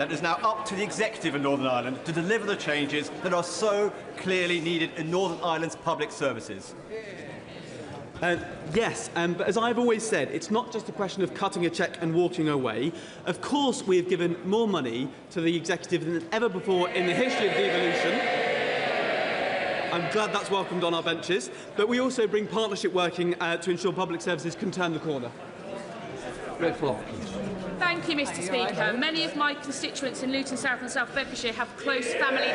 It is now up to the executive in Northern Ireland to deliver the changes that are so clearly needed in Northern Ireland's public services. Yes, but as I've always said, it's not just a question of cutting a cheque and walking away. Of course, we have given more money to the executive than ever before in the history of devolution. I'm glad that's welcomed on our benches. But we also bring partnership working to ensure public services can turn the corner. Thank you, Mr. Speaker. Many of my constituents in Luton South and South Bedfordshire have close family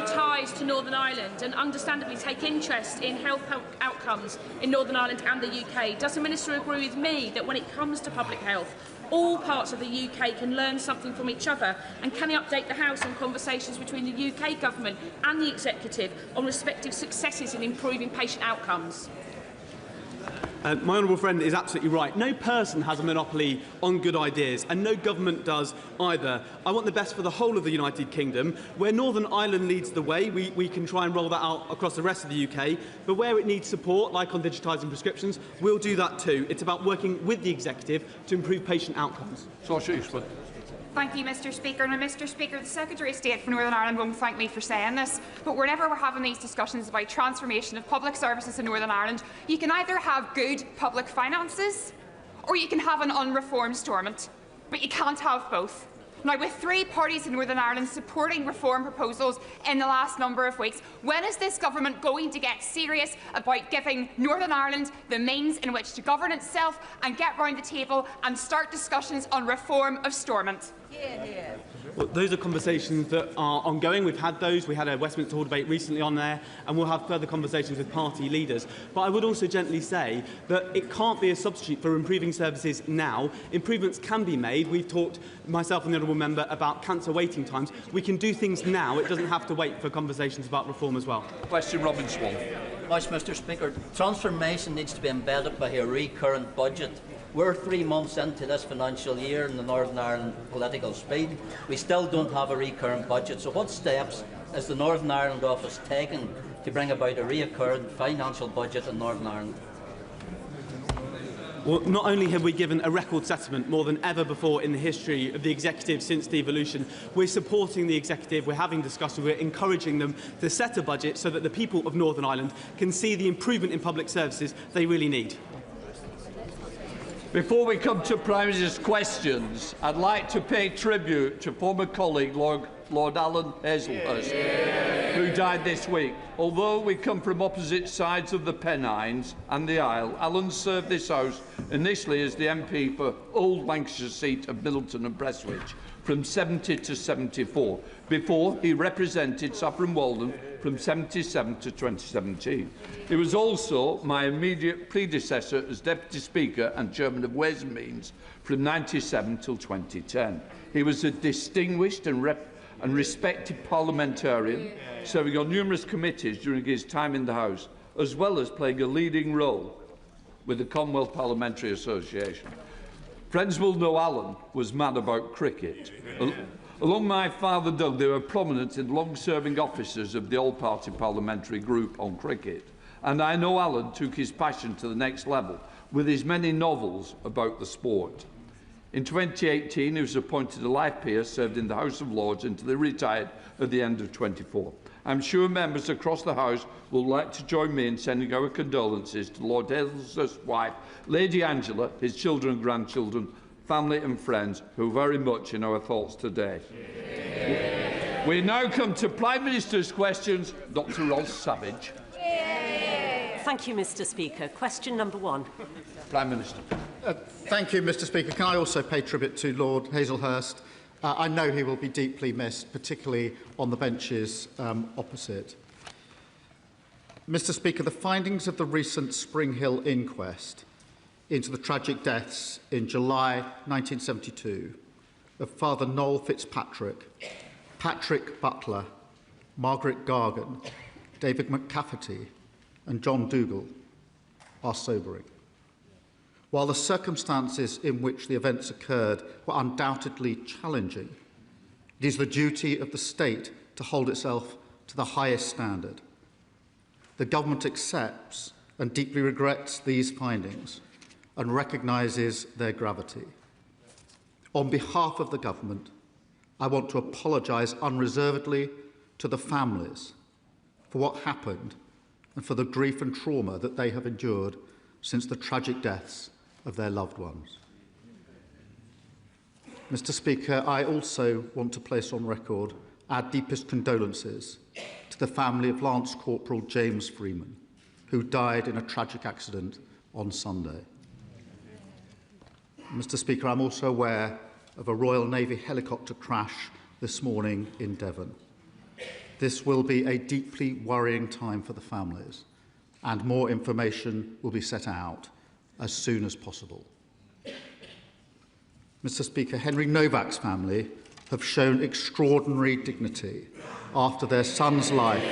ties to Northern Ireland and understandably take interest in health outcomes in Northern Ireland and the UK. Does the Minister agree with me that when it comes to public health, all parts of the UK can learn something from each other? And can he update the House on conversations between the UK Government and the Executive on respective successes in improving patient outcomes? My honourable friend is absolutely right. No person has a monopoly on good ideas, and no government does either. I want the best for the whole of the United Kingdom. Where Northern Ireland leads the way, we can try and roll that out across the rest of the UK. But where it needs support, like on digitising prescriptions, we'll do that too. It's about working with the executive to improve patient outcomes. Thank you, Mr. Speaker. Now, Mr. Speaker, the Secretary of State for Northern Ireland won't thank me for saying this, but whenever we're having these discussions about transformation of public services in Northern Ireland, you can either have good public finances or you can have an unreformed Stormont, but you can't have both. Now, with 3 parties in Northern Ireland supporting reform proposals in the last number of weeks, when is this government going to get serious about giving Northern Ireland the means in which to govern itself and get round the table and start discussions on reform of Stormont? Well, those are conversations that are ongoing. We've had those. We had a Westminster Hall debate recently on there, and we'll have further conversations with party leaders. But I would also gently say that it can't be a substitute for improving services now. Improvements can be made. We've talked, myself and the honourable member, about cancer waiting times. We can do things now. It doesn't have to wait for conversations about reform as well. Question, Robin Swan. Much, Mr. Speaker. Transformation needs to be embedded by a recurrent budget. We're 3 months into this financial year in the Northern Ireland political speed. We still don't have a recurrent budget. So what steps is the Northern Ireland office taking to bring about a recurrent financial budget in Northern Ireland? Well, not only have we given a record settlement more than ever before in the history of the Executive since devolution, we're supporting the Executive, we're having discussions, we're encouraging them to set a budget so that the people of Northern Ireland can see the improvement in public services they really need. Before we come to Prime Minister's questions, I'd like to pay tribute to former colleague Lord Alan Hazelhurst, who died this week. Although we come from opposite sides of the Pennines and the Isle, Alan served this House initially as the MP for Old Lancashire seat of Middleton and Prestwich from 70 to 74, before he represented Saffron Walden from 77 to 2017. He was also my immediate predecessor as Deputy Speaker and Chairman of Ways and Means from 97 till 2010. He was a distinguished and respected parliamentarian, serving on numerous committees during his time in the House, as well as playing a leading role with the Commonwealth Parliamentary Association. Friends will know Alan was mad about cricket. Along my father Doug, they were prominent and long-serving officers of the All-Party Parliamentary Group on cricket. And I know Alan took his passion to the next level with his many novels about the sport. In 2018, he was appointed a life peer, served in the House of Lords until he retired at the end of 24. I'm sure members across the House will like to join me in sending our condolences to Lord Hazelhurst's wife, Lady Angela, his children and grandchildren, family and friends, who are very much in our thoughts today. We now come to Prime Minister's questions. Dr. Ross Savage. Thank you, Mr. Speaker. Question number 1. Prime Minister. Thank you, Mr. Speaker. Can I also pay tribute to Lord Hazelhurst? I know he will be deeply missed, particularly on the benches opposite. Mr. Speaker, the findings of the recent Spring Hill inquest into the tragic deaths in July 1972 of Father Noel Fitzpatrick, Patrick Butler, Margaret Gargan, David McCafferty and John Dougal are sobering. While the circumstances in which the events occurred were undoubtedly challenging, it is the duty of the state to hold itself to the highest standard. The government accepts and deeply regrets these findings and recognises their gravity. On behalf of the Government, I want to apologise unreservedly to the families for what happened and for the grief and trauma that they have endured since the tragic deaths of their loved ones. Mr. Speaker, I also want to place on record our deepest condolences to the family of Lance Corporal James Freeman, who died in a tragic accident on Sunday. Mr. Speaker, I'm also aware of a Royal Navy helicopter crash this morning in Devon. This will be a deeply worrying time for the families, and more information will be set out as soon as possible. Mr. Speaker, Henry Novak's family have shown extraordinary dignity after their son's life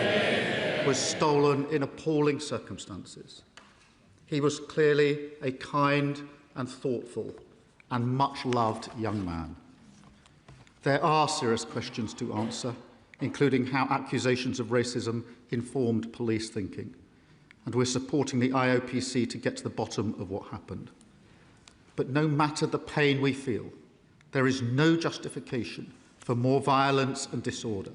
was stolen in appalling circumstances. He was clearly a kind and thoughtful and much-loved young man. There are serious questions to answer, including how accusations of racism informed police thinking, and we're supporting the IOPC to get to the bottom of what happened. But no matter the pain we feel, there is no justification for more violence and disorder.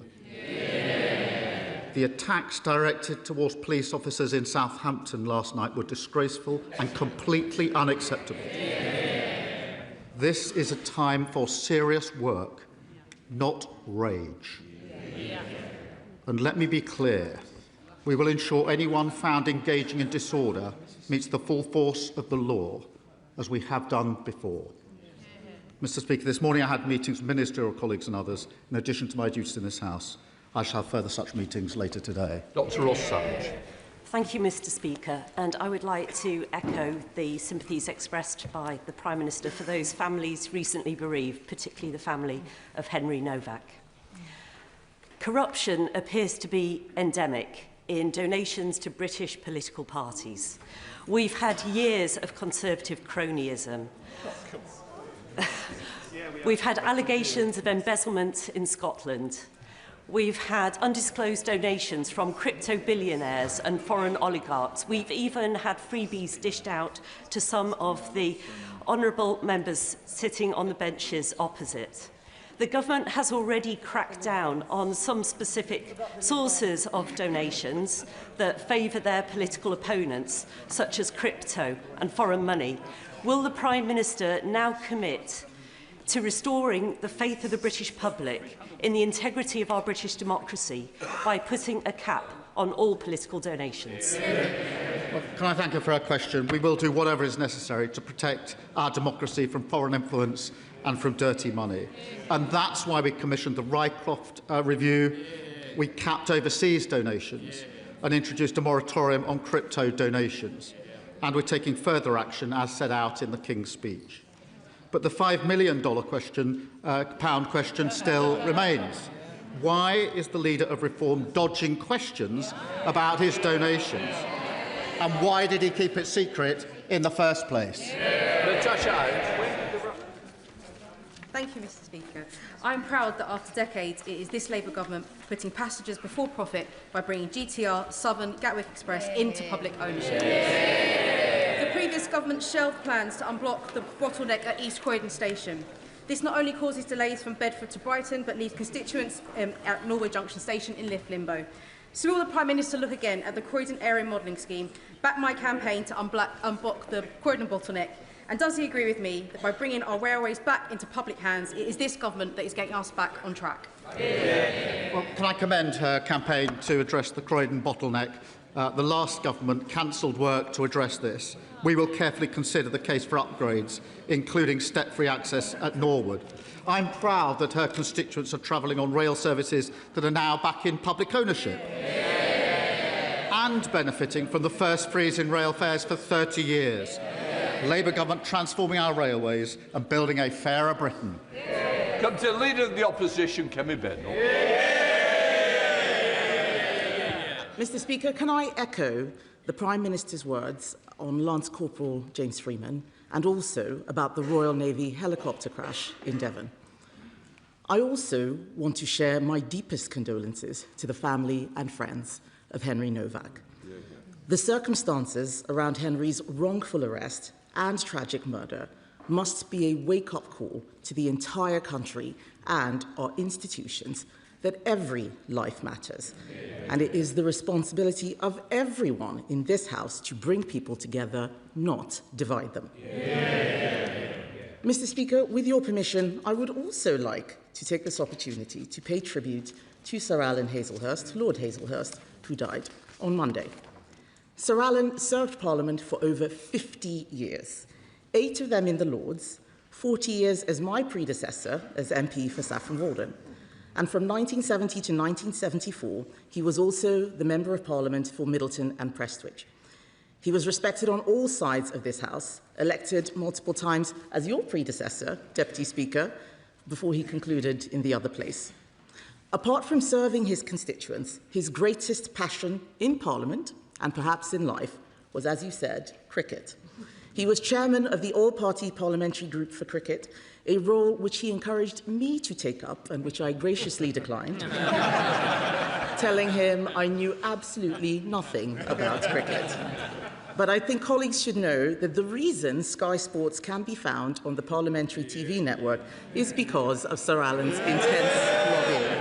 The attacks directed towards police officers in Southampton last night were disgraceful and completely unacceptable. This is a time for serious work, not rage. And let me be clear, we will ensure anyone found engaging in disorder meets the full force of the law, as we have done before. Mr. Speaker, this morning I had meetings with ministerial colleagues and others, in addition to my duties in this House. I shall have further such meetings later today. Dr Ross-Savage. Thank you, Mr. Speaker, and I would like to echo the sympathies expressed by the Prime Minister for those families recently bereaved, particularly the family of Henry Novak. Corruption appears to be endemic in donations to British political parties. We've had years of Conservative cronyism. We've had allegations of embezzlement in Scotland. We've had undisclosed donations from crypto billionaires and foreign oligarchs. We've even had freebies dished out to some of the honourable members sitting on the benches opposite. The government has already cracked down on some specific sources of donations that favour their political opponents, such as crypto and foreign money. Will the Prime Minister now commit to restoring the faith of the British public in the integrity of our British democracy by putting a cap on all political donations? Well, can I thank her for her question? We will do whatever is necessary to protect our democracy from foreign influence and from dirty money. And that's why we commissioned the Rycroft review. We capped overseas donations and introduced a moratorium on crypto donations. And we're taking further action as set out in the King's speech. But the £5 million pound question still remains. Why is the leader of Reform dodging questions about his donations? And why did he keep it secret in the first place? Thank you, Mr. Speaker. I'm proud that after decades, it is this Labour government putting passengers before profit by bringing GTR, Southern, Gatwick Express into public ownership. The previous government shelved plans to unblock the bottleneck at East Croydon Station. This not only causes delays from Bedford to Brighton, but leaves constituents at Norway Junction Station in lift limbo. So will the Prime Minister look again at the Croydon Area Modelling Scheme, back my campaign to unblock the Croydon bottleneck? And does he agree with me that by bringing our railways back into public hands, it is this government that is getting us back on track? Well, can I commend her campaign to address the Croydon bottleneck? The last government cancelled work to address this. We will carefully consider the case for upgrades, including step-free access at Norwood. I'm proud that her constituents are travelling on rail services that are now back in public ownership and benefiting from the first freeze in rail fares for 30 years. Labour government transforming our railways and building a fairer Britain. Come to the Leader of the Opposition, Kemi Bennell. Mr. Speaker, can I echo the Prime Minister's words on Lance Corporal James Freeman and also about the Royal Navy helicopter crash in Devon? I also want to share my deepest condolences to the family and friends of Henry Novak. The circumstances around Henry's wrongful arrest and tragic murder must be a wake-up call to the entire country and our institutions that every life matters, and it is the responsibility of everyone in this House to bring people together, not divide them. Mr. Speaker, with your permission, I would also like to take this opportunity to pay tribute to Sir Alan Hazelhurst, Lord Hazelhurst, who died on Monday. Sir Alan served Parliament for over 50 years, 8 of them in the Lords, 40 years as my predecessor as MP for Saffron Walden. And from 1970 to 1974, he was also the Member of Parliament for Middleton and Prestwich. He was respected on all sides of this House, elected multiple times as your predecessor, Deputy Speaker, before he concluded in the other place. Apart from serving his constituents, his greatest passion in Parliament, and perhaps in life, was, as you said, cricket. He was chairman of the all-party parliamentary group for cricket, a role which he encouraged me to take up and which I graciously declined, telling him I knew absolutely nothing about cricket. But I think colleagues should know that the reason Sky Sports can be found on the parliamentary TV network is because of Sir Alan's intense lobbying.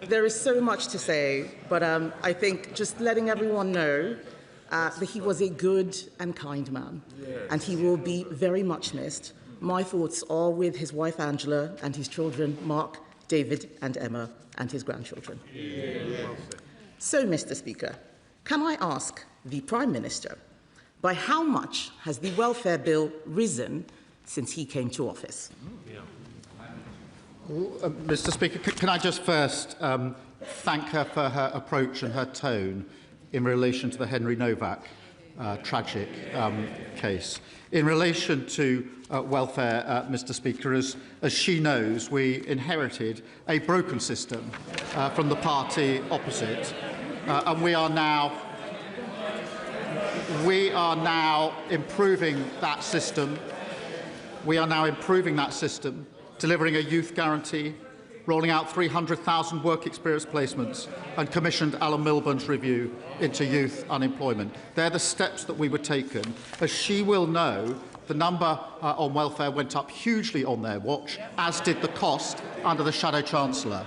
There is so much to say, but I think just letting everyone know that he was a good and kind man, and he will be very much missed. My thoughts are with his wife Angela and his children Mark, David and Emma, and his grandchildren. So, Mr. Speaker, can I ask the Prime Minister, by how much has the welfare bill risen since he came to office? Mr. Speaker, can I just first thank her for her approach and her tone in relation to the Henry Novak tragic case. In relation to welfare, Mr. Speaker, as she knows, we inherited a broken system from the party opposite, and we are now improving that system. We are now improving that system, delivering a youth guarantee, rolling out 300,000 work experience placements, and commissioned Alan Milburn's review into youth unemployment. They're the steps that we were taken. As she will know, the number on welfare went up hugely on their watch, as did the cost under the Shadow Chancellor.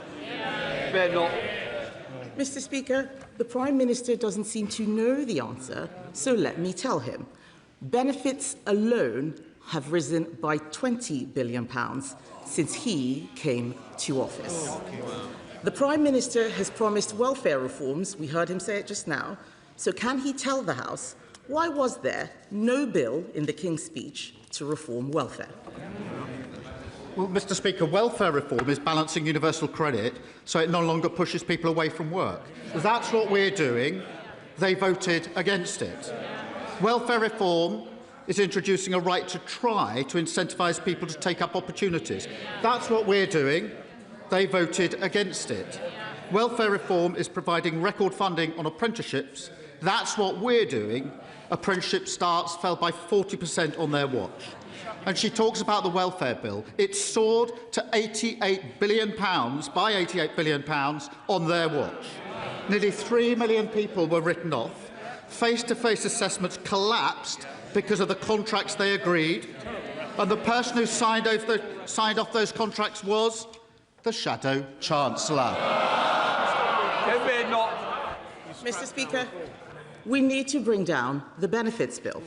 Mr. Speaker, the Prime Minister doesn't seem to know the answer, so let me tell him. Benefits alone have risen by £20 billion since he came to office. The Prime Minister has promised welfare reforms, we heard him say it just now, so can he tell the House why was there no bill in the King's speech to reform welfare? Well, Mr. Speaker, welfare reform is balancing universal credit so it no longer pushes people away from work. That's what we're doing. They voted against it. Welfare reform is introducing a right to try to incentivise people to take up opportunities. That's what we're doing. They voted against it. Welfare reform is providing record funding on apprenticeships. That's what we're doing. Apprenticeship starts fell by 40% on their watch. And she talks about the welfare bill. It soared to £88 billion, by £88 billion on their watch. Nearly 3 million people were written off. Face-to-face assessments collapsed because of the contracts they agreed. And the person who signed off those contracts was the Shadow Chancellor. Mr. Speaker, we need to bring down the benefits bill.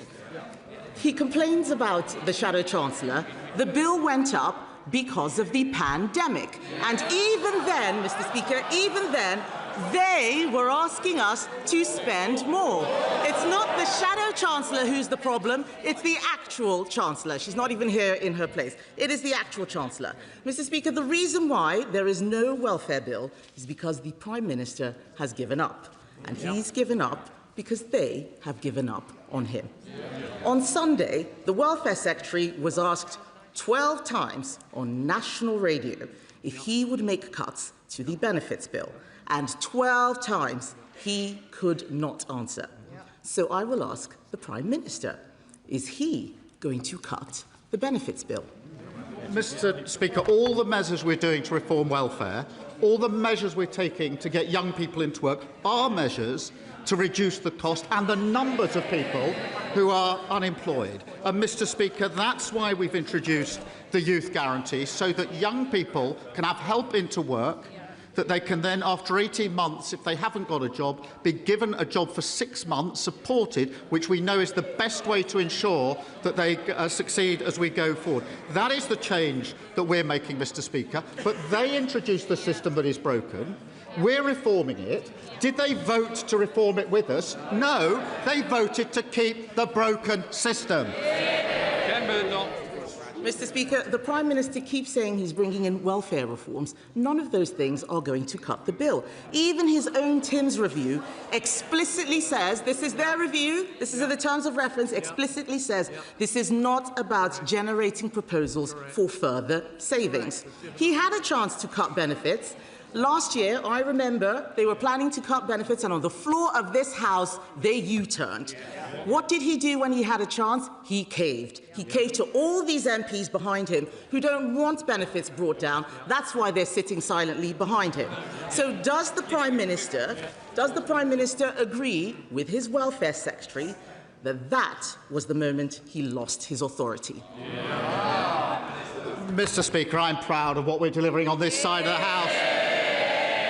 He complains about the Shadow Chancellor. The bill went up because of the pandemic. And even then, Mr. Speaker, even then, they were asking us to spend more. It's not the Shadow Chancellor who's the problem, it's the actual Chancellor. She's not even here in her place. It is the actual Chancellor. Mr. Speaker, the reason why there is no welfare bill is because the Prime Minister has given up. And he's given up because they have given up on him. On Sunday, the Welfare Secretary was asked 12 times on national radio if he would make cuts to the benefits bill, and 12 times he could not answer. So I will ask the Prime Minister, is he going to cut the benefits bill? Mr. Speaker, all the measures we're doing to reform welfare, all the measures we're taking to get young people into work are measures to reduce the cost and the numbers of people who are unemployed. And, Mr. Speaker, that's why we've introduced the youth guarantee, so that young people can have help into work, that they can then, after 18 months, if they haven't got a job, be given a job for 6 months, supported, which we know is the best way to ensure that they succeed as we go forward. That is the change that we're making, Mr. Speaker. But they introduced the system that is broken. We're reforming it. Did they vote to reform it with us? No, they voted to keep the broken system. Mr. Speaker, the Prime Minister keeps saying he's bringing in welfare reforms. None of those things are going to cut the bill. Even his own Tim's review explicitly says, this is their review, this is in the terms of reference, explicitly says this is not about generating proposals for further savings. He had a chance to cut benefits. Last year, I remember they were planning to cut benefits, and on the floor of this House, they U-turned. What did he do when he had a chance? He caved. He caved to all these MPs behind him who don't want benefits brought down. That's why they're sitting silently behind him. So does the Prime Minister agree with his Welfare Secretary that that was the moment he lost his authority? Mr. Speaker, I'm proud of what we're delivering on this side of the House.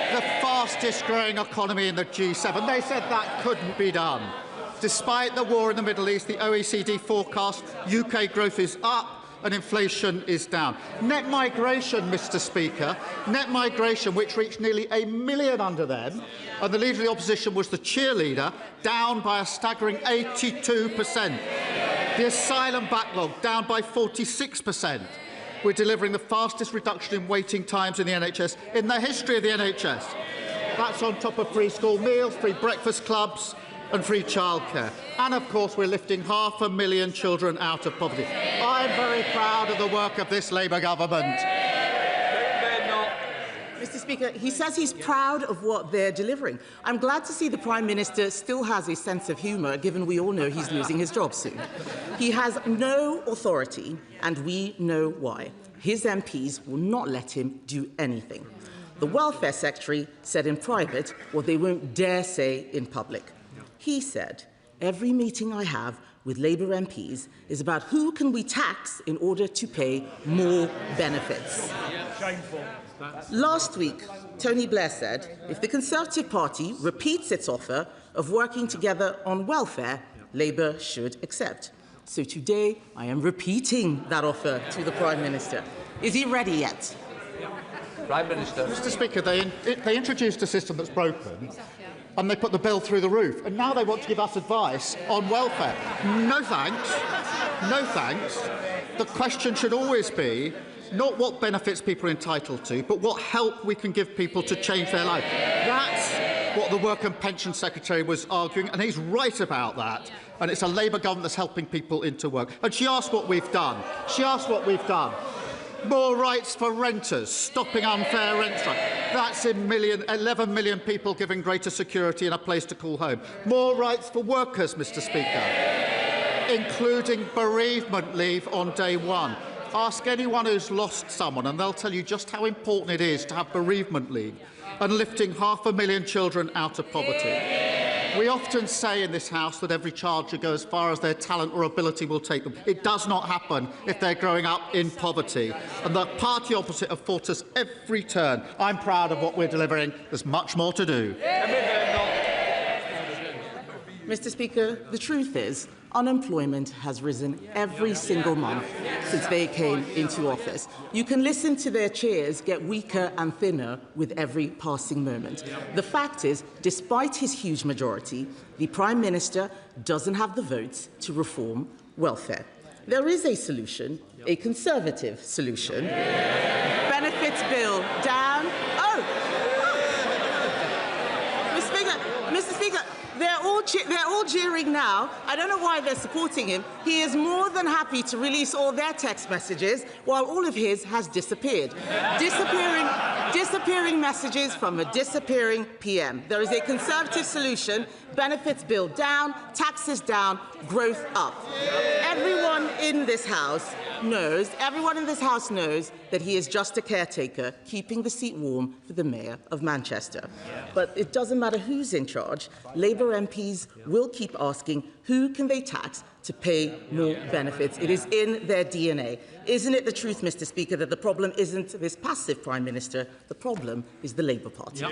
The fastest growing economy in the G7. They said that couldn't be done. Despite the war in the Middle East, the OECD forecast UK growth is up and inflation is down. Net migration, Mr. Speaker, net migration, which reached nearly 1 million under them, and the Leader of the Opposition was the cheerleader, down by a staggering 82%. The asylum backlog down by 46%. We're delivering the fastest reduction in waiting times in the NHS in the history of the NHS. That's on top of free school meals, free breakfast clubs and free childcare. And, of course, we're lifting 500,000 children out of poverty. I'm very proud of the work of this Labour government. Mr. Speaker, he says he's proud of what they're delivering. I'm glad to see the Prime Minister still has a sense of humour, given we all know he's losing his job soon. He has no authority, and we know why. His MPs will not let him do anything. The Welfare Secretary said in private what they won't dare say in public. He said, every meeting I have with Labour MPs is about who can we tax in order to pay more benefits. Shameful. Last week, Tony Blair said, if the Conservative Party repeats its offer of working together on welfare, Labour should accept. So today, I am repeating that offer to the Prime Minister. Is he ready yet? Prime Minister. Mr. Speaker, they introduced a system that's broken, and they put the bill through the roof, and now they want to give us advice on welfare. No thanks. No thanks. The question should always be not what benefits people are entitled to, but what help we can give people to change their life. That's what the Work and Pension Secretary was arguing, and he's right about that. And it's a Labour government that's helping people into work. And she asked what we've done. She asked what we've done. More rights for renters, stopping unfair rent strike. That's 11 million people given greater security and a place to call home. More rights for workers, Mr. Speaker, including bereavement leave on day one. Ask anyone who's lost someone and they'll tell you just how important it is to have bereavement leave, and lifting 500,000 children out of poverty. We often say in this House that every child should go as far as their talent or ability will take them. It does not happen if they're growing up in poverty. And the party opposite have fought us every turn. I'm proud of what we're delivering. There's much more to do. Mr. Speaker, the truth is, unemployment has risen every single month since they came into office. You can listen to their cheers get weaker and thinner with every passing moment. The fact is, despite his huge majority, the Prime Minister doesn't have the votes to reform welfare. There is a solution, a Conservative solution. Benefits bill down. Mr. Speaker, they're all jeering now. I don't know why they're supporting him. He is more than happy to release all their text messages, while all of his has disappeared. Disappearing messages from a disappearing PM. There is a Conservative solution. Benefits bill down, taxes down, growth up. Everyone in this House knows that he is just a caretaker, keeping the seat warm for the Mayor of Manchester. But it doesn't matter who's in charge. Labour MPs will keep asking who can they tax to pay more benefits. It is in their DNA. Isn't it the truth, Mr. Speaker, that the problem isn't this passive Prime Minister? The problem is the Labour Party.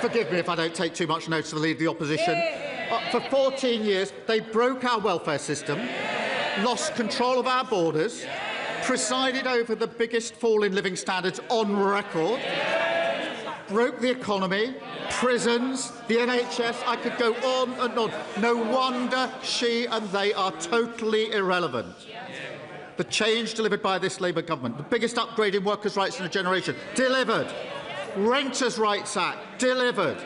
Forgive me if I don't take too much notice of the Leader of the Opposition. For 14 years, they broke our welfare system, lost control of our borders, presided over the biggest fall in living standards on record, broke the economy, prisons, the NHS. I could go on and on. No wonder she and they are totally irrelevant. The change delivered by this Labour government, the biggest upgrade in workers' rights in a generation, delivered. Renters' Rights Act, delivered.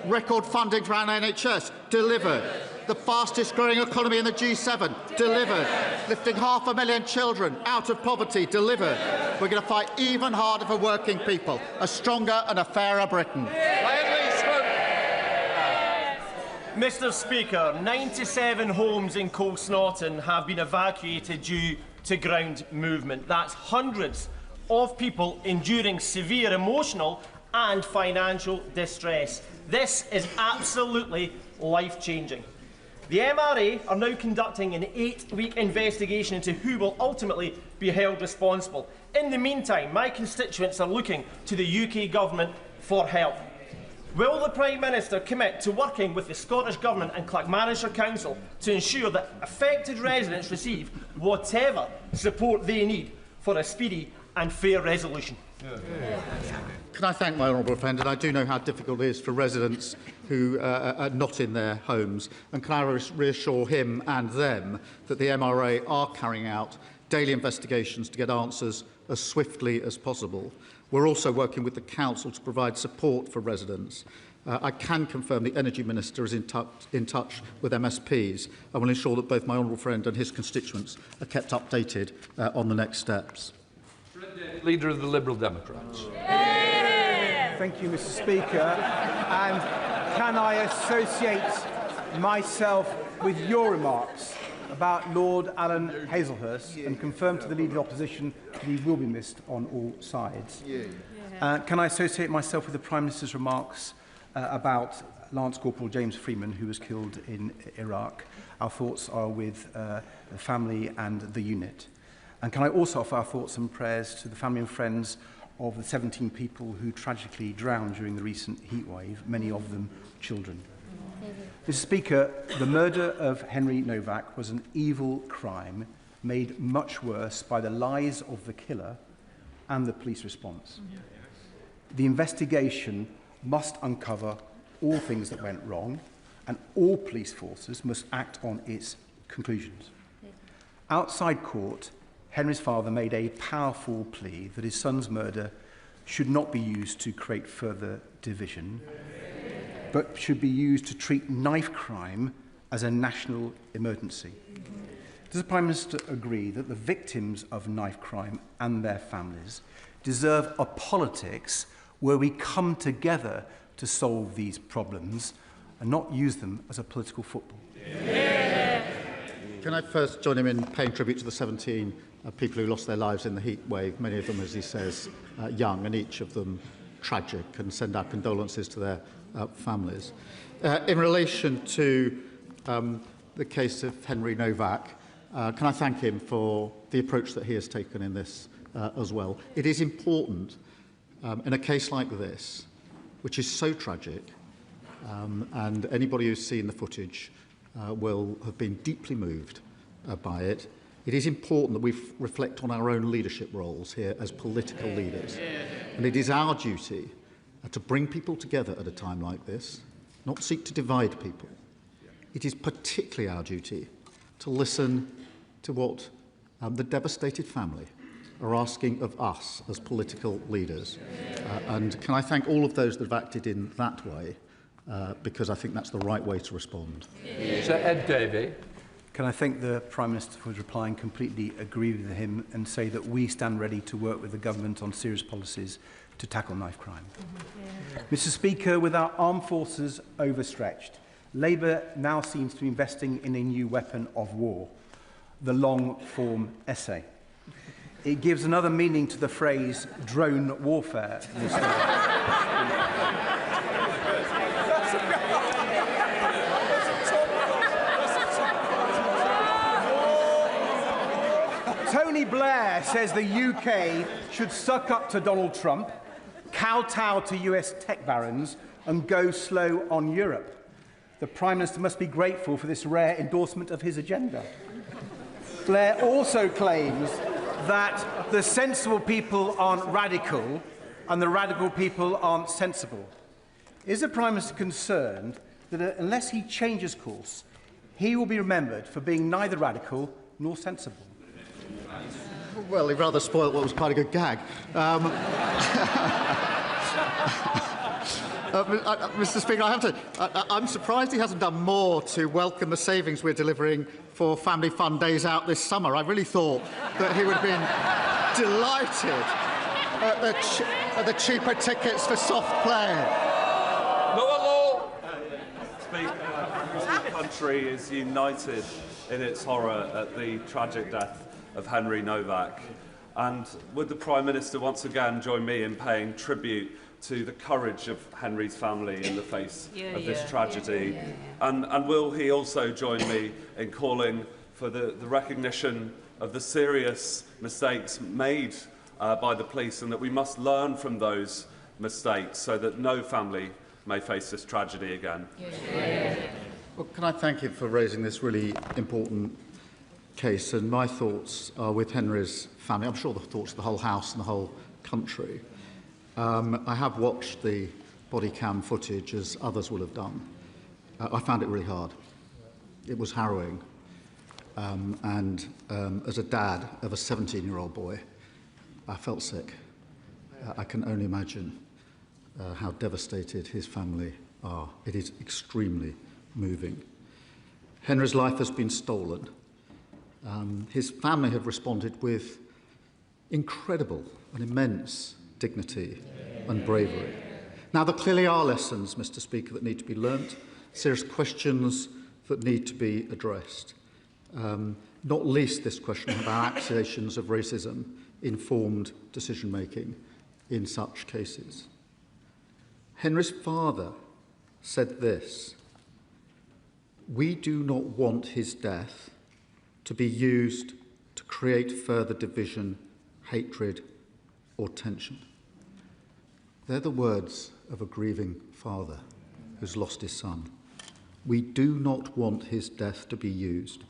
Record funding for our NHS, delivered. The fastest growing economy in the G7, delivered. Lifting 500,000 children out of poverty, delivered. We're going to fight even harder for working people. A stronger and a fairer Britain. Mr. Speaker, 97 homes in Colsnorton have been evacuated due to ground movement. That's hundreds of people enduring severe emotional and financial distress. This is absolutely life-changing. The MRA are now conducting an 8-week investigation into who will ultimately be held responsible. In the meantime, my constituents are looking to the UK Government for help. Will the Prime Minister commit to working with the Scottish Government and Clackmannanshire Council to ensure that affected residents receive whatever support they need for a speedy and fair resolution? Can I thank my honourable friend? And I do know how difficult it is for residents who are not in their homes. And can I reassure him and them that the MRA are carrying out daily investigations to get answers as swiftly as possible. We're also working with the Council to provide support for residents. I can confirm the Energy Minister is in touch with MSPs and will ensure that both my honourable friend and his constituents are kept updated on the next steps. Leader of the Liberal Democrats. Thank you, Mr. Speaker. And can I associate myself with your remarks about Lord Alan Hazelhurst and confirm to the Leader of the Opposition that he will be missed on all sides? Can I associate myself with the Prime Minister's remarks about Lance Corporal James Freeman, who was killed in Iraq? Our thoughts are with the family and the unit. And can I also offer our thoughts and prayers to the family and friends of the 17 people who tragically drowned during the recent heatwave, many of them children. Mr. Speaker, the murder of Henry Novak was an evil crime made much worse by the lies of the killer and the police response. The investigation must uncover all things that went wrong, and all police forces must act on its conclusions. Outside court, Henry's father made a powerful plea that his son's murder should not be used to create further division, but should be used to treat knife crime as a national emergency. Does the Prime Minister agree that the victims of knife crime and their families deserve a politics where we come together to solve these problems and not use them as a political football? Can I first join him in paying tribute to the 17 people who lost their lives in the heat wave, many of them, as he says, young, and each of them tragic, and send our condolences to their families. In relation to the case of Henry Novak, can I thank him for the approach that he has taken in this as well. It is important in a case like this, which is so tragic, and anybody who's seen the footage will have been deeply moved by it. It is important that we reflect on our own leadership roles here as political leaders. And it is our duty to bring people together at a time like this, not seek to divide people. It is particularly our duty to listen to what the devastated family are asking of us as political leaders. And can I thank all of those that have acted in that way, because I think that's the right way to respond. Sir Ed Davey. Can I thank the Prime Minister for his reply and completely agree with him and say that we stand ready to work with the government on serious policies to tackle knife crime. Mr. Speaker, with our armed forces overstretched, Labour now seems to be investing in a new weapon of war. the long-form essay. It gives another meaning to the phrase drone warfare. Tony Blair says the UK should suck up to Donald Trump, kowtow to US tech barons, and go slow on Europe. The Prime Minister must be grateful for this rare endorsement of his agenda. Blair also claims that the sensible people aren't radical and the radical people aren't sensible. Is the Prime Minister concerned that unless he changes course, he will be remembered for being neither radical nor sensible? Well, he rather spoiled what was quite a good gag. Mr. Speaker, I'm surprised he hasn't done more to welcome the savings we're delivering for Family Fun Days Out this summer. I really thought that he would have been delighted at the cheaper tickets for soft play. Speaker, the country is united in its horror at the tragic death of Henry Novak. And would the Prime Minister once again join me in paying tribute to the courage of Henry's family in the face of this tragedy? And will he also join me in calling for the recognition of the serious mistakes made by the police, and that we must learn from those mistakes so that no family may face this tragedy again? Well, can I thank him for raising this really important case, and my thoughts are with Henry's family. I'm sure the thoughts of the whole House and the whole country. I have watched the body cam footage, as others will have done. I found it really hard. It was harrowing. And as a dad of a 17-year-old boy, I felt sick. I can only imagine how devastated his family are. It is extremely moving. Henry's life has been stolen. His family have responded with incredible and immense dignity and bravery. Now, there clearly are lessons, Mr. Speaker, that need to be learnt, serious questions that need to be addressed, not least this question of how accusations of racism informed decision-making in such cases. Henry's father said this: "We do not want his death to be used to create further division, hatred, or tension." They're the words of a grieving father who's lost his son. We do not want his death to be used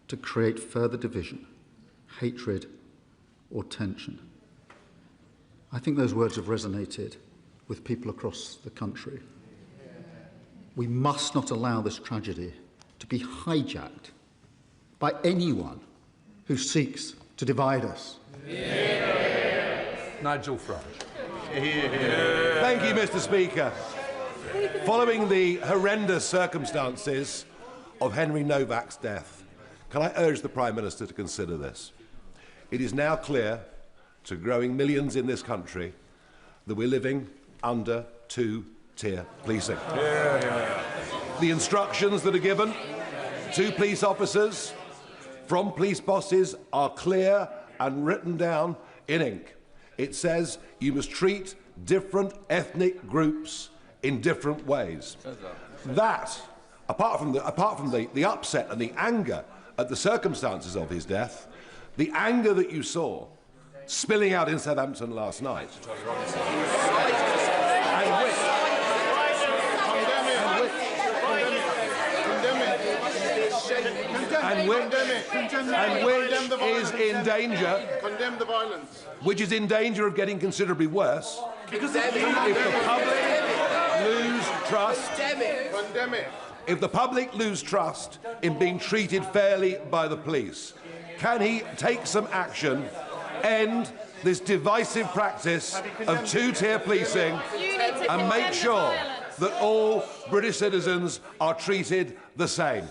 to create further division, hatred, or tension. I think those words have resonated with people across the country. We must not allow this tragedy to be hijacked by anyone who seeks to divide us. Nigel Farage. Thank you, Mr. Speaker. Following the horrendous circumstances of Henry Novak's death, can I urge the Prime Minister to consider this? It is now clear to growing millions in this country that we're living under two-tier policing. The instructions that are given to police officers from police bosses are clear and written down in ink. It says you must treat different ethnic groups in different ways. That, apart from the upset and the anger at the circumstances of his death, the anger that you saw spilling out in Southampton last night, and which is in danger, condemn the violence, which is in danger of getting considerably worse if the public lose trust. Condemn it. If the public lose trust in being treated fairly by the police, can he take some action, end this divisive practice of two-tier policing, and make sure that all British citizens are treated the same?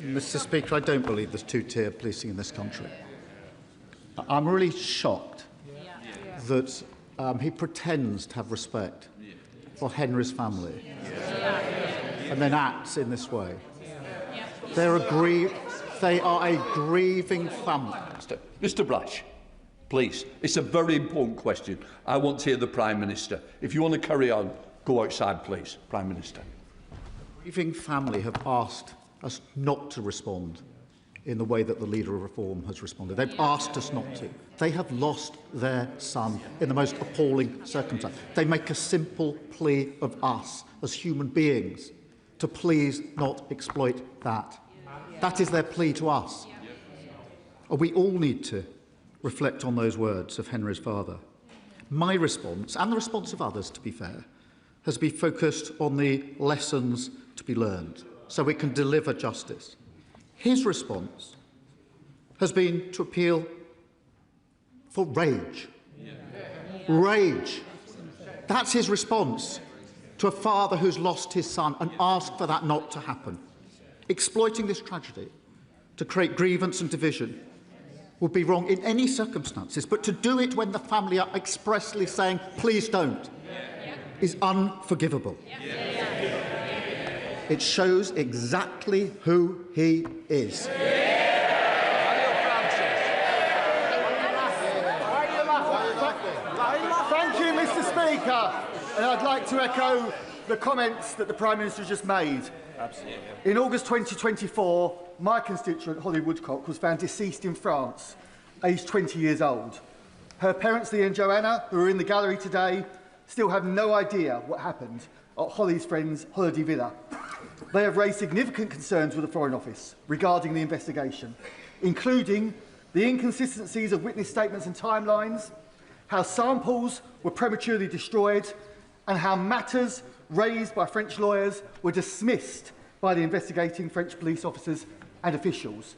Mr. Speaker, I don't believe there's two-tier policing in this country. I'm really shocked that he pretends to have respect for Henry's family and then acts in this way. They are a grieving family. Mr Brash, please. It's a very important question. I want to hear the Prime Minister. If you want to carry on, go outside, please, Prime Minister. The grieving family have asked us not to respond in the way that the Leader of Reform has responded. They've asked us not to. They have lost their son in the most appalling circumstance. They make a simple plea of us as human beings to please not exploit that. That is their plea to us. And we all need to reflect on those words of Henry's father. My response, and the response of others, to be fair, has been focused on the lessons to be learned so we can deliver justice. His response has been to appeal for rage. Rage. That's his response to a father who's lost his son, and ask for that not to happen. Exploiting this tragedy to create grievance and division would be wrong in any circumstances, but to do it when the family are expressly saying, please don't, is unforgivable. It shows exactly who he is. Thank you, Mr. Speaker. And I'd like to echo the comments that the Prime Minister just made. Absolutely. In August 2024, my constituent, Holly Woodcock, was found deceased in France, aged 20 years old. Her parents, Lee and Joanna, who are in the gallery today, still have no idea what happened at Holly's friend's holiday villa. They have raised significant concerns with the Foreign Office regarding the investigation, including the inconsistencies of witness statements and timelines, how samples were prematurely destroyed, and how matters raised by French lawyers were dismissed by the investigating French police officers and officials.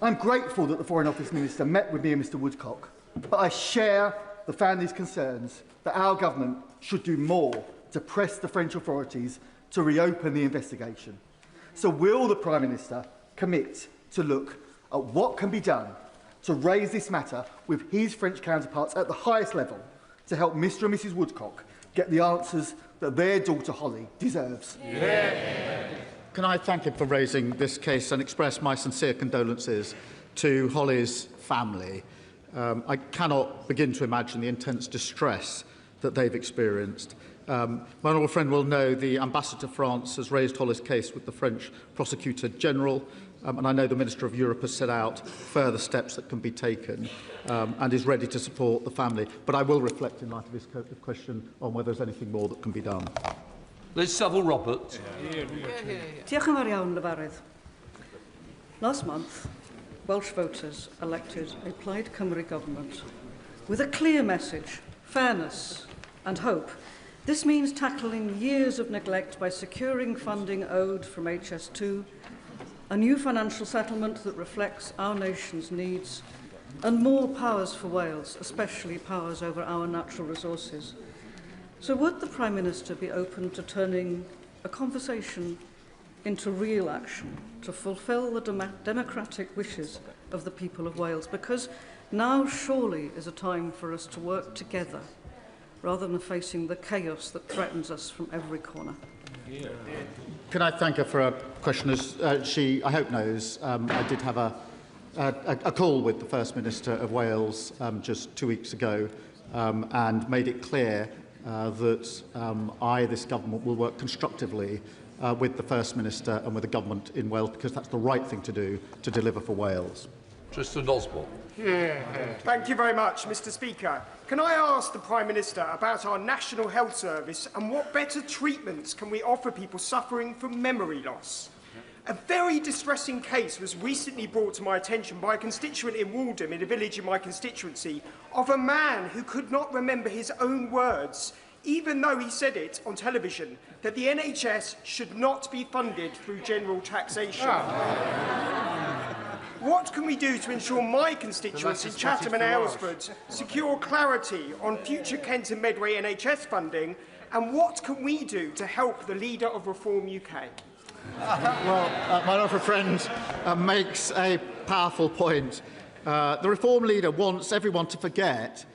I'm grateful that the Foreign Office Minister met with me and Mr Woodcock, but I share the family's concerns that our government should do more to press the French authorities to reopen the investigation. So will the Prime Minister commit to look at what can be done to raise this matter with his French counterparts at the highest level to help Mr and Mrs Woodcock get the answers that their daughter Holly deserves? Can I thank him for raising this case and express my sincere condolences to Holly's family. I cannot begin to imagine the intense distress that they've experienced. My honourable friend will know the Ambassador to France has raised Holly's case with the French Prosecutor General, and I know the Minister of Europe has set out further steps that can be taken and is ready to support the family. But I will reflect, in light of this question, on whether there's anything more that can be done. Liz Saville-Roberts. Diolch yn fawr iawn, Lefarydd. Last month, Welsh voters elected a Plaid Cymru government with a clear message, fairness and hope. This means tackling years of neglect by securing funding owed from HS2, a new financial settlement that reflects our nation's needs, and more powers for Wales, especially powers over our natural resources. So would the Prime Minister be open to turning a conversation into real action to fulfil the democratic wishes of the people of Wales? Because now surely is a time for us to work together rather than facing the chaos that threatens us from every corner. Can I thank her for a question? As she, I hope, knows, I did have a call with the First Minister of Wales just 2 weeks ago and made it clear that this government, will work constructively with the First Minister and with the government in Wales, because that's the right thing to do to deliver for Wales. Tristan Osborne. Thank you very much, Mr Speaker. Can I ask the Prime Minister about our National Health Service and what better treatments can we offer people suffering from memory loss? A very distressing case was recently brought to my attention by a constituent in Waldham, in a village in my constituency, of a man who could not remember his own words, even though he said it on television, that the NHS should not be funded through general taxation. What can we do to ensure my constituents in Chatham and Aylesford secure clarity on future Kent and Medway NHS funding, and what can we do to help the leader of Reform UK? Well, my honourable friend makes a powerful point. The Reform leader wants everyone to forget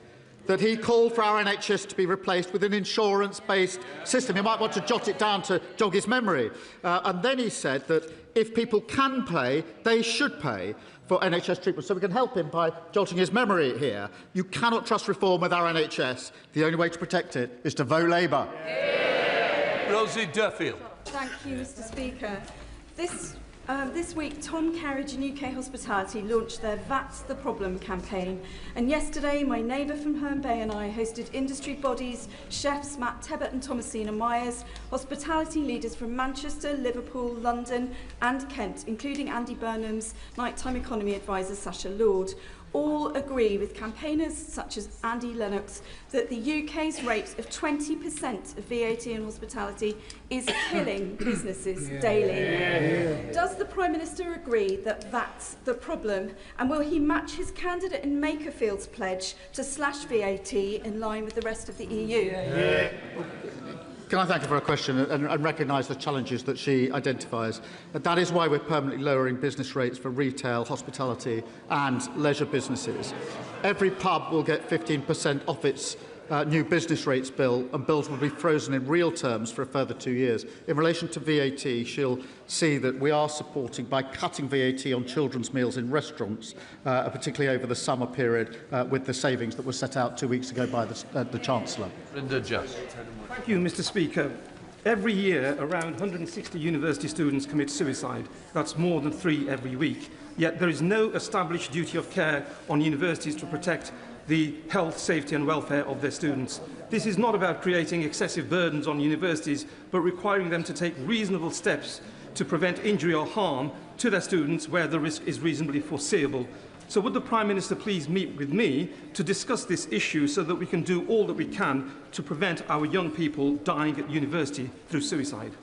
that he called for our NHS to be replaced with an insurance-based system. He might want to jot it down to jog his memory. And then he said that if people can pay, they should pay for NHS treatment. So we can help him by jolting his memory here. You cannot trust reform with our NHS. The only way to protect it is to vote Labour. Rosie Duffield. Thank you, Mr. Speaker. This week, Tom Carriage and UK Hospitality launched their That's the Problem campaign. And yesterday, my neighbour from Herne Bay and I hosted industry bodies, chefs Matt Tebbett and Thomasina Myers, hospitality leaders from Manchester, Liverpool, London and Kent, including Andy Burnham's nighttime economy advisor Sacha Lord. All agree with campaigners such as Andy Lennox that the UK's rate of 20% of VAT in hospitality is killing businesses daily. Does the Prime Minister agree that that's the problem? And will he match his candidate in Makerfield's pledge to slash VAT in line with the rest of the EU? Can I thank her for her question and recognise the challenges that she identifies? That is why we're permanently lowering business rates for retail, hospitality and leisure businesses. Every pub will get 15% off its new business rates bill, and bills will be frozen in real terms for a further 2 years. In relation to VAT, she'll see that we are supporting, by cutting VAT on children's meals in restaurants, particularly over the summer period, with the savings that were set out 2 weeks ago by the Chancellor. Thank you, Mr. Speaker. Every year, around 160 university students commit suicide. That's more than 3 every week. Yet there is no established duty of care on universities to protect the health, safety and welfare of their students. This is not about creating excessive burdens on universities, but requiring them to take reasonable steps to prevent injury or harm to their students where the risk is reasonably foreseeable. So would the Prime Minister please meet with me to discuss this issue so that we can do all that we can to prevent our young people dying at university through suicide?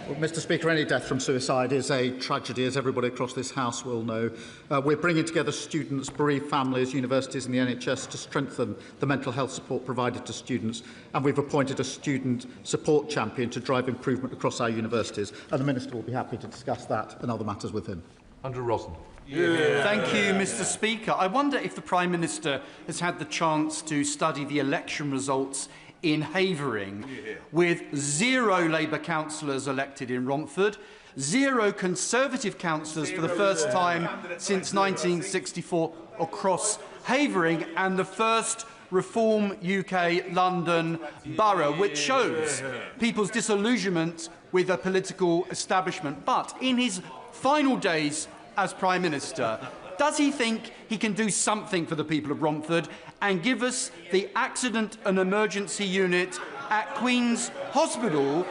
Well, Mr. Speaker, any death from suicide is a tragedy, as everybody across this House will know. We're bringing together students, bereaved families, universities and the NHS to strengthen the mental health support provided to students, and we've appointed a student support champion to drive improvement across our universities, and the Minister will be happy to discuss that and other matters with him. Andrew Rossen. Thank you, Mr. Speaker. I wonder if the Prime Minister has had the chance to study the election results in Havering, with 0 Labour councillors elected in Romford, 0 Conservative councillors for the first time since 1964 across Havering, and the first Reform UK London borough, which shows people's disillusionment with the political establishment. But in his final days as Prime Minister, does he think he can do something for the people of Romford and give us the accident and emergency unit at Queen's Hospital,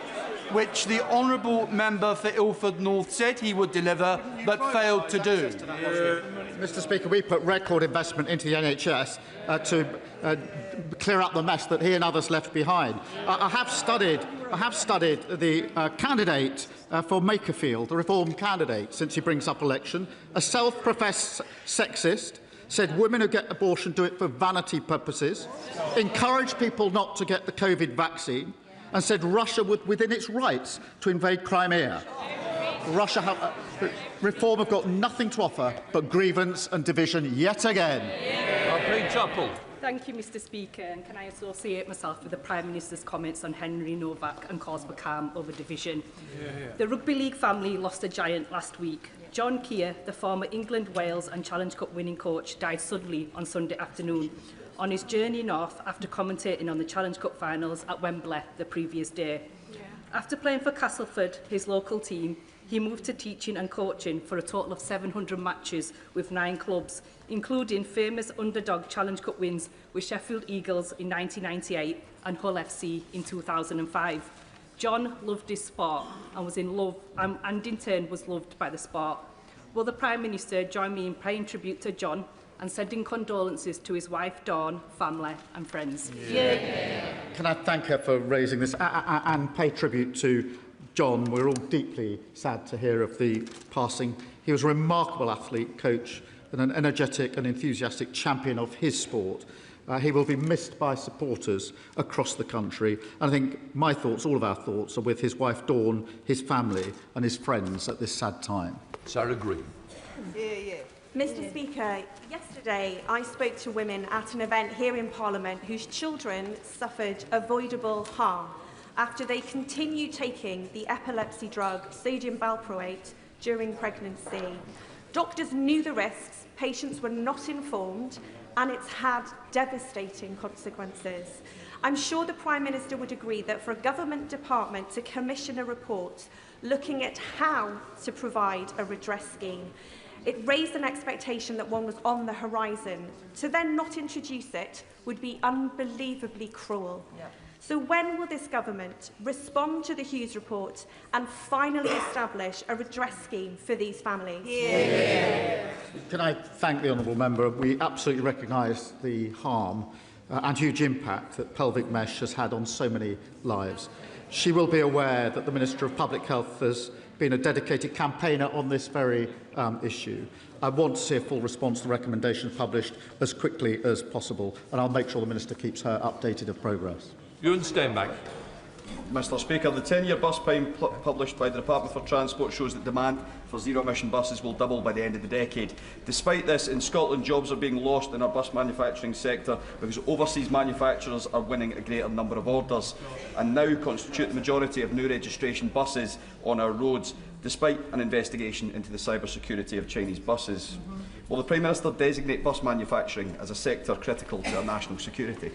which the honourable member for Ilford North said he would deliver but failed to do? Mr. Speaker, we put record investment into the NHS to clear up the mess that he and others left behind. I have studied the candidate for Makerfield, the Reform candidate, since he brings up election, a self-professed sexist, said women who get abortion do it for vanity purposes, encouraged people not to get the COVID vaccine, and said Russia was within its rights to invade Crimea. Reform have got nothing to offer but grievance and division yet again. Thank you, Mr. Speaker. And can I associate myself with the Prime Minister's comments on Henry Novak and cause for calm over division? The Rugby League family lost a giant last week. John Keir, the former England, Wales and Challenge Cup winning coach, died suddenly on Sunday afternoon on his journey north after commentating on the Challenge Cup finals at Wembley the previous day. After playing for Castleford, his local team, he moved to teaching and coaching for a total of 700 matches with 9 clubs, including famous underdog Challenge Cup wins with Sheffield Eagles in 1998 and Hull FC in 2005. John loved his sport and was in love, and in turn was loved by the sport. Will the Prime Minister join me in paying tribute to John and sending condolences to his wife Dawn, family and friends? Can I thank her for raising this and pay tribute to John? We're all deeply sad to hear of the passing. He was a remarkable athlete, coach, and an energetic and enthusiastic champion of his sport. He will be missed by supporters across the country. And I think my thoughts, all of our thoughts, are with his wife Dawn, his family and his friends at this sad time. Sarah Green. Mr. Speaker, yesterday I spoke to women at an event here in Parliament whose children suffered avoidable harm after they continued taking the epilepsy drug sodium valproate during pregnancy. Doctors knew the risks, patients were not informed, and it's had devastating consequences. I'm sure the Prime Minister would agree that for a government department to commission a report looking at how to provide a redress scheme, it raised an expectation that one was on the horizon. To then not introduce it would be unbelievably cruel. Yep. So when will this government respond to the Hughes report and finally establish a redress scheme for these families? Yeah. Can I thank the honourable member? We absolutely recognise the harm and huge impact that pelvic mesh has had on so many lives. She will be aware that the Minister of Public Health has been a dedicated campaigner on this very issue. I want to see a full response to the recommendations published as quickly as possible, and I'll make sure the Minister keeps her updated of progress. Ewan Steinbach. Mr Speaker, the 10-year bus plan published by the Department for Transport shows that demand for zero-emission buses will double by the end of the decade. Despite this, in Scotland, jobs are being lost in our bus manufacturing sector because overseas manufacturers are winning a greater number of orders and now constitute the majority of new registration buses on our roads, despite an investigation into the cybersecurity of Chinese buses. Will the Prime Minister designate bus manufacturing as a sector critical to our national security?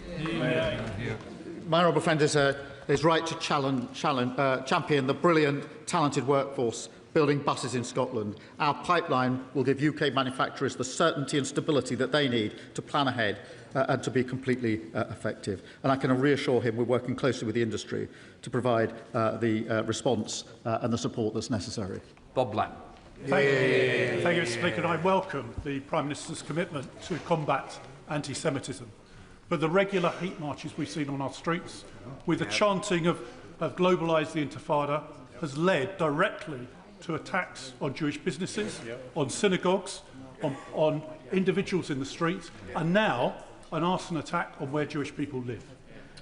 My honourable friend is right to champion the brilliant, talented workforce building buses in Scotland. Our pipeline will give UK manufacturers the certainty and stability that they need to plan ahead and to be completely effective. And I can reassure him we're working closely with the industry to provide the response and the support that's necessary. Bob Black. Thank you, Mr Speaker. And I welcome the Prime Minister's commitment to combat anti-Semitism. But the regular hate marches we've seen on our streets, with the chanting of globalise the Intifada, has led directly to attacks on Jewish businesses, on synagogues, on individuals in the streets, and now an arson attack on where Jewish people live.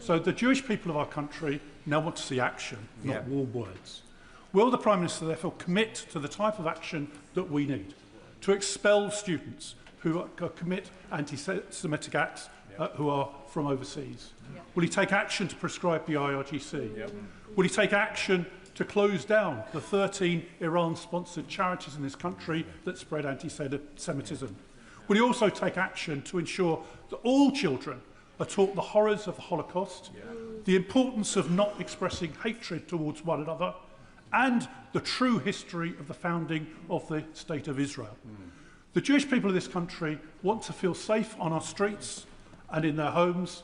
So the Jewish people of our country now want to see action, not warm words. Will the Prime Minister therefore commit to the type of action that we need to expel students who commit anti-Semitic acts who are from overseas? Will he take action to prescribe the IRGC? Will he take action to close down the 13 Iran-sponsored charities in this country that spread anti-Semitism? Will he also take action to ensure that all children are taught the horrors of the Holocaust, the importance of not expressing hatred towards one another, and the true history of the founding of the State of Israel? The Jewish people of this country want to feel safe on our streets and in their homes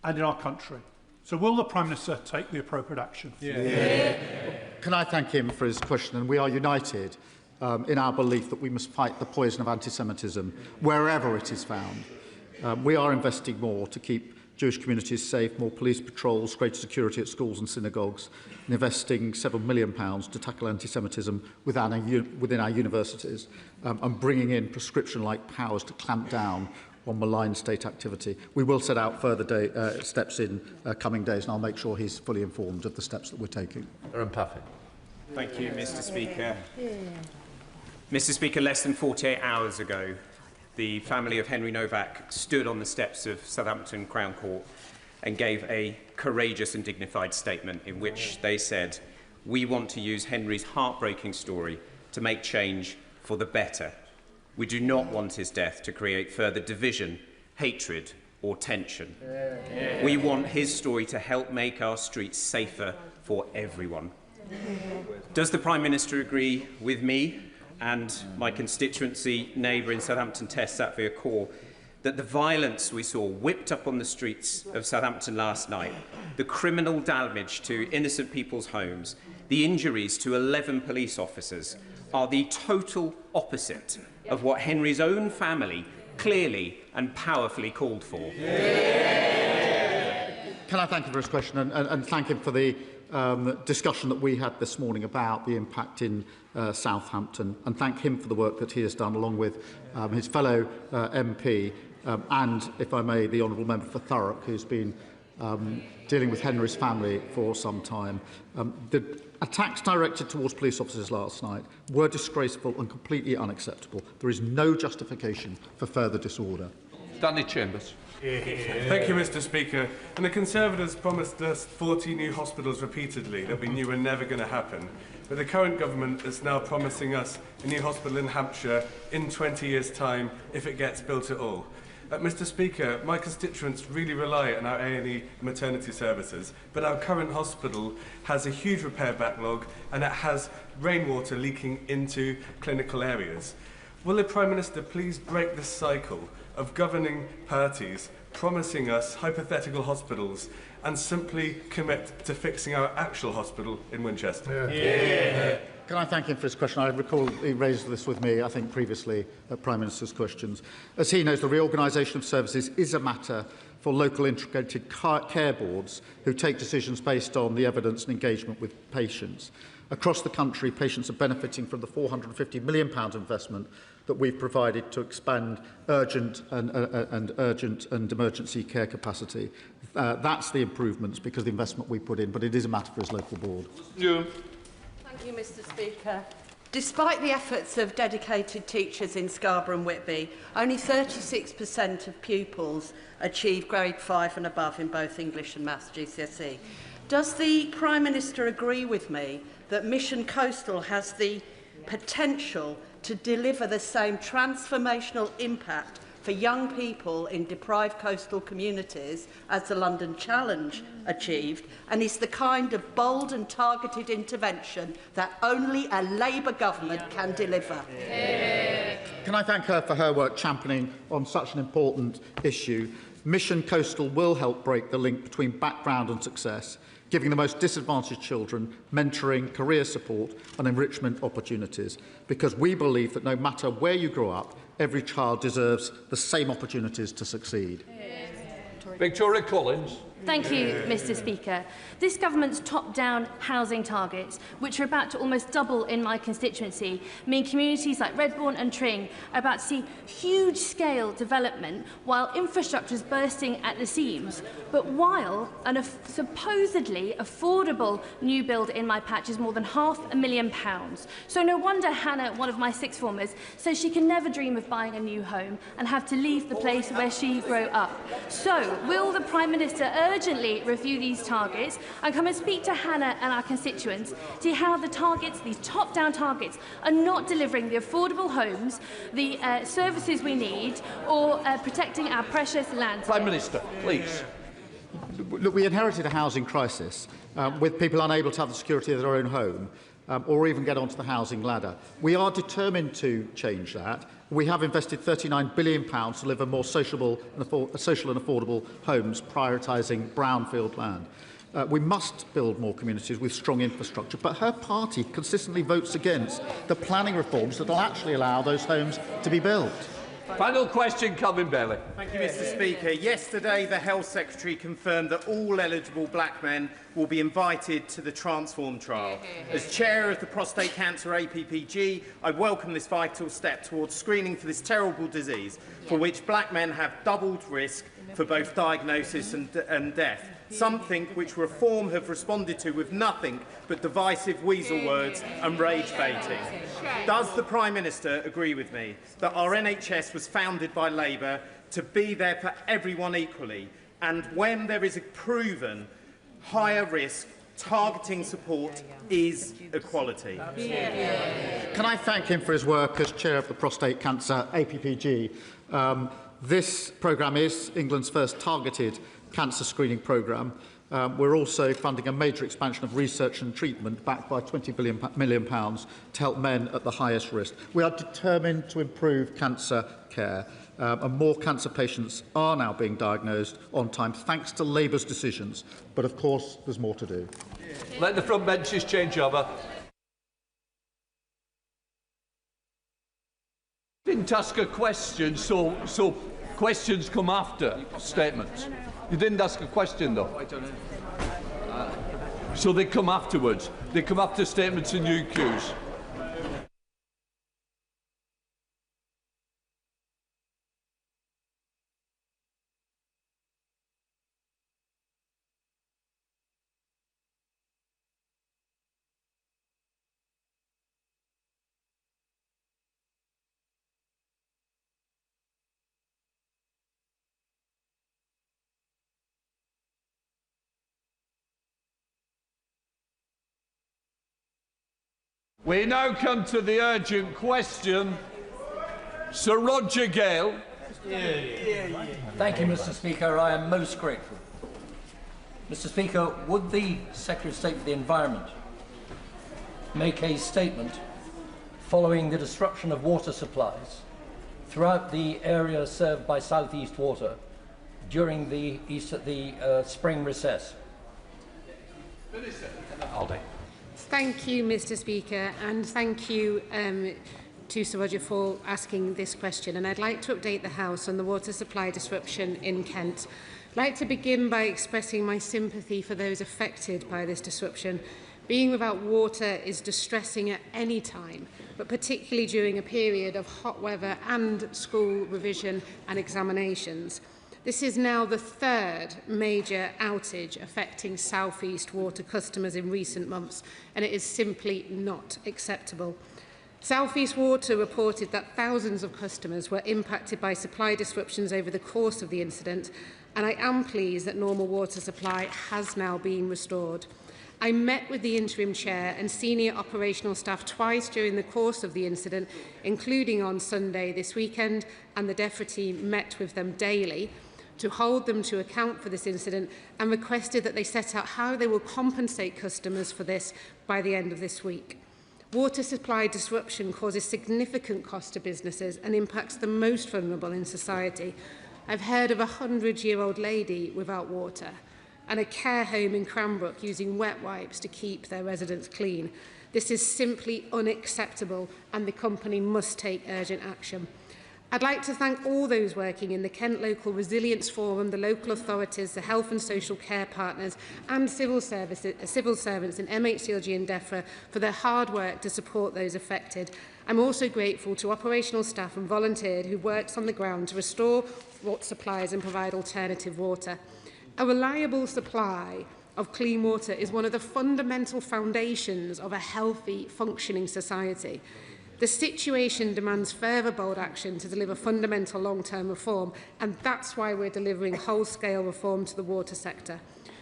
and in our country. So will the Prime Minister take the appropriate action? Can I thank him for his question? And we are united in our belief that we must fight the poison of anti-Semitism wherever it is found. We are investing more to keep Jewish communities safe, more police patrols, greater security at schools and synagogues, and investing £7 million to tackle anti-Semitism within our universities, and bringing in prescription-like powers to clamp down on malign state activity. We will set out further steps in coming days, and I'll make sure he's fully informed of the steps that we're taking. Thank you, Mr Speaker. Mr Speaker, less than 48 hours ago, the family of Henry Novak stood on the steps of Southampton Crown Court and gave a courageous and dignified statement in which they said, "We want to use Henry's heartbreaking story to make change for the better. We do not want his death to create further division, hatred or tension. We want his story to help make our streets safer for everyone." Does the Prime Minister agree with me and my constituency neighbour in Southampton Test, Satvir Kaur, that the violence we saw whipped up on the streets of Southampton last night, the criminal damage to innocent people's homes, the injuries to 11 police officers, are the total opposite of what Henry's own family clearly and powerfully called for? Can I thank him for his question and thank him for the discussion that we had this morning about the impact in Southampton, and thank him for the work that he has done along with his fellow MP and, if I may, the Honourable Member for Thurrock, who's been dealing with Henry's family for some time. The attacks directed towards police officers last night were disgraceful and completely unacceptable. There is no justification for further disorder. Danny Chambers. Thank you, Mr. Speaker. And the Conservatives promised us 40 new hospitals repeatedly that we knew were never going to happen. But the current government is now promising us a new hospital in Hampshire in 20 years' time if it gets built at all. Mr. Speaker, my constituents really rely on our A&E maternity services, but our current hospital has a huge repair backlog and it has rainwater leaking into clinical areas. Will the Prime Minister please break this cycle of governing parties promising us hypothetical hospitals and simply commit to fixing our actual hospital in Winchester? Can I thank him for his question? I recall he raised this with me, I think, previously at Prime Minister's questions. As he knows, the reorganisation of services is a matter for local integrated care boards who take decisions based on the evidence and engagement with patients. Across the country, patients are benefiting from the £450 million investment that we've provided to expand urgent and emergency care capacity. That's the improvements because of the investment we put in, but it is a matter for his local board. Thank you, Mr. Speaker. Despite the efforts of dedicated teachers in Scarborough and Whitby, only 36% of pupils achieve grade 5 and above in both English and Maths GCSE. Does the Prime Minister agree with me that Mission Coastal has the potential to deliver the same transformational impact for young people in deprived coastal communities as the London Challenge achieved, and is the kind of bold and targeted intervention that only a Labour government can deliver? Can I thank her for her work championing on such an important issue? Mission Coastal will help break the link between background and success, giving the most disadvantaged children mentoring, career support and enrichment opportunities, because we believe that no matter where you grow up, every child deserves the same opportunities to succeed. Victoria Collins. Thank you, Mr. Speaker. This government's top-down housing targets, which are about to almost double in my constituency, mean communities like Redbourne and Tring are about to see huge-scale development while infrastructure is bursting at the seams. But while a supposedly affordable new build in my patch is more than £500,000. So no wonder Hannah, one of my sixth formers, says she can never dream of buying a new home and have to leave the place where she grew up. So will the Prime Minister urgently review these targets and come and speak to Hannah and our constituents, see how the targets, these top-down targets, are not delivering the affordable homes, the services we need, or protecting our precious land? Prime Minister, please. Look, we inherited a housing crisis with people unable to have the security of their own home or even get onto the housing ladder. We are determined to change that. We have invested £39 billion to deliver more social and affordable homes, prioritising brownfield land. We must build more communities with strong infrastructure, but her party consistently votes against the planning reforms that will actually allow those homes to be built. Final question, Calvin Bailey. Thank you, Mr. Speaker. Yesterday, the Health Secretary confirmed that all eligible black men will be invited to the Transform trial. As chair of the Prostate Cancer APPG, I welcome this vital step towards screening for this terrible disease, for which black men have doubled risk for both diagnosis and death, something which Reform have responded to with nothing but divisive weasel words and rage baiting. Does the Prime Minister agree with me that our NHS was founded by Labour to be there for everyone equally, and when there is a proven higher risk, targeting support is equality? Can I thank him for his work as chair of the Prostate Cancer APPG? This programme is England's first targeted cancer screening programme. We're also funding a major expansion of research and treatment backed by £20 million to help men at the highest risk. We are determined to improve cancer care, and more cancer patients are now being diagnosed on time thanks to Labour's decisions. But of course, there's more to do. Let the front benches change over. Didn't ask a question, so questions come after statements. You didn't ask a question, though. I don't know. So they come afterwards. They come after statements and new cues. We now come to the urgent question. Sir Roger Gale. Thank you, Mr. Speaker. I am most grateful. Mr. Speaker, would the Secretary of State for the Environment make a statement following the disruption of water supplies throughout the area served by South East Water during the spring recess? Thank you, Mr. Speaker, and thank you to Sir Roger for asking this question. And I'd like to update the House on the water supply disruption in Kent. I'd like to begin by expressing my sympathy for those affected by this disruption. Being without water is distressing at any time, but particularly during a period of hot weather and school revision and examinations. This is now the third major outage affecting South East Water customers in recent months, and it is simply not acceptable. South East Water reported that thousands of customers were impacted by supply disruptions over the course of the incident, and I am pleased that normal water supply has now been restored. I met with the interim chair and senior operational staff twice during the course of the incident, including on Sunday this weekend, and the DEFRA team met with them daily to hold them to account for this incident and requested that they set out how they will compensate customers for this by the end of this week. Water supply disruption causes significant cost to businesses and impacts the most vulnerable in society. I've heard of a 100-year-old lady without water and a care home in Cranbrook using wet wipes to keep their residents clean. This is simply unacceptable, and the company must take urgent action. I'd like to thank all those working in the Kent Local Resilience Forum, the local authorities, the health and social care partners and civil servants in MHCLG and DEFRA for their hard work to support those affected. I'm also grateful to operational staff and volunteers who worked on the ground to restore water supplies and provide alternative water. A reliable supply of clean water is one of the fundamental foundations of a healthy, functioning society. The situation demands further bold action to deliver fundamental long-term reform, and that's why we're delivering whole-scale reform to the water sector.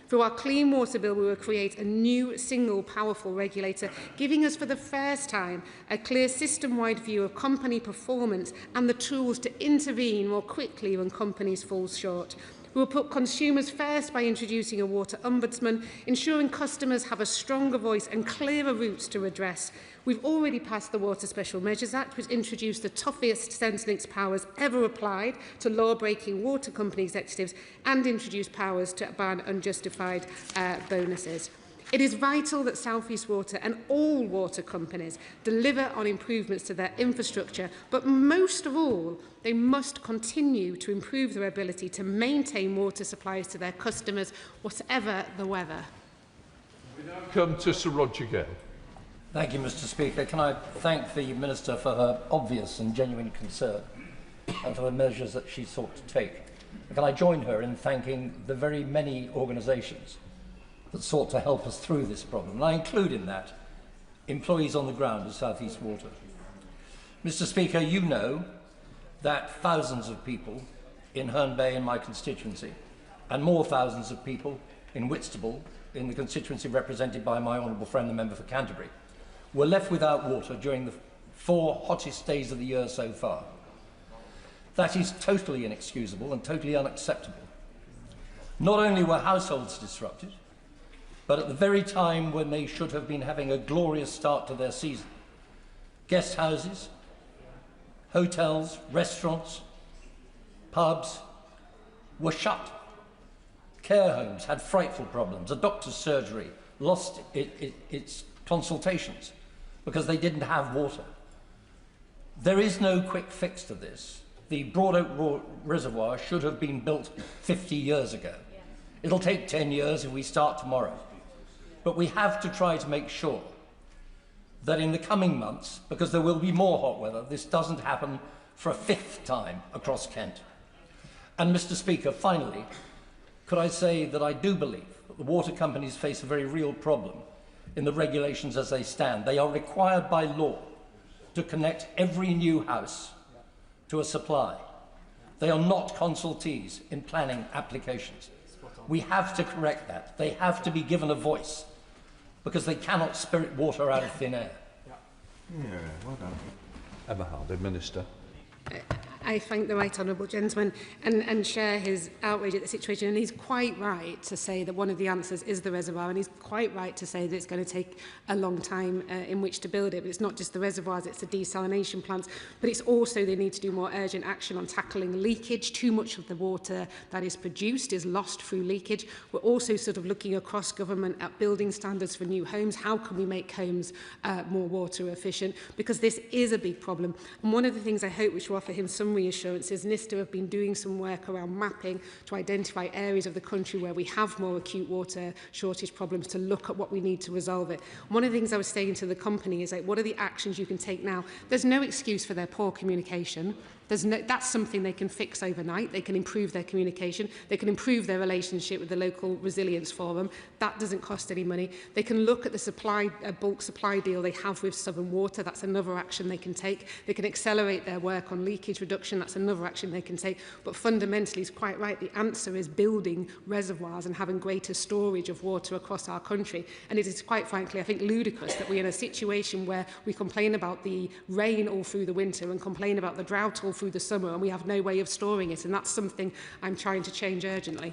Through our Clean Water Bill, we will create a new, single, powerful regulator, giving us for the first time a clear system-wide view of company performance and the tools to intervene more quickly when companies fall short. We will put consumers first by introducing a water ombudsman, ensuring customers have a stronger voice and clearer routes to redress. We've already passed the Water Special Measures Act, which introduced the toughest Centrelink's powers ever applied to law-breaking water company executives and introduced powers to ban unjustified bonuses. It is vital that South East Water and all water companies deliver on improvements to their infrastructure, but most of all, they must continue to improve their ability to maintain water supplies to their customers, whatever the weather. We now come to Sir Roger Gale. Thank you, Mr. Speaker. Can I thank the Minister for her obvious and genuine concern and for the measures that she sought to take. And can I join her in thanking the very many organisations that sought to help us through this problem? And I include in that employees on the ground at South East Water. Mr. Speaker, you know that thousands of people in Herne Bay, in my constituency, and more thousands of people in Whitstable, in the constituency represented by my honourable friend, the member for Canterbury, were left without water during the 4 hottest days of the year so far. That is totally inexcusable and totally unacceptable. Not only were households disrupted, but at the very time when they should have been having a glorious start to their season, guest houses, hotels, restaurants, pubs were shut. Care homes had frightful problems. A doctor's surgery lost its consultations because they didn't have water. There is no quick fix to this. The Broad Oak Reservoir should have been built 50 years ago. It'll take 10 years if we start tomorrow. But we have to try to make sure that in the coming months, because there will be more hot weather, this doesn't happen for a 5th time across Kent. And Mr. Speaker, finally, could I say that I do believe that the water companies face a very real problem in the regulations as they stand. They are required by law to connect every new house to a supply. They are not consultees in planning applications. We have to correct that. They have to be given a voice because they cannot spirit water out of thin air. Yeah, well done. Emma Hardy, Minister. I thank the right honourable gentleman and share his outrage at the situation. And he's quite right to say that one of the answers is the reservoir, and he's quite right to say that it's going to take a long time in which to build it. But it's not just the reservoirs, it's the desalination plants, but it's also they need to do more urgent action on tackling leakage. Too much of the water that is produced is lost through leakage. We're also sort of looking across government at building standards for new homes. How can we make homes more water efficient? Because this is a big problem. And one of the things I hope which will offer him some reassurances, NISTA have been doing some work around mapping to identify areas of the country where we have more acute water shortage problems to look at what we need to resolve it. One of the things I was saying to the company is, like, what are the actions you can take now? There's no excuse for their poor communication. That's something they can fix overnight. They can improve their communication. They can improve their relationship with the local resilience forum. That doesn't cost any money. They can look at the bulk supply deal they have with Southern Water. That's another action they can take. They can accelerate their work on leakage reduction. That's another action they can take. But fundamentally, he's quite right. The answer is building reservoirs and having greater storage of water across our country. And it is quite frankly, I think, ludicrous that we're in a situation where we complain about the rain all through the winter and complain about the drought all through the summer, and we have no way of storing it, and that's something I'm trying to change urgently.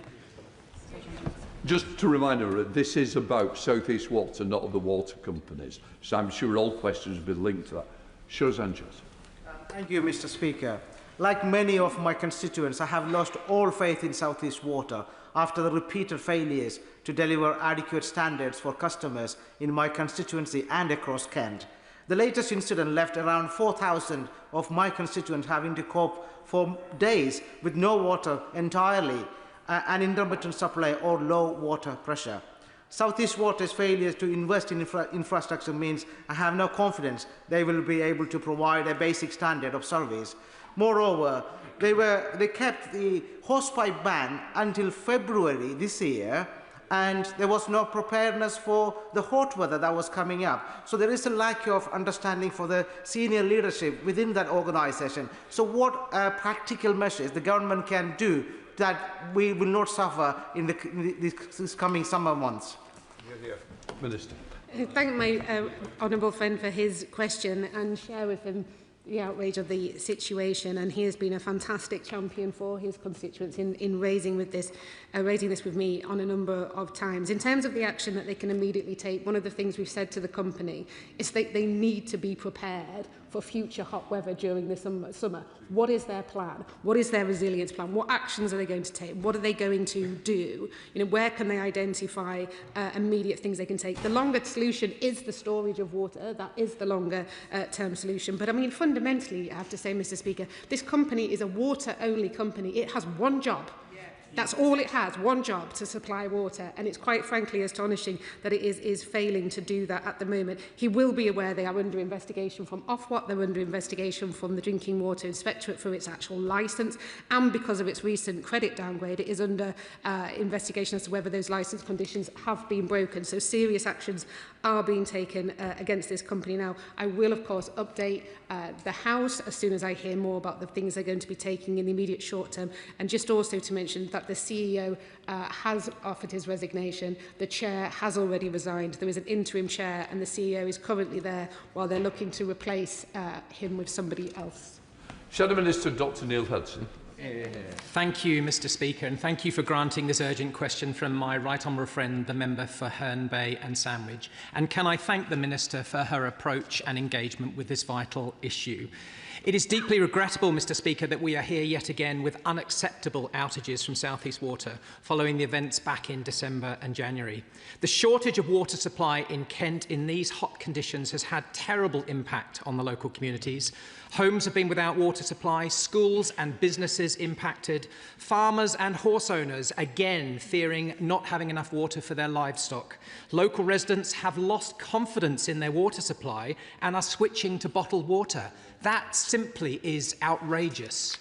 Just to remind her, this is about South East Water, not other water companies, so I'm sure all questions will be linked to that. Show Sanchez. Thank you, Mr. Speaker. Like many of my constituents, I have lost all faith in South East Water after the repeated failures to deliver adequate standards for customers in my constituency and across Kent. The latest incident left around 4,000 of my constituents having to cope for days with no water entirely, an intermittent supply or low water pressure. South East Water's failure to invest in infrastructure means I have no confidence they will be able to provide a basic standard of service. Moreover, they kept the hosepipe ban until February this year, and there was no preparedness for the hot weather that was coming up. So there is a lack of understanding for the senior leadership within that organisation. So what practical measures the government can do that we will not suffer in this coming summer months? Minister. I thank my honourable friend for his question and share with him the outrage of the situation, and he has been a fantastic champion for his constituents in raising this with me on a number of times. In terms of the action that they can immediately take, one of the things we've said to the company is that they need to be prepared for future hot weather during the summer. What is their plan? What is their resilience plan? What actions are they going to take? What are they going to do? You know, where can they identify immediate things they can take? The longer solution is the storage of water. That is the longer term solution. But I mean, fundamentally, I have to say, Mr. Speaker, this company is a water-only company. It has one job. That's all it has, one job, to supply water, and it's quite frankly astonishing that it is failing to do that at the moment. He will be aware they are under investigation from Ofwat, they're under investigation from the Drinking Water Inspectorate for its actual licence, and because of its recent credit downgrade, it is under investigation as to whether those licence conditions have been broken. So serious actions are being taken against this company now. I will, of course, update the House as soon as I hear more about the things they're going to be taking in the immediate short term, and just also to mention that the CEO has offered his resignation. The chair has already resigned. There is an interim chair, and the CEO is currently there while they're looking to replace him with somebody else. Shadow Minister Dr Neil Hudson. Thank you, Mr. Speaker, and thank you for granting this urgent question from my right honourable friend, the member for Herne Bay and Sandwich. And can I thank the Minister for her approach and engagement with this vital issue. It is deeply regrettable, Mr. Speaker, that we are here yet again with unacceptable outages from South East Water following the events back in December and January. The shortage of water supply in Kent in these hot conditions has had terrible impact on the local communities. Homes have been without water supply, schools and businesses impacted, farmers and horse owners again fearing not having enough water for their livestock. Local residents have lost confidence in their water supply and are switching to bottled water. That simply is outrageous.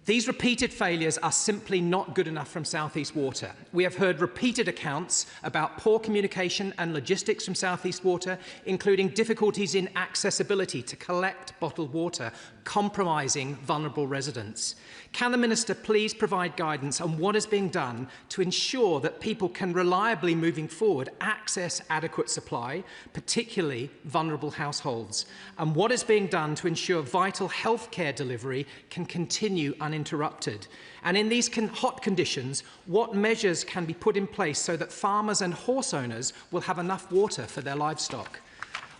These repeated failures are simply not good enough from South East Water. We have heard repeated accounts about poor communication and logistics from South East Water, including difficulties in accessibility to collect bottled water, compromising vulnerable residents. Can the Minister please provide guidance on what is being done to ensure that people can reliably, moving forward, access adequate supply, particularly vulnerable households? And what is being done to ensure vital healthcare delivery can continue uninterrupted? And in these hot conditions, what measures can be put in place so that farmers and horse owners will have enough water for their livestock?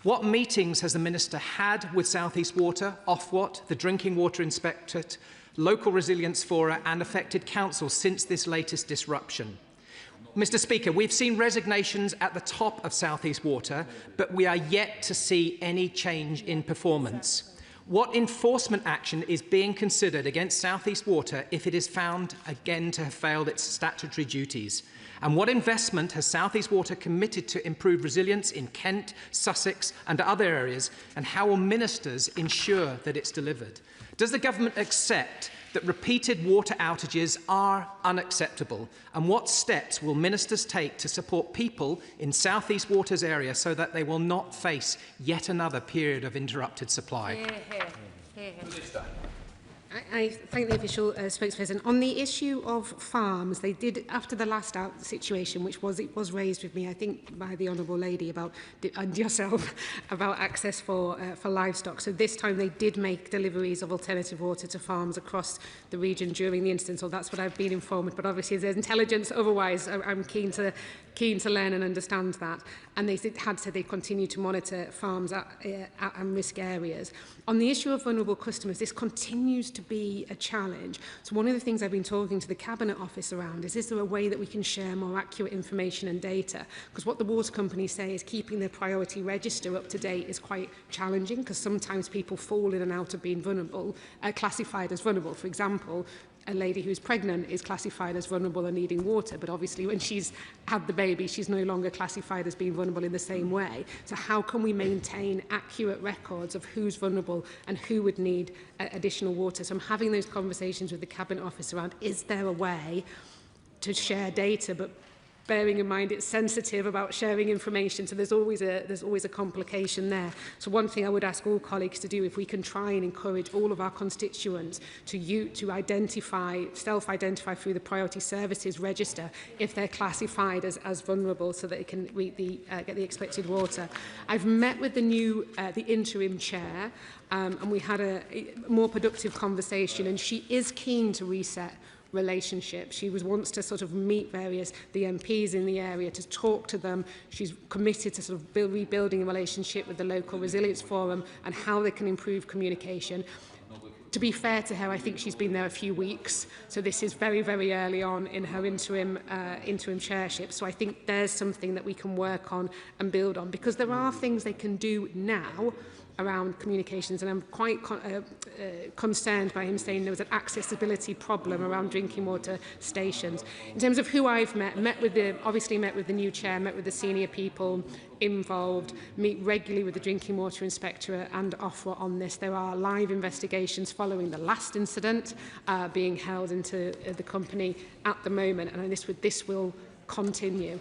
What meetings has the Minister had with South East Water, Ofwat, the Drinking Water Inspectorate, local resilience fora and affected councils since this latest disruption? Mr. Speaker, we've seen resignations at the top of South East Water, but we are yet to see any change in performance. What enforcement action is being considered against South East Water if it is found again to have failed its statutory duties? And what investment has South East Water committed to improve resilience in Kent, Sussex and other areas, and how will ministers ensure that it's delivered? Does the government accept that repeated water outages are unacceptable? And what steps will ministers take to support people in South East Water's area so that they will not face yet another period of interrupted supply? Minister. I thank the official spokesperson. On the issue of farms, they did, after the last situation, which was raised with me, I think, by the Honourable Lady about, and yourself, about access for livestock. So this time they did make deliveries of alternative water to farms across the region during the incident. So that's what I've been informed. But obviously, if there's intelligence otherwise, I'm keen to learn and understand that. And they had said they continue to monitor farms at risk areas. On the issue of vulnerable customers, this continues to be a challenge. So one of the things I've been talking to the Cabinet Office around is there a way that we can share more accurate information and data? Because what the water companies say is keeping their priority register up to date is quite challenging, because sometimes people fall in and out of being vulnerable, classified as vulnerable. For example, a lady who's pregnant is classified as vulnerable and needing water, but obviously when she's had the baby, she's no longer classified as being vulnerable in the same way. So how can we maintain accurate records of who's vulnerable and who would need additional water? So I'm having those conversations with the Cabinet Office around, is there a way to share data, but bearing in mind it's sensitive about sharing information, so there's always a complication there. So one thing I would ask all colleagues to do, if we can try and encourage all of our constituents to identify, self-identify through the Priority Services Register if they're classified as vulnerable, so that they can get the expected water. I've met with the interim chair, and we had a more productive conversation, and she is keen to reset relationship. She wants to sort of meet the MPs in the area, to talk to them. She's committed to sort of rebuilding a relationship with the local resilience forum and how they can improve communication. To be fair to her, I think she's been there a few weeks, so this is very, very early on in her interim chairship. So I think there's something that we can work on and build on, because there are things they can do now around communications, and I'm quite concerned by him saying there was an accessibility problem around drinking water stations. In terms of who I've obviously met with the new chair, met with the senior people involved, meet regularly with the Drinking Water Inspectorate and Ofwat on this. There are live investigations following the last incident being held into the company at the moment, and this will continue.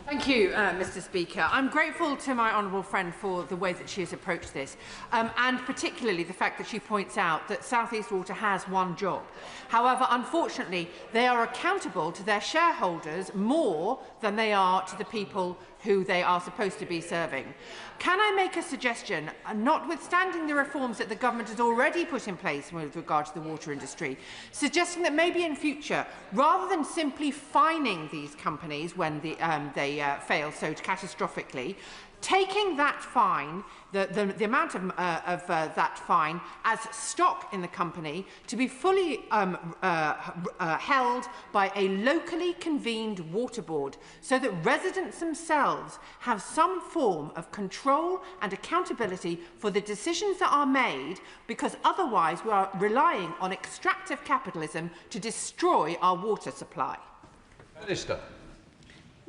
Thank you, Mr. Speaker. I'm grateful to my honourable friend for the way that she has approached this, and particularly the fact that she points out that South East Water has one job. However, unfortunately, they are accountable to their shareholders more than they are to the people who they are supposed to be serving. Can I make a suggestion, notwithstanding the reforms that the government has already put in place with regard to the water industry, suggesting that maybe in future, rather than simply fining these companies when they fail so catastrophically, taking that fine, the amount of that fine as stock in the company to be fully held by a locally convened water board, so that residents themselves have some form of control and accountability for the decisions that are made, because otherwise we are relying on extractive capitalism to destroy our water supply. Minister.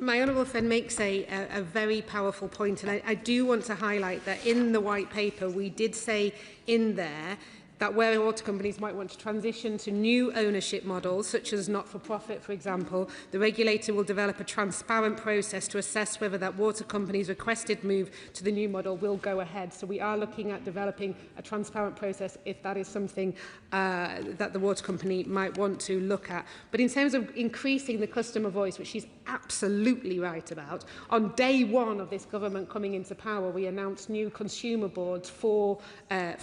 My honourable friend makes a very powerful point, and I do want to highlight that in the white paper we did say in there that where water companies might want to transition to new ownership models, such as not-for-profit, for example, the regulator will develop a transparent process to assess whether that water company's requested move to the new model will go ahead. So we are looking at developing a transparent process if that is something that the water company might want to look at. But in terms of increasing the customer voice, which she's absolutely right about, on day one of this government coming into power, we announced new consumer boards for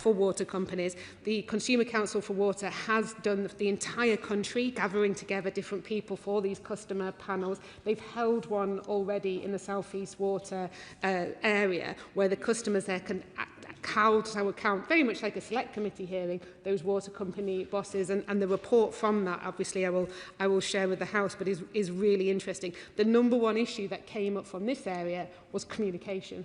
water companies. The Consumer Council for Water has done the entire country, gathering together different people for these customer panels. They've held one already in the South East Water area, where the customers there can count very much like a select committee hearing, those water company bosses, and the report from that, obviously, I will share with the House, but is really interesting. The number one issue that came up from this area was communication.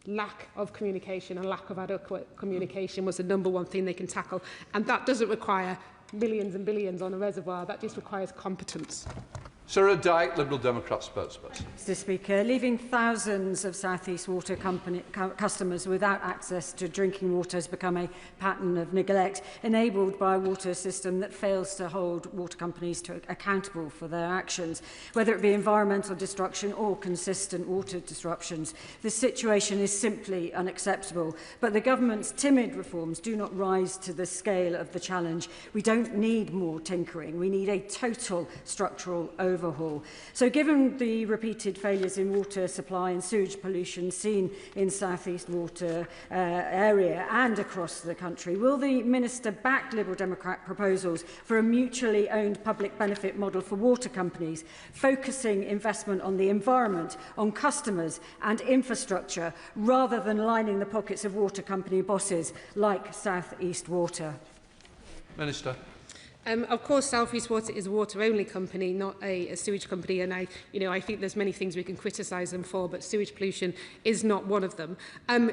Lack of communication and lack of adequate communication was the number one thing they can tackle, and that doesn't require millions and billions on a reservoir, that just requires competence. Sarah Dyke, Liberal Democrat spokesperson. Mr Speaker, leaving thousands of South East Water customers without access to drinking water has become a pattern of neglect, enabled by a water system that fails to hold water companies accountable for their actions, whether it be environmental destruction or consistent water disruptions. This situation is simply unacceptable, but the government's timid reforms do not rise to the scale of the challenge. We don't need more tinkering, we need a total structural overhaul. So given the repeated failures in water supply and sewage pollution seen in South East Water area and across the country, will the Minister back Liberal Democrat proposals for a mutually owned public benefit model for water companies, focusing investment on the environment, on customers and infrastructure, rather than lining the pockets of water company bosses like South East Water? Minister. Of course, South East Water is a water-only company, not a sewage company, and I think there's many things we can criticise them for, but sewage pollution is not one of them.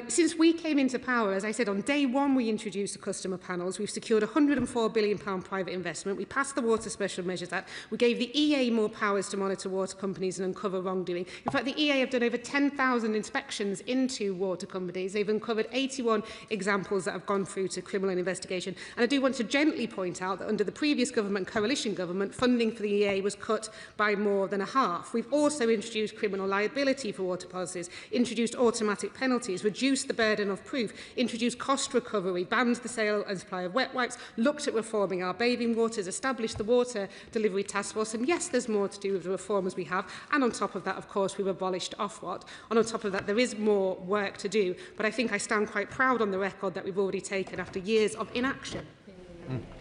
Since we came into power, as I said, on day one we introduced the customer panels. We've secured £104 billion private investment. We passed the Water Special Measures Act. We gave the EA more powers to monitor water companies and uncover wrongdoing. In fact, the EA have done over 10,000 inspections into water companies. They've uncovered 81 examples that have gone through to criminal investigation. And I do want to gently point out that under the previous government, coalition government, funding for the EA was cut by more than a half. We've also introduced criminal liability for water policies, introduced automatic penalties, reduced the burden of proof, introduced cost recovery, banned the sale and supply of wet wipes, looked at reforming our bathing waters, established the Water Delivery Task Force, and yes, there's more to do with the reforms we have. And on top of that, of course, we've abolished Ofwat. And on top of that, there is more work to do. But I think I stand quite proud on the record that we've already taken after years of inaction.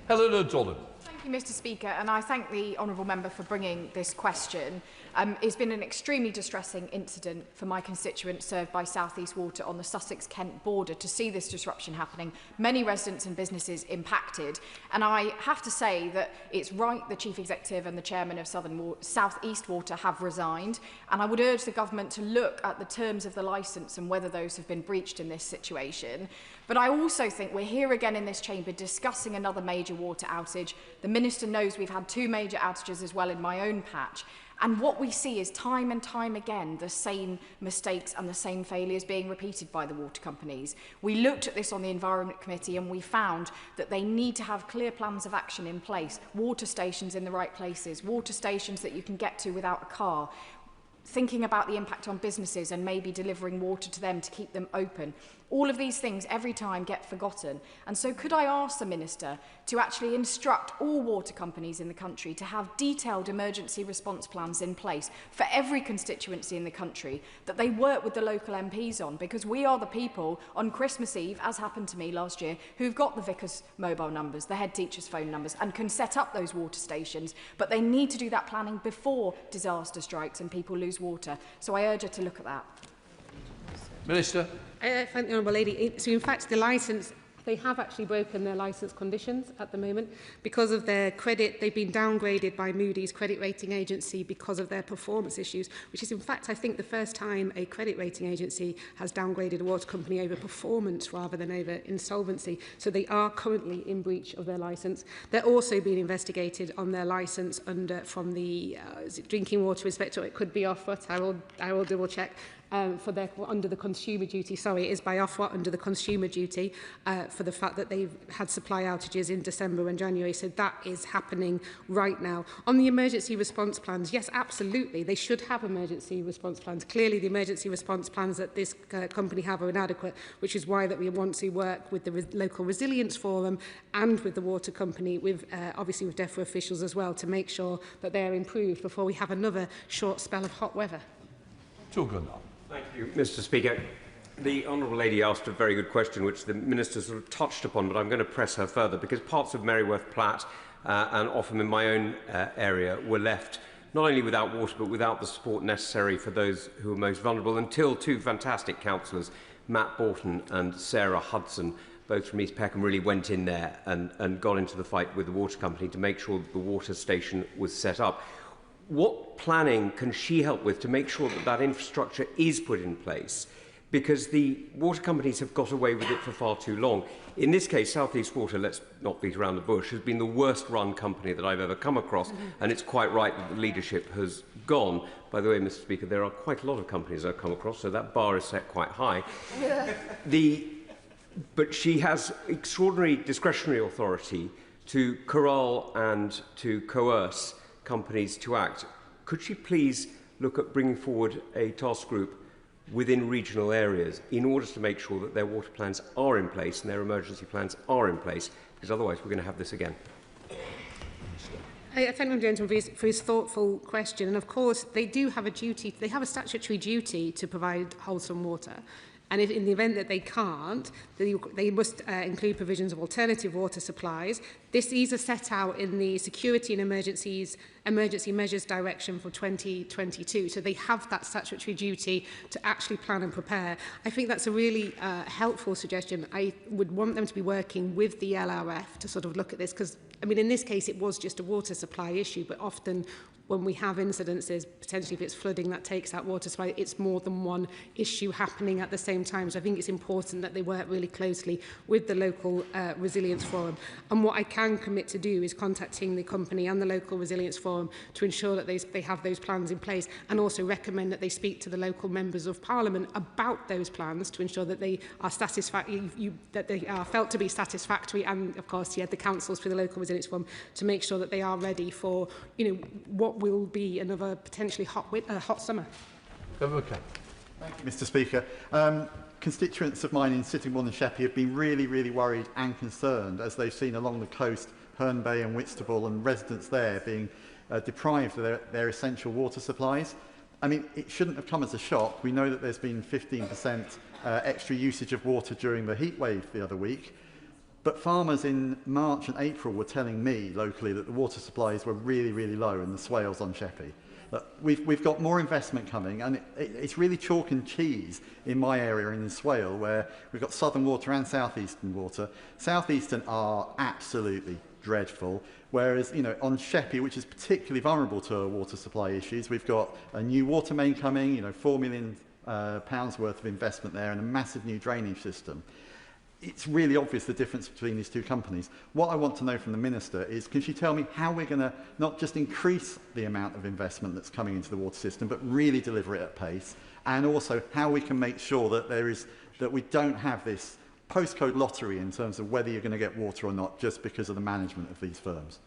Helen O'Donnell. Thank you, Mr Speaker, and I thank the honourable member for bringing this question. It's been an extremely distressing incident for my constituent served by South East Water on the Sussex-Kent border to see this disruption happening, many residents and businesses impacted. And I have to say that it's right the Chief Executive and the Chairman of South East Water have resigned, and I would urge the Government to look at the terms of the licence and whether those have been breached in this situation. But I also think we're here again in this chamber discussing another major water outage. The Minister knows we've had 2 major outages as well in my own patch. And what we see is time and time again the same mistakes and the same failures being repeated by the water companies. We looked at this on the Environment Committee and we found that they need to have clear plans of action in place, water stations in the right places, water stations that you can get to without a car, thinking about the impact on businesses and maybe delivering water to them to keep them open. All of these things every time get forgotten. And so could I ask the Minister to actually instruct all water companies in the country to have detailed emergency response plans in place for every constituency in the country that they work with the local MPs on, because we are the people on Christmas Eve, as happened to me last year, who've got the vicar's mobile numbers, the head teacher's phone numbers, and can set up those water stations, but they need to do that planning before disaster strikes and people lose water. So I urge her to look at that. Minister. I thank the Honourable Lady. So in fact, the licence, they have actually broken their licence conditions at the moment. Because of their credit, they've been downgraded by Moody's credit rating agency because of their performance issues, which is in fact, I think, the first time a credit rating agency has downgraded a water company over performance rather than over insolvency. So they are currently in breach of their licence. They're also being investigated on their licence from the drinking water inspector. It could be Ofwat. I will double check. under the consumer duty. Sorry, it is by Ofwat under the consumer duty for the fact that they've had supply outages in December and January. So that is happening right now. On the emergency response plans, yes, absolutely, they should have emergency response plans. Clearly, the emergency response plans that this company have are inadequate, which is why that we want to work with the local resilience forum and with the water company, with obviously with DEFRA officials as well, to make sure that they are improved before we have another short spell of hot weather. Thank you, Mr. Speaker. The Honourable Lady asked a very good question, which the Minister sort of touched upon, but I'm going to press her further, because parts of Merryworth Platt and often in my own area were left not only without water, but without the support necessary for those who are most vulnerable, until two fantastic councillors, Matt Borton and Sarah Hudson, both from East Peckham, really went in there and got into the fight with the water company to make sure that the water station was set up. What planning can she help with to make sure that that infrastructure is put in place? Because the water companies have got away with it for far too long. In this case, South East Water, let's not beat around the bush, has been the worst run company that I've ever come across, and it's quite right that the leadership has gone. By the way, Mr. Speaker, there are quite a lot of companies I've come across, so that bar is set quite high. But she has extraordinary discretionary authority to corral and to coerce companies to act. Could she please look at bringing forward a task group within regional areas in order to make sure that their water plans are in place and their emergency plans are in place, because otherwise we're going to have this again. I thank the gentleman for his thoughtful question. And of course, they do have a duty, they have a statutory duty to provide wholesome water. And if in the event that they can't, they must include provisions of alternative water supplies. These are set out in the Security and Emergency Measures Direction for 2022. So they have that statutory duty to actually plan and prepare. I think that's a really helpful suggestion. I would want them to be working with the LRF to sort of look at this, because, I mean, in this case, it was just a water supply issue, but often when we have incidences, potentially if it's flooding that takes out water supply, it's more than one issue happening at the same time. So I think it's important that they work really closely with the local resilience forum. And what I can commit to do is contacting the company and the local resilience forum to ensure that they have those plans in place, and also recommend that they speak to the local members of Parliament about those plans to ensure that they are that they are felt to be satisfactory, and of course, the councils for the local resilience forum to make sure that they are ready for, what will be another potentially hot summer. Okay. Thank you, Mr. Speaker. Constituents of mine in Sittingbourne and Sheppey have been really, really worried and concerned as they've seen along the coast, Herne Bay and Whitstable, and residents there being deprived of their essential water supplies. I mean, it shouldn't have come as a shock. We know that there's been 15% extra usage of water during the heat wave the other week. But farmers in March and April were telling me locally that the water supplies were really, really low in the swales on Sheppey. We've got more investment coming, and it's really chalk and cheese in my area in the Swale, where we've got Southern Water and South Eastern Water. South Eastern are absolutely dreadful, whereas on Sheppey, which is particularly vulnerable to water supply issues, we've got a new water main coming, £4 million worth of investment there, and a massive new drainage system. It's really obvious the difference between these two companies. What I want to know from the Minister is, can she tell me how we're going to not just increase the amount of investment that's coming into the water system, but really deliver it at pace, and also how we can make sure that we don't have this postcode lottery in terms of whether you're going to get water or not, just because of the management of these firms.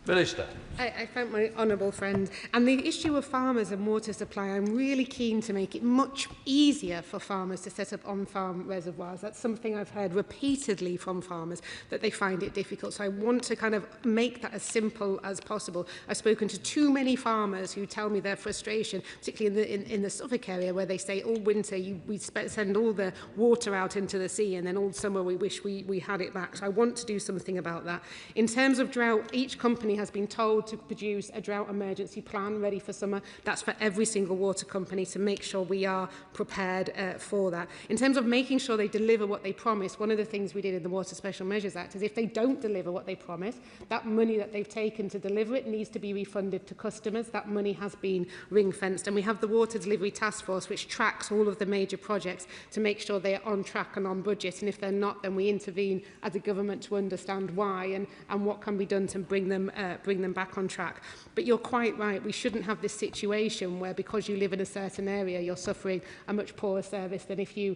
Minister. I thank my honourable friend. And the issue of farmers and water supply, I'm really keen to make it much easier for farmers to set up on-farm reservoirs. That's something I've heard repeatedly from farmers, that they find it difficult. So I want to kind of make that as simple as possible. I've spoken to too many farmers who tell me their frustration, particularly in the Suffolk area, where they say all winter we send all the water out into the sea, and then all summer we wish we had it back. So I want to do something about that. In terms of drought, each company has been told to produce a drought emergency plan ready for summer. That's for every single water company, to make sure we are prepared for that. In terms of making sure they deliver what they promise, one of the things we did in the Water Special Measures Act is if they don't deliver what they promise, that money that they've taken to deliver it needs to be refunded to customers. That money has been ring-fenced. And we have the Water Delivery Task Force, which tracks all of the major projects to make sure they are on track and on budget. And if they're not, then we intervene as a government to understand why and what can be done to bring them bring them back on track. But you're quite right, we shouldn't have this situation where because you live in a certain area, you're suffering a much poorer service than if you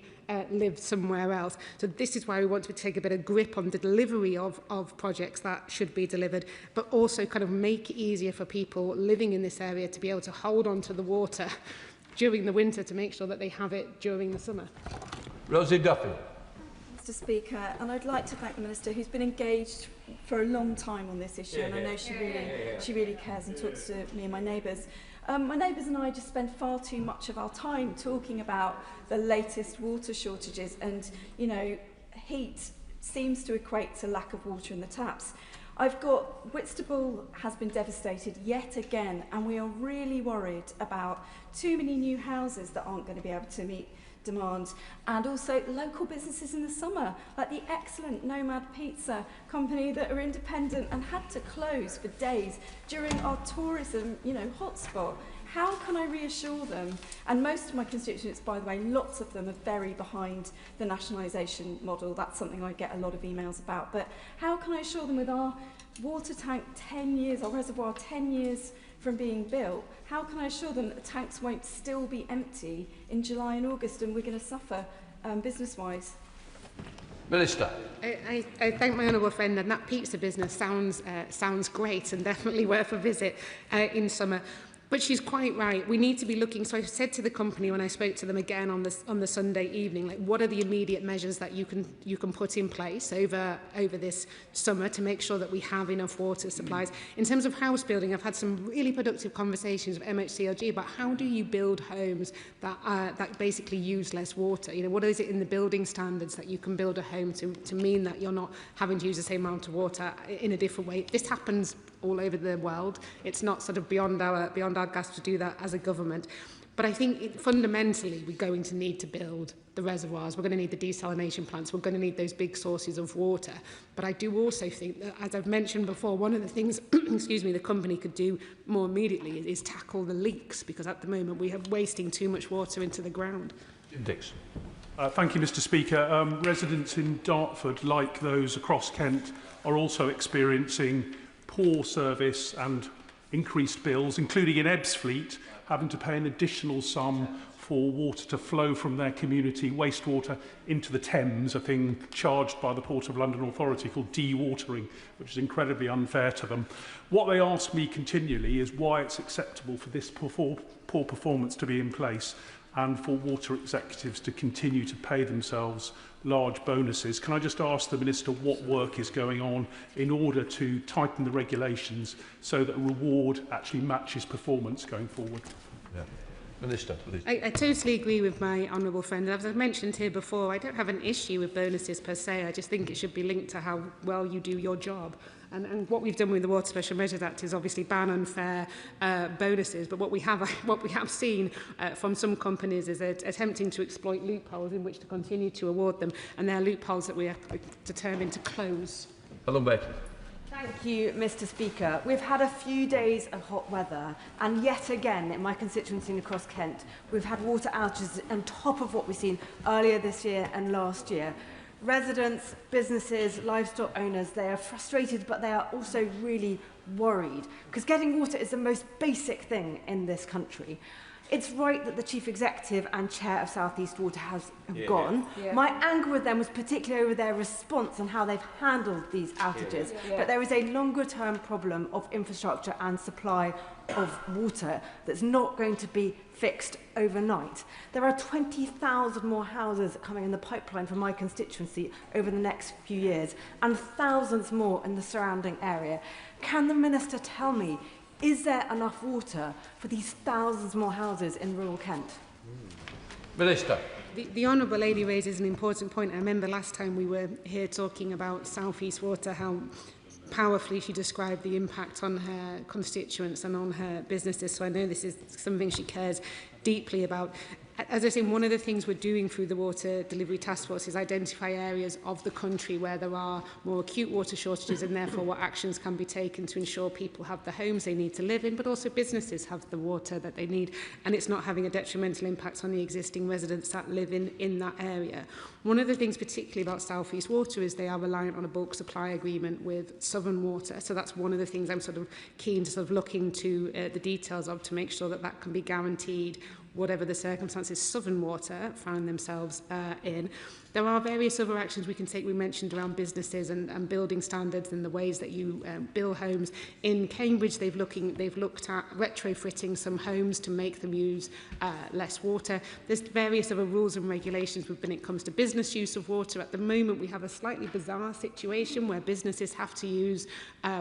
live somewhere else. So this is why we want to take a bit of grip on the delivery of projects that should be delivered, but also kind of make it easier for people living in this area to be able to hold on to the water during the winter to make sure that they have it during the summer. Rosie Duffy. Mr Speaker, and I'd like to thank the Minister who's been engaged for a long time on this issue, and I know she really cares and talks to me and my neighbours. My neighbours and I just spend far too much of our time talking about the latest water shortages, and, you know, heat seems to equate to lack of water in the taps. Whitstable has been devastated yet again, and we are really worried about too many new houses that aren't going to be able to meet demand, and also local businesses in the summer, like the excellent Nomad Pizza company that are independent and had to close for days during our tourism, hotspot. How can I reassure them? And most of my constituents, by the way, lots of them are very behind the nationalisation model. That's something I get a lot of emails about. But how can I assure them with our water tank 10 years, our reservoir 10 years from being built, how can I assure them that the tanks won't still be empty in July and August and we're going to suffer business-wise? Minister. I thank my honourable friend, and that pizza business sounds great and definitely worth a visit in summer. But she's quite right. We need to be looking. So I said to the company when I spoke to them again on the Sunday evening, like, what are the immediate measures that you can put in place over this summer to make sure that we have enough water supplies. In terms of house building, I've had some really productive conversations with MHCLG about how do you build homes that basically use less water. What is it in the building standards that you can build a home to mean that you're not having to use the same amount of water in a different way. This happens all over the world. It's not sort of beyond our grasp to do that as a government. But I think fundamentally we're going to need to build the reservoirs. We're going to need the desalination plants. We're going to need those big sources of water. But I do also think that, as I've mentioned before, one of the things the company could do more immediately is tackle the leaks, because at the moment we are wasting too much water into the ground. Dixon. Thank you, Mr Speaker. Residents in Dartford, like those across Kent, are also experiencing poor service and increased bills, including in Ebbsfleet, having to pay an additional sum for water to flow from their community wastewater into the Thames, a thing charged by the Port of London Authority called dewatering, which is incredibly unfair to them. What they ask me continually is why it's acceptable for this poor performance to be in place and for water executives to continue to pay themselves large bonuses. Can I just ask the Minister what work is going on in order to tighten the regulations so that a reward actually matches performance going forward? Yeah. Minister, please. I totally agree with my honourable friend. As I've mentioned here before, I don't have an issue with bonuses per se. I just think it should be linked to how well you do your job. And what we've done with the Water Special Measures Act is obviously ban unfair bonuses. But what we have seen from some companies is attempting to exploit loopholes in which to continue to award them, and they're loopholes that we are determined to close. Helen Baker. Thank you, Mr Speaker. We've had a few days of hot weather, and yet again in my constituency across Kent, we've had water outages on top of what we've seen earlier this year and last year. Residents, businesses, livestock owners, they are frustrated, but they are also really worried, because getting water is the most basic thing in this country. It's right that the Chief Executive and Chair of South East Water have gone. Yeah. My anger with them was particularly over their response and how they've handled these outages. But there is a longer-term problem of infrastructure and supply of water that's not going to be fixed overnight. There are 20,000 more houses coming in the pipeline for my constituency over the next few years, and thousands more in the surrounding area. Can the Minister tell me, is there enough water for these thousands more houses in rural Kent? Minister. The Honourable Lady raises an important point. I remember last time we were here talking about South East Water, how powerfully she described the impact on her constituents and on her businesses. So I know this is something she cares deeply about. As I say, one of the things we're doing through the Water Delivery Task Force is identify areas of the country where there are more acute water shortages, and therefore what actions can be taken to ensure people have the homes they need to live in, but also businesses have the water that they need, and it's not having a detrimental impact on the existing residents that live in that area. One of the things particularly about South East Water is they are reliant on a bulk supply agreement with Southern Water, so that's one of the things I'm sort of keen to sort of look into the details of, to make sure that that can be guaranteed whatever the circumstances Southern Water found themselves in. There are various other actions we can take. We mentioned around businesses and building standards and the ways that you build homes. In Cambridge, they've looked at retrofitting some homes to make them use less water. There's various other rules and regulations when it comes to business use of water. At the moment, we have a slightly bizarre situation where businesses have to use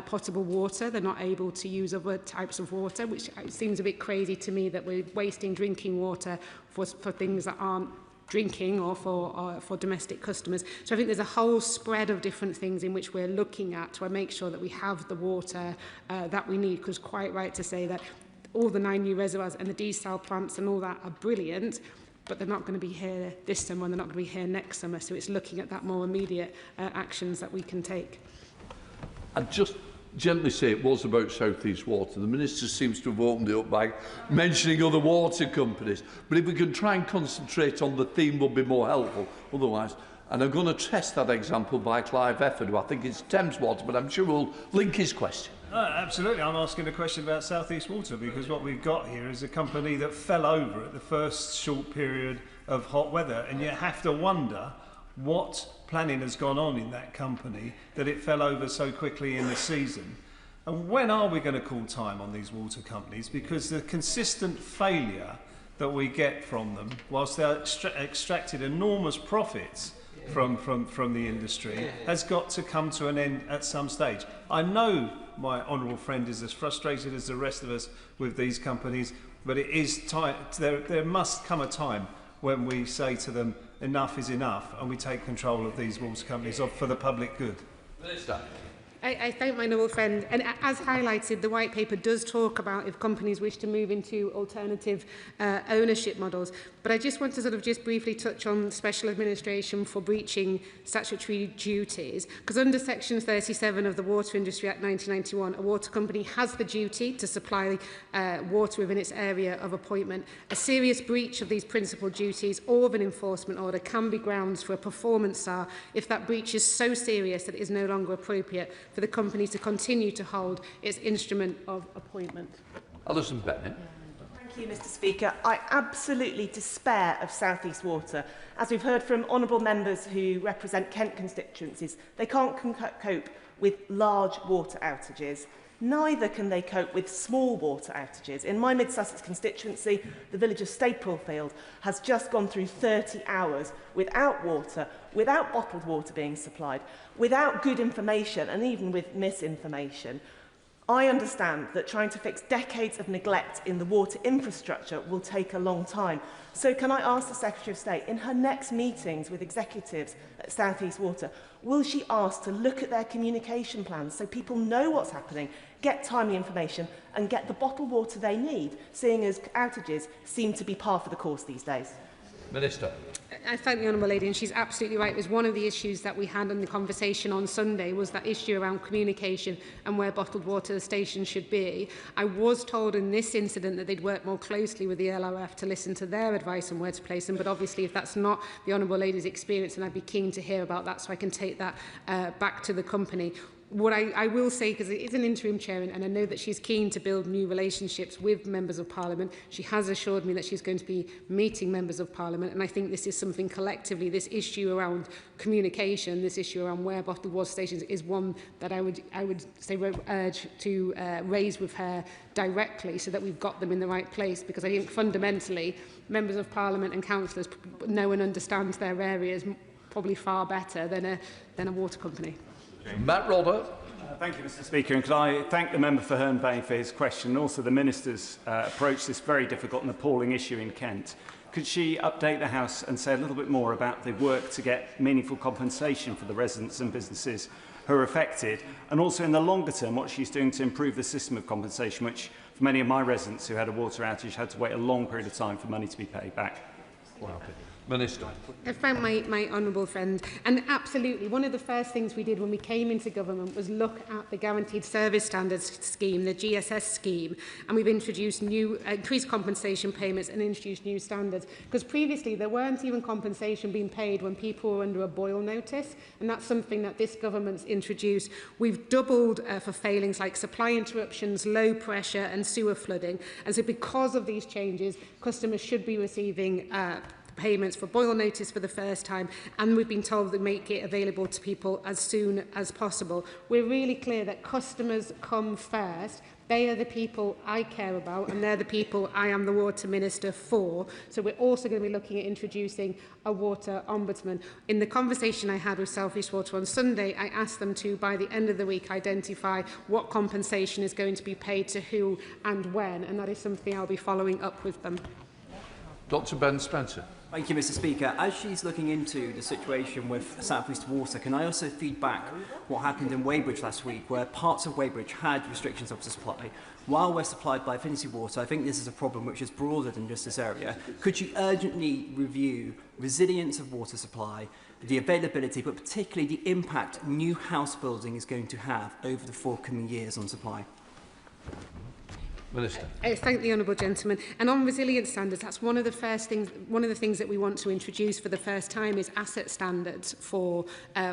potable water. They're not able to use other types of water, which seems a bit crazy to me, that we're wasting drinking water for things that aren't drinking or for domestic customers. So I think there's a whole spread of different things in which we're looking at to make sure that we have the water that we need, because quite right to say that all the 9 new reservoirs and the desal plants and all that are brilliant, but they're not going to be here this summer and they're not going to be here next summer. So it's looking at that more immediate actions that we can take. I'd just gently say it was about South East Water. The Minister seems to have opened it up by mentioning other water companies. But if we can try and concentrate on the theme, will be more helpful otherwise. And I'm going to test that example by Clive Efford, who I think is Thames Water, but I'm sure we'll link his question. Absolutely. I'm asking a question about South East Water, because what we've got here is a company that fell over at the first short period of hot weather, and you have to wonder what planning has gone on in that company that it fell over so quickly in the season. And when are we going to call time on these water companies? Because the consistent failure that we get from them, whilst they're extracted enormous profits from the industry, has got to come to an end at some stage. I know my honourable friend is as frustrated as the rest of us with these companies, but it is time. There must come a time when we say to them, enough is enough, and we take control of these water companies for the public good. Minister. I thank my noble friend, and as highlighted, the white paper does talk about if companies wish to move into alternative ownership models. But I just want to just briefly touch on special administration for breaching statutory duties, because under Section 37 of the Water Industry Act 1991, a water company has the duty to supply water within its area of appointment. A serious breach of these principal duties or of an enforcement order can be grounds for a performance SAR if that breach is so serious that it is no longer appropriate for the company to continue to hold its instrument of appointment. Alison Bennett. Thank you, Mr. Speaker. I absolutely despair of South East Water. As we've heard from honourable members who represent Kent constituencies, they can't cope with large water outages. Neither can they cope with small water outages. In my Mid-Sussex constituency, the village of Staplefield has just gone through 30 hours without water, without bottled water being supplied, without good information, and even with misinformation. I understand that trying to fix decades of neglect in the water infrastructure will take a long time. So can I ask the Secretary of State, in her next meetings with executives at South East Water, will she ask to look at their communication plans so people know what's happening, get timely information and get the bottled water they need, seeing as outages seem to be par for the course these days? Minister. I thank the Honourable Lady, and she's absolutely right. It was one of the issues that we had in the conversation on Sunday, was that issue around communication and where bottled water stations should be. I was told in this incident that they'd work more closely with the LRF to listen to their advice on where to place them, but obviously if that's not the Honourable Lady's experience, then I'd be keen to hear about that so I can take that back to the company. What I will say, because it is an interim chair, and I know that she's keen to build new relationships with members of Parliament. She has assured me that she's going to be meeting members of Parliament, and I think this is something collectively, this issue around communication, this issue around where bottled water stations is one that I would say urge to raise with her directly, so that we've got them in the right place, because I think fundamentally members of Parliament and councillors know and understand their areas probably far better than a water company. Matt Rodder. Thank you, Mr. Speaker, and could I thank the member for Herne Bay for his question, and also the Minister's approach to this very difficult and appalling issue in Kent. Could she update the House and say a little bit more about the work to get meaningful compensation for the residents and businesses who are affected, and also in the longer term what she's doing to improve the system of compensation, which for many of my residents who had a water outage had to wait a long period of time for money to be paid back? Minister. I thank my honourable friend. And absolutely, one of the first things we did when we came into government was look at the Guaranteed Service Standards scheme, the GSS scheme, and we've introduced new increased compensation payments and introduced new standards. Because previously there weren't even compensation being paid when people were under a boil notice, and that's something that this government's introduced. We've doubled for failings like supply interruptions, low pressure and sewer flooding. And so because of these changes, customers should be receiving payments for boil notice for the first time, and we've been told to make it available to people as soon as possible. We're really clear that customers come first. They are the people I care about, and they're the people I am the Water Minister for. So we're also going to be looking at introducing a Water Ombudsman. In the conversation I had with South East Water on Sunday, I asked them to, by the end of the week, identify what compensation is going to be paid to who and when, and that is something I'll be following up with them. Dr. Ben Spencer. Thank you, Mr. Speaker. As she's looking into the situation with South East Water, can I also feed back what happened in Weybridge last week, where parts of Weybridge had restrictions of supply? While we're supplied by Affinity Water, I think this is a problem which is broader than just this area. Could you urgently review resilience of water supply, the availability, but particularly the impact new house building is going to have over the forthcoming years on supply? Minister. Thank the honourable gentleman. And on resilience standards, that's one of the things that we want to introduce for the first time is asset standards for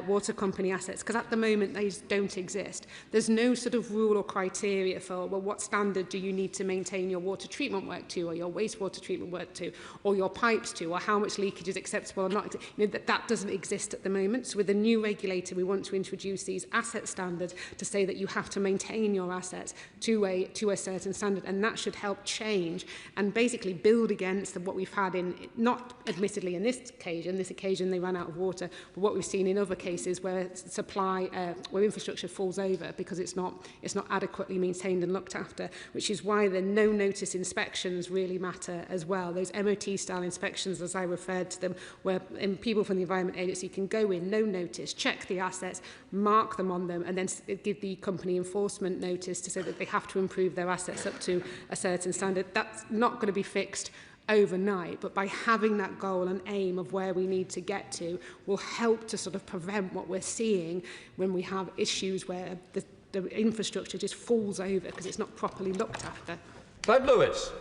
water company assets, because at the moment these don't exist. There's no sort of rule or criteria for, well, what standard do you need to maintain your water treatment work to, or your wastewater treatment work to, or your pipes to, or how much leakage is acceptable or not. You know, that doesn't exist at the moment. So with the new regulator, we want to introduce these asset standards to say that you have to maintain your assets to a certain standard. And that should help change and basically build against what we've had in, not admittedly in this occasion they ran out of water, but what we've seen in other cases where supply, where infrastructure falls over because it's not adequately maintained and looked after, which is why the no-notice inspections really matter as well. Those MOT-style inspections, as I referred to them, where people from the Environment Agency can go in, no notice, check the assets, mark them on them, and then give the company enforcement notice to say that they have to improve their assets up to a certain standard. That's not going to be fixed overnight, but by having that goal and aim of where we need to get to will help to sort of prevent what we're seeing when we have issues where the infrastructure just falls over because it's not properly looked after. Clive Lewis.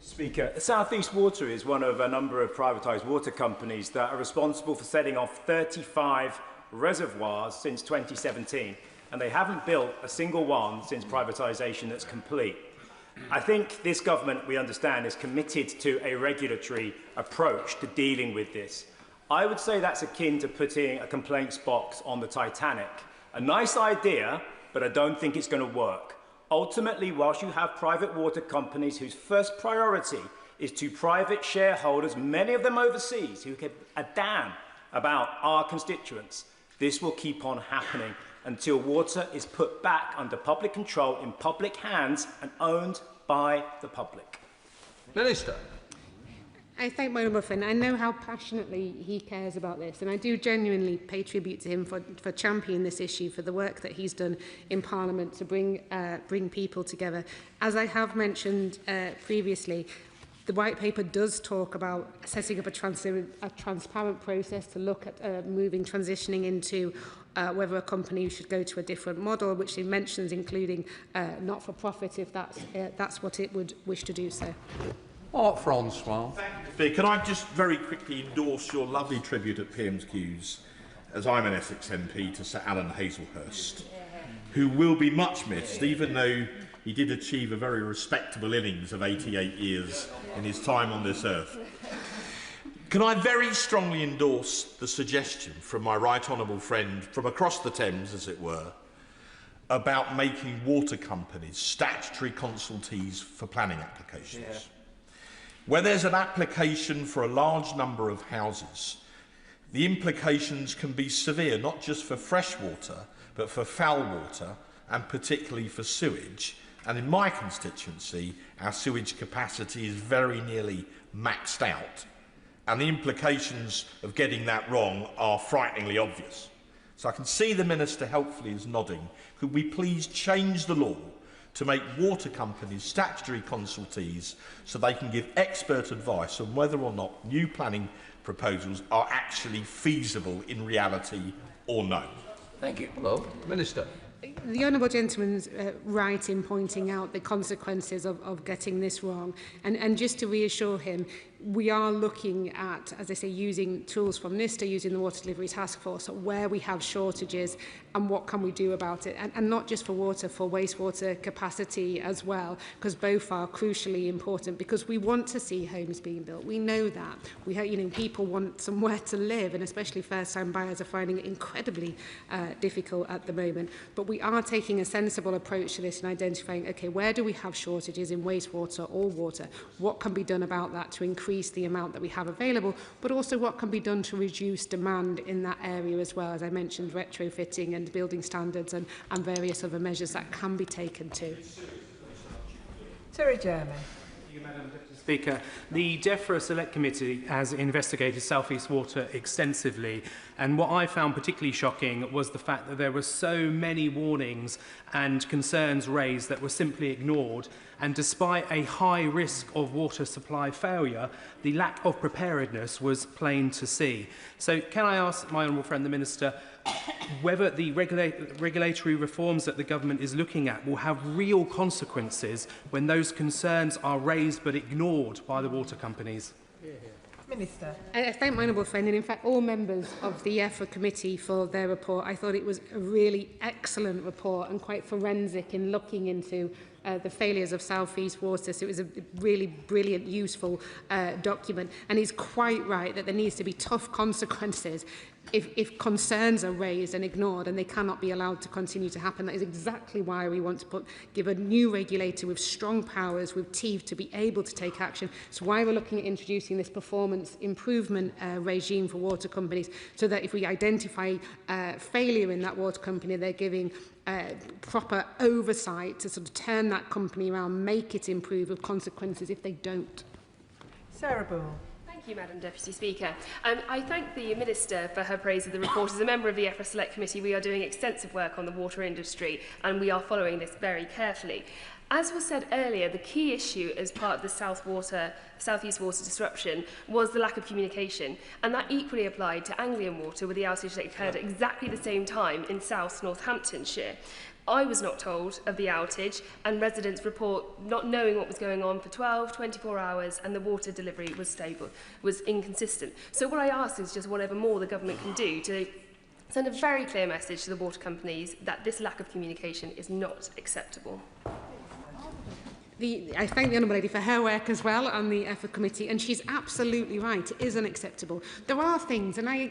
Speaker, South East Water is one of a number of privatised water companies that are responsible for setting off 35 reservoirs since 2017, and they haven't built a single one since privatisation that's complete. I think this government, we understand, is committed to a regulatory approach to dealing with this. I would say that's akin to putting a complaints box on the Titanic. A nice idea, but I don't think it's going to work. Ultimately, whilst you have private water companies whose first priority is to private shareholders, many of them overseas, who give a damn about our constituents, this will keep on happening until water is put back under public control in public hands and owned by the public. Minister. I thank my honourable friend. I know how passionately he cares about this, and I do genuinely pay tribute to him for championing this issue, for the work that he's done in Parliament to bring people together. As I have mentioned previously, the White Paper does talk about setting up a transparent process to look at transitioning into whether a company should go to a different model, which it mentions including not-for-profit if that's what it would wish to do so. Art Francois. Speaker, can I just very quickly endorse your lovely tribute at PMQs, as I'm an Essex MP, to Sir Alan Hazelhurst, who will be much missed, even though he did achieve a very respectable innings of 88 years in his time on this earth. Can I very strongly endorse the suggestion from my right honourable friend from across the Thames, as it were, about making water companies statutory consultees for planning applications. Yeah. Where there's an application for a large number of houses, the implications can be severe, not just for fresh water, but for foul water, and particularly for sewage. And in my constituency, our sewage capacity is very nearly maxed out. And the implications of getting that wrong are frighteningly obvious. So I can see the Minister helpfully is nodding. Could we please change the law to make water companies statutory consultees so they can give expert advice on whether or not new planning proposals are actually feasible in reality or no? Thank you. Hello, Minister. The honourable gentleman's right in pointing out the consequences of getting this wrong. And just to reassure him, we are looking at, as I say, using tools from NISTA, using the Water Delivery Task Force, where we have shortages and what can we do about it. And not just for water, for wastewater capacity as well, because both are crucially important, because we want to see homes being built. We know that. People want somewhere to live, and especially first-time buyers are finding it incredibly difficult at the moment. But we are taking a sensible approach to this and identifying, okay, where do we have shortages in wastewater or water? What can be done about that to increase the amount that we have available, but also what can be done to reduce demand in that area as well, as I mentioned, retrofitting and building standards and various other measures that can be taken too. Terry Jeremy. Madam Deputy Speaker, the DEFRA Select Committee has investigated South East Water extensively, and what I found particularly shocking was the fact that there were so many warnings and concerns raised that were simply ignored, and despite a high risk of water supply failure, the lack of preparedness was plain to see. So can I ask my honourable friend the Minister whether the regulatory reforms that the government is looking at will have real consequences when those concerns are raised but ignored by the water companies? Minister. I thank my honourable friend and in fact all members of the EFRA committee for their report. I thought it was a really excellent report and quite forensic in looking into the failures of South East Water. So it was a really brilliant, useful document. And he's quite right that there needs to be tough consequences if concerns are raised and ignored and they cannot be allowed to continue to happen. That is exactly why we want to give a new regulator with strong powers, with teeth, to be able to take action. It's why we're looking at introducing this performance improvement regime for water companies, so that if we identify failure in that water company, they're giving proper oversight to sort of turn that company around, make it improve, with consequences if they don't. Sarah Bull. Thank you, Madam Deputy Speaker. I thank the Minister for her praise of the report. As a member of the EFRA Select Committee, we are doing extensive work on the water industry and we are following this very carefully. As was said earlier, the key issue as part of the South East Water disruption was the lack of communication, and that equally applied to Anglian Water, with the outage that occurred at exactly the same time in South Northamptonshire. I was not told of the outage, and residents report not knowing what was going on for 12, 24 hours, and the water delivery was inconsistent. So what I ask is just whatever more the government can do to send a very clear message to the water companies that this lack of communication is not acceptable. I thank the Honourable Lady for her work as well on the EFRA committee, and she's absolutely right. It is unacceptable. There are things, and I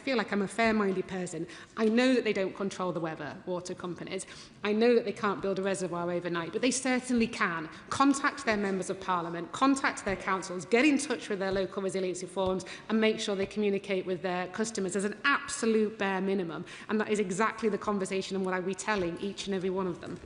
feel like I'm a fair-minded person. I know that they don't control the weather, water companies. I know that they can't build a reservoir overnight, but they certainly can. Contact their members of parliament, contact their councils, get in touch with their local resiliency forums, and make sure they communicate with their customers as an absolute bare minimum. And that is exactly the conversation and what I'll be telling each and every one of them.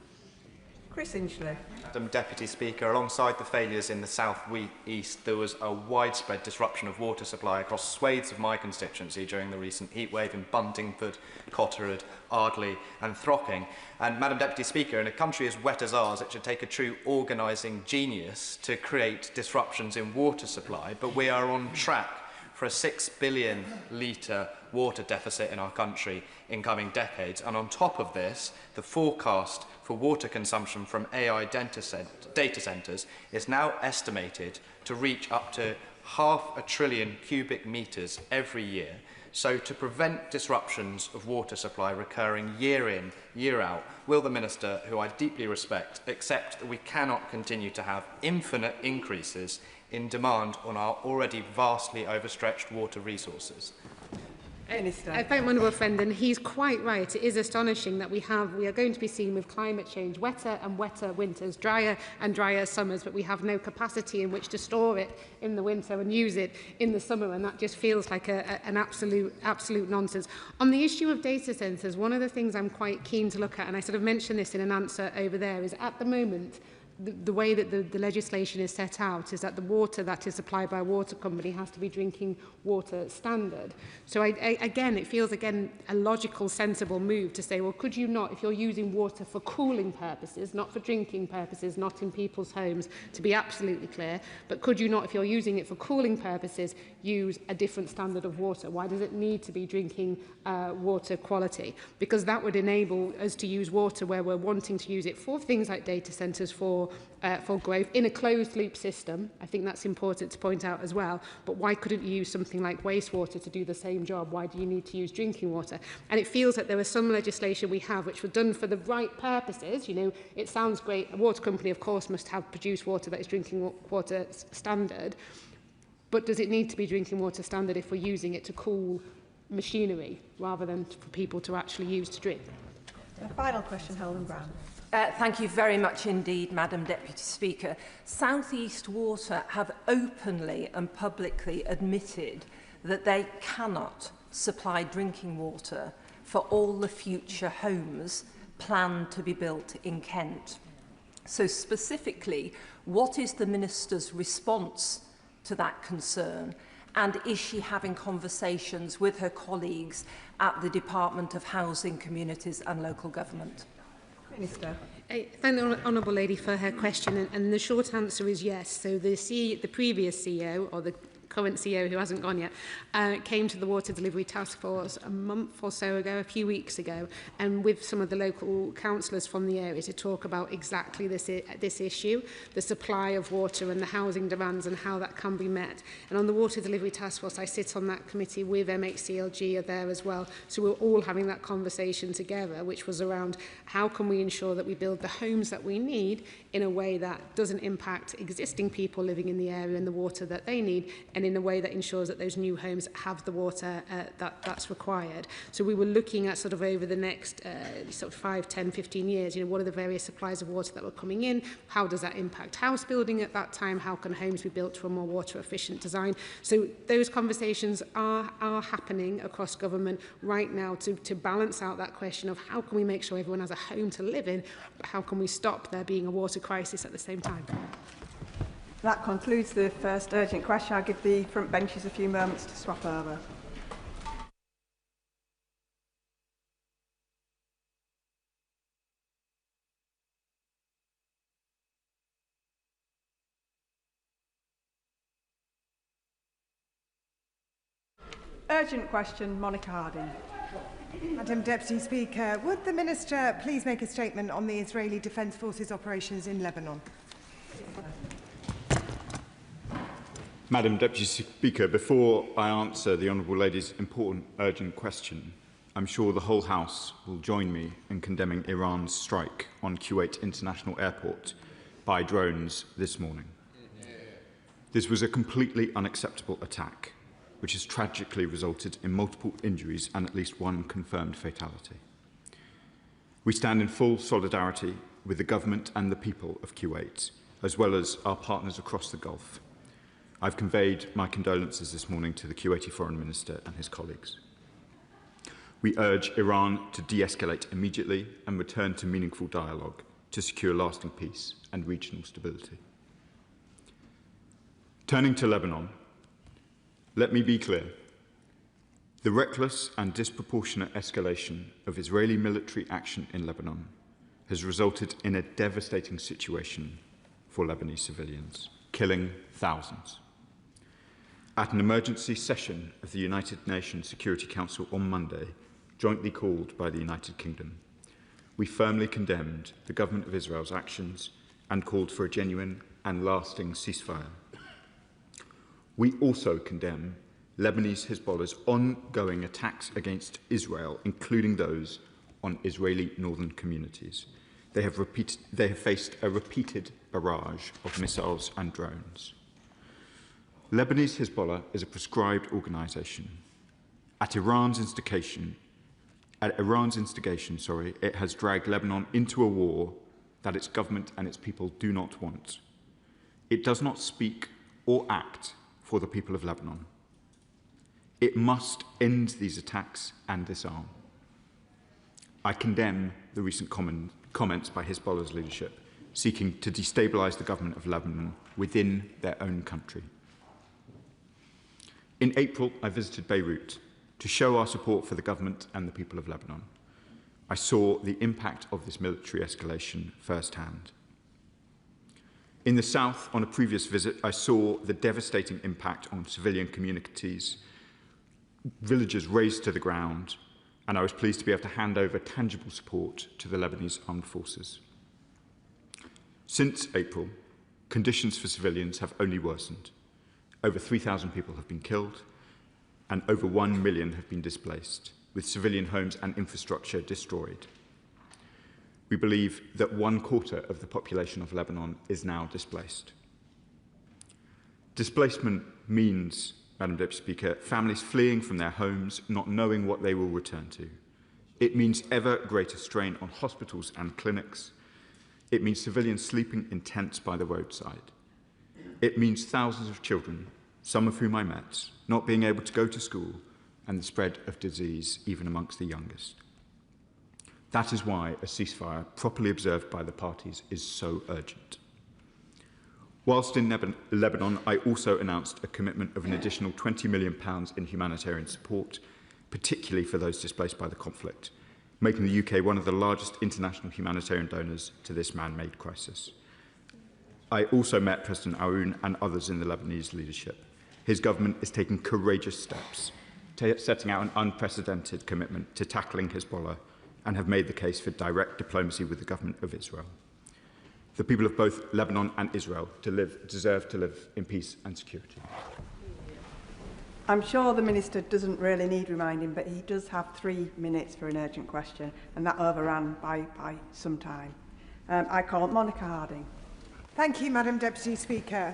Chris Inchley. Madam Deputy Speaker, alongside the failures in the South East, there was a widespread disruption of water supply across swathes of my constituency during the recent heatwave in Buntingford, Cotterwood, Ardley and Thropping. And Madam Deputy Speaker, in a country as wet as ours, it should take a true organising genius to create disruptions in water supply, but we are on track for a 6 billion litre water deficit in our country in coming decades. And on top of this, the forecast for water consumption from AI data centres is now estimated to reach up to 500 billion cubic metres every year. So to prevent disruptions of water supply recurring year in, year out, will the Minister, who I deeply respect, accept that we cannot continue to have infinite increases in demand on our already vastly overstretched water resources? I thank my honourable friend, and he's quite right. It is astonishing that we are going to be seen with climate change, wetter and wetter winters, drier and drier summers, but we have no capacity in which to store it in the winter and use it in the summer, and that just feels like an absolute nonsense. On the issue of data centres, one of the things I'm quite keen to look at, and I sort of mentioned this in an answer over there, is at the moment, the way that the legislation is set out is that the water that is supplied by a water company has to be drinking water standard. So again, it feels again a logical, sensible move to say, well, could you not, if you're using water for cooling purposes, not for drinking purposes, not in people's homes, to be absolutely clear, but could you not, if you're using it for cooling purposes, use a different standard of water? Why does it need to be drinking water quality? Because that would enable us to use water where we're wanting to use it for things like data centres, for growth in a closed loop system. I think that's important to point out as well. But why couldn't you use something like wastewater to do the same job? Why do you need to use drinking water? And it feels like there was some legislation we have which was done for the right purposes. You know, it sounds great. A water company, of course, must have produced water that is drinking water standard. But does it need to be drinking water standard if we're using it to cool machinery rather than for people to actually use to drink? A final question, Helen Brown. Thank you very much indeed, Madam Deputy Speaker. South East Water have openly and publicly admitted that they cannot supply drinking water for all the future homes planned to be built in Kent. So specifically, what is the Minister's response to that concern? And is she having conversations with her colleagues at the Department of Housing, Communities and Local Government? Minister. I thank the Honourable Lady for her question, and the short answer is yes. So the previous CEO, or the current CEO who hasn't gone yet, came to the Water Delivery Task Force a month or so ago, a few weeks ago, and with some of the local councillors from the area to talk about exactly this issue, the supply of water and the housing demands and how that can be met. And on the Water Delivery Task Force, I sit on that committee with MHCLG are there as well. So we're all having that conversation together, which was around how can we ensure that we build the homes that we need in a way that doesn't impact existing people living in the area and the water that they need, and in a way that ensures that those new homes have the water that's required. So we were looking at sort of over the next sort of 5, 10, 15 years, you know, what are the various supplies of water that were coming in? How does that impact house building at that time? How can homes be built to a more water efficient design? So those conversations are happening across government right now to balance out that question of how can we make sure everyone has a home to live in, but how can we stop there being a water crisis at the same time? That concludes the first urgent question. I'll give the front benches a few moments to swap over. Urgent question, Monica Harding. Madam Deputy Speaker, would the Minister please make a statement on the Israeli Defence Forces operations in Lebanon? Madam Deputy Speaker, before I answer the Honourable Lady's important urgent question, I'm sure the whole House will join me in condemning Iran's strike on Kuwait International Airport by drones this morning. This was a completely unacceptable attack, which has tragically resulted in multiple injuries and at least one confirmed fatality. We stand in full solidarity with the government and the people of Kuwait, as well as our partners across the Gulf. I've conveyed my condolences this morning to the Kuwaiti Foreign Minister and his colleagues. We urge Iran to de-escalate immediately and return to meaningful dialogue to secure lasting peace and regional stability. Turning to Lebanon, let me be clear. The reckless and disproportionate escalation of Israeli military action in Lebanon has resulted in a devastating situation for Lebanese civilians, killing thousands. At an emergency session of the United Nations Security Council on Monday, jointly called by the United Kingdom, we firmly condemned the government of Israel's actions and called for a genuine and lasting ceasefire. We also condemn Lebanese Hezbollah's ongoing attacks against Israel, including those on Israeli northern communities. They have faced a repeated barrage of missiles and drones. Lebanese Hezbollah is a proscribed organisation. At Iran's instigation, it has dragged Lebanon into a war that its government and its people do not want. It does not speak or act for the people of Lebanon. It must end these attacks and disarm. I condemn the recent comments by Hezbollah's leadership seeking to destabilise the government of Lebanon within their own country. In April, I visited Beirut to show our support for the government and the people of Lebanon. I saw the impact of this military escalation firsthand. In the south, on a previous visit, I saw the devastating impact on civilian communities, villages razed to the ground, and I was pleased to be able to hand over tangible support to the Lebanese armed forces. Since April, conditions for civilians have only worsened. Over 3,000 people have been killed, and over 1 million have been displaced, with civilian homes and infrastructure destroyed. We believe that 1/4 of the population of Lebanon is now displaced. Displacement means, Madam Deputy Speaker, families fleeing from their homes, not knowing what they will return to. It means ever greater strain on hospitals and clinics. It means civilians sleeping in tents by the roadside. It means thousands of children, some of whom I met, not being able to go to school, and the spread of disease even amongst the youngest. That is why a ceasefire, properly observed by the parties, is so urgent. Whilst in Lebanon, I also announced a commitment of an additional £20 million in humanitarian support, particularly for those displaced by the conflict, making the UK one of the largest international humanitarian donors to this man-made crisis. I also met President Aoun and others in the Lebanese leadership. His government is taking courageous steps, setting out an unprecedented commitment to tackling Hezbollah, and have made the case for direct diplomacy with the government of Israel. The people of both Lebanon and Israel deserve to live in peace and security. I'm sure the Minister doesn't really need reminding, but he does have 3 minutes for an urgent question, and that overran by some time. I call Monica Harding. Thank you, Madam Deputy Speaker.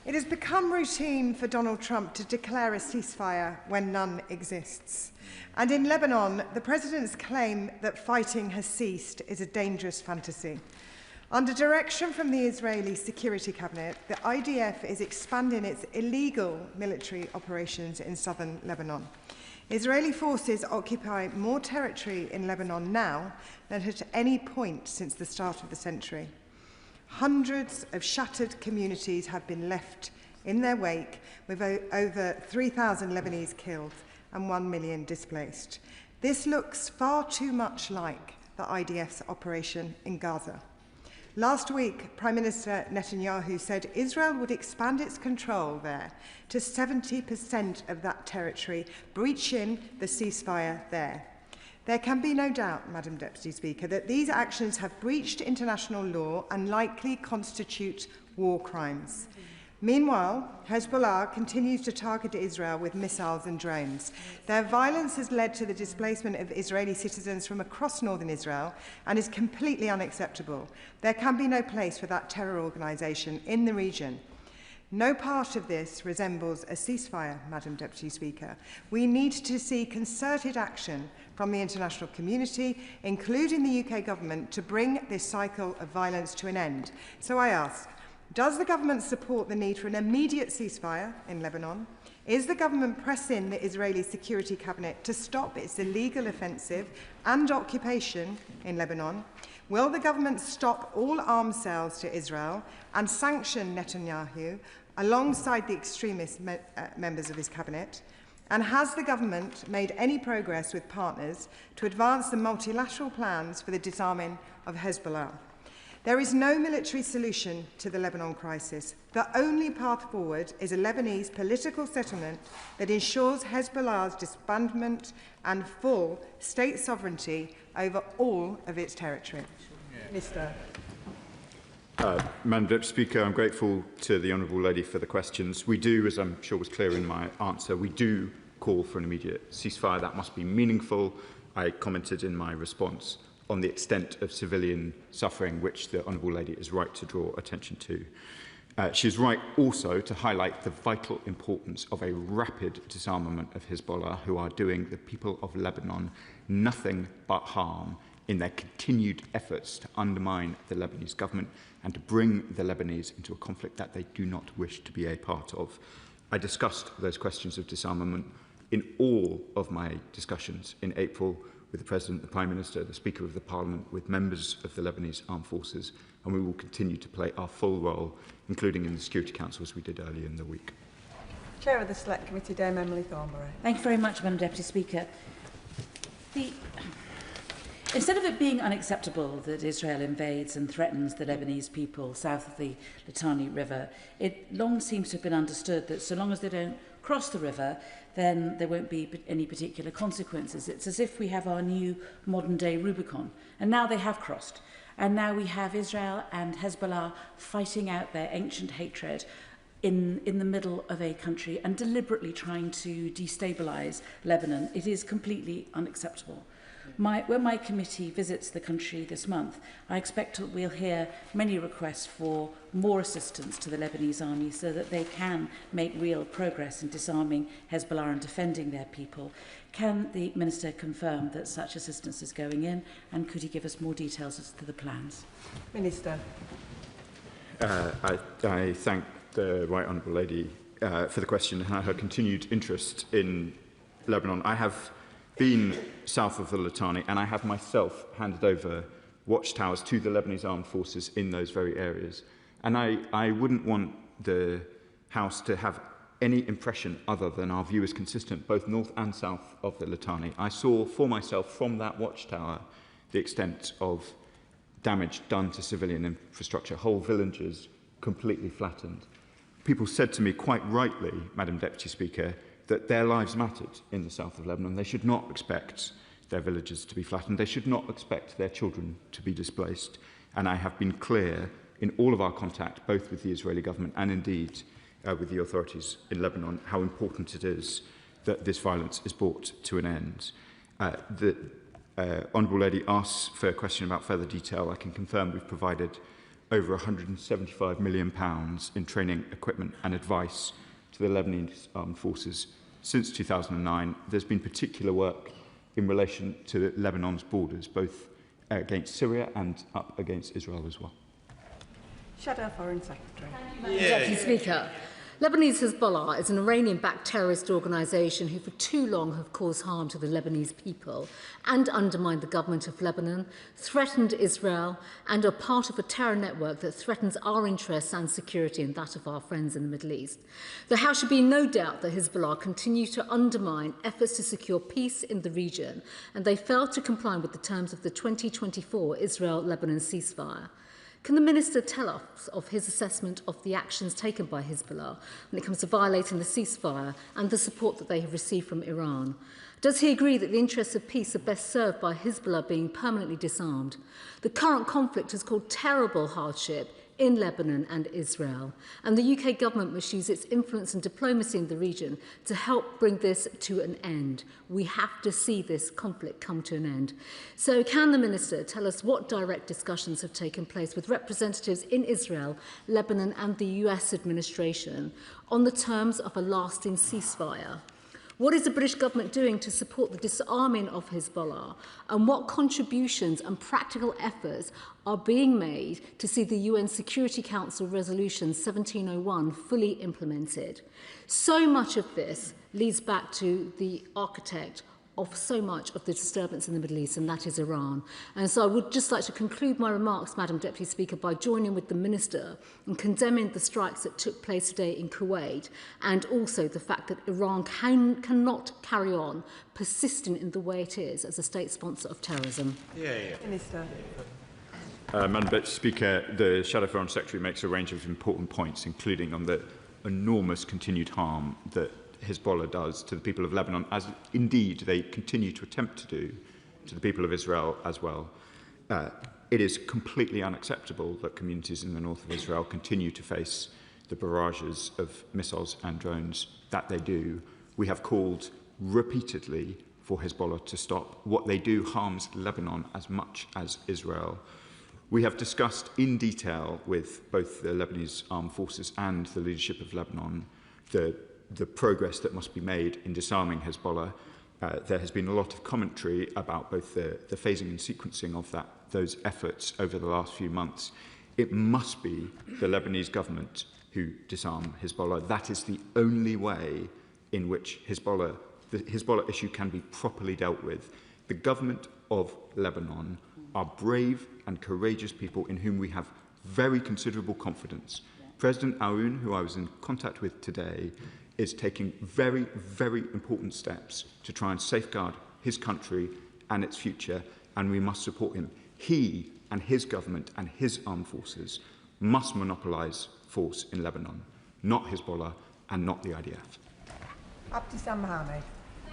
It has become routine for Donald Trump to declare a ceasefire when none exists. And in Lebanon, the President's claim that fighting has ceased is a dangerous fantasy. Under direction from the Israeli Security Cabinet, the IDF is expanding its illegal military operations in southern Lebanon. Israeli forces occupy more territory in Lebanon now than at any point since the start of the century. Hundreds of shattered communities have been left in their wake, with over 3,000 Lebanese killed and 1 million displaced. This looks far too much like the IDF's operation in Gaza. Last week, Prime Minister Netanyahu said Israel would expand its control there to 70% of that territory, breaching the ceasefire there. There can be no doubt, Madam Deputy Speaker, that these actions have breached international law and likely constitute war crimes. Meanwhile, Hezbollah continues to target Israel with missiles and drones. Their violence has led to the displacement of Israeli citizens from across northern Israel and is completely unacceptable. There can be no place for that terror organisation in the region. No part of this resembles a ceasefire, Madam Deputy Speaker. We need to see concerted action from the international community, including the UK government, to bring this cycle of violence to an end. So I ask, does the government support the need for an immediate ceasefire in Lebanon? Is the government pressing the Israeli Security Cabinet to stop its illegal offensive and occupation in Lebanon? Will the government stop all arms sales to Israel and sanction Netanyahu alongside the extremist members of his cabinet? And has the government made any progress with partners to advance the multilateral plans for the disarming of Hezbollah? There is no military solution to the Lebanon crisis. The only path forward is a Lebanese political settlement that ensures Hezbollah's disbandment and full state sovereignty over all of its territory. Minister. Madam Deputy Speaker, I'm grateful to the Honourable Lady for the questions. We do, as I'm sure was clear in my answer, we do call for an immediate ceasefire. That must be meaningful. I commented in my response on the extent of civilian suffering, which the Honourable Lady is right to draw attention to. She is right also to highlight the vital importance of a rapid disarmament of Hezbollah, who are doing the people of Lebanon nothing but harm in their continued efforts to undermine the Lebanese government and to bring the Lebanese into a conflict that they do not wish to be a part of. I discussed those questions of disarmament in all of my discussions in April with the President, the Prime Minister, the Speaker of the Parliament, with members of the Lebanese Armed Forces, and we will continue to play our full role, including in the Security Council, as we did earlier in the week. Chair of the Select Committee, Dame Emily Thornberry. Thank you very much, Madam Deputy Speaker. Instead of it being unacceptable that Israel invades and threatens the Lebanese people south of the Litani River, it long seems to have been understood that so long as they don't cross the river, then there won't be any particular consequences. It's as if we have our new modern-day Rubicon, and now they have crossed. And now we have Israel and Hezbollah fighting out their ancient hatred in the middle of a country and deliberately trying to destabilise Lebanon. It is completely unacceptable. When my committee visits the country this month, I expect that we'll hear many requests for more assistance to the Lebanese army so that they can make real progress in disarming Hezbollah and defending their people. Can the Minister confirm that such assistance is going in, and could he give us more details as to the plans? Minister. I thank the Right Honourable Lady for the question and her continued interest in Lebanon. I have been south of the Litani, and I have myself handed over watchtowers to the Lebanese Armed Forces in those very areas. And I wouldn't want the House to have any impression other than our view is consistent, both north and south of the Litani. I saw for myself from that watchtower the extent of damage done to civilian infrastructure, whole villages completely flattened. People said to me quite rightly, Madam Deputy Speaker, that their lives mattered in the south of Lebanon. They should not expect their villages to be flattened. They should not expect their children to be displaced. And I have been clear in all of our contact, both with the Israeli government and indeed with the authorities in Lebanon, how important it is that this violence is brought to an end. The Honourable Lady asks for a question about further detail. I can confirm we've provided over £175 million in training, equipment and advice to the Lebanese Armed Forces since 2009. There's been particular work in relation to Lebanon's borders, both against Syria and up against Israel as well. Shadow Foreign Secretary. Deputy Speaker, Lebanese Hezbollah is an Iranian-backed terrorist organisation who for too long have caused harm to the Lebanese people and undermined the government of Lebanon, threatened Israel and are part of a terror network that threatens our interests and security and that of our friends in the Middle East. There should be no doubt that Hezbollah continue to undermine efforts to secure peace in the region, and they failed to comply with the terms of the 2024 Israel-Lebanon ceasefire. Can the Minister tell us of his assessment of the actions taken by Hezbollah when it comes to violating the ceasefire and the support that they have received from Iran? Does he agree that the interests of peace are best served by Hezbollah being permanently disarmed? The current conflict has caused terrible hardship in Lebanon and Israel, and the UK government must use its influence and diplomacy in the region to help bring this to an end. We have to see this conflict come to an end. So can the Minister tell us what direct discussions have taken place with representatives in Israel, Lebanon and the US administration on the terms of a lasting ceasefire? What is the British government doing to support the disarming of Hezbollah? And what contributions and practical efforts are being made to see the UN Security Council Resolution 1701 fully implemented? So much of this leads back to the architect of so much of the disturbance in the Middle East, and that is Iran. And so I would just like to conclude my remarks, Madam Deputy Speaker, by joining with the Minister in condemning the strikes that took place today in Kuwait, and also the fact that Iran cannot carry on persisting in the way it is as a state sponsor of terrorism. Minister. Madam Deputy Speaker, the Shadow Foreign Secretary makes a range of important points, including on the enormous continued harm that Hezbollah does to the people of Lebanon, as indeed they continue to attempt to do to the people of Israel as well. It is completely unacceptable that communities in the north of Israel continue to face the barrages of missiles and drones that they do. We have called repeatedly for Hezbollah to stop. What they do harms Lebanon as much as Israel. We have discussed in detail with both the Lebanese Armed Forces and the leadership of Lebanon the progress that must be made in disarming Hezbollah. There has been a lot of commentary about both the phasing and sequencing of those efforts over the last few months. It must be the Lebanese government who disarm Hezbollah. That is the only way in which the Hezbollah issue can be properly dealt with. the government of Lebanon are brave and courageous people in whom we have very considerable confidence. President Aoun, who I was in contact with today, is taking very, very important steps to try and safeguard his country and its future, and we must support him. He and his government and his armed forces must monopolise force in Lebanon, not Hezbollah and not the IDF. Abdissam Mohammed.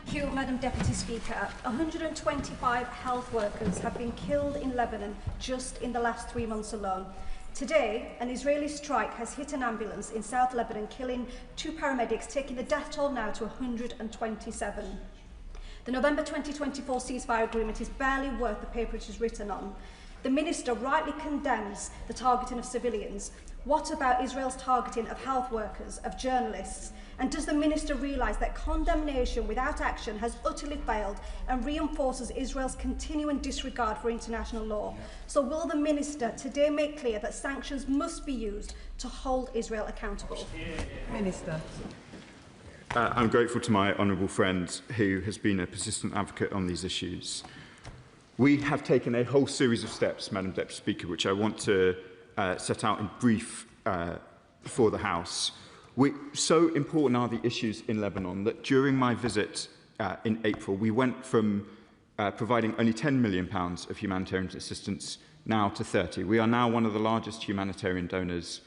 Thank you, Madam Deputy Speaker. 125 health workers have been killed in Lebanon just in the last 3 months alone. Today, an Israeli strike has hit an ambulance in South Lebanon, killing 2 paramedics, taking the death toll now to 127. The November 2024 ceasefire agreement is barely worth the paper it is written on. The Minister rightly condemns the targeting of civilians. What about Israel's targeting of health workers, of journalists? And does the Minister realise that condemnation without action has utterly failed and reinforces Israel's continuing disregard for international law? So will the Minister today make clear that sanctions must be used to hold Israel accountable? Minister. I'm grateful to my honourable friend who has been a persistent advocate on these issues. We have taken a whole series of steps, Madam Deputy Speaker, which I want to set out in brief for the House. So important are the issues in Lebanon that during my visit in April, we went from providing only £10 million of humanitarian assistance now to 30. We are now one of the largest humanitarian donors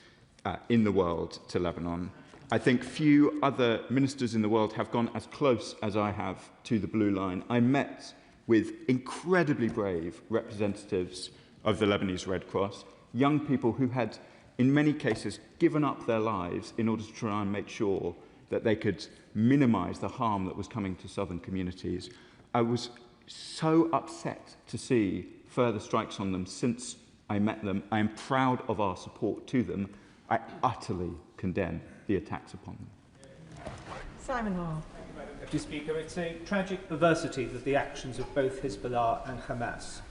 in the world to Lebanon. I think few other ministers in the world have gone as close as I have to the blue line. I met with incredibly brave representatives of the Lebanese Red Cross, young people who had, in many cases, given up their lives in order to try and make sure that they could minimise the harm that was coming to southern communities. I was so upset to see further strikes on them since I met them. I am proud of our support to them. I utterly condemn the attacks upon them. Simon Hall. Deputy Speaker, it's a tragic perversity that the actions of both Hezbollah and Hamas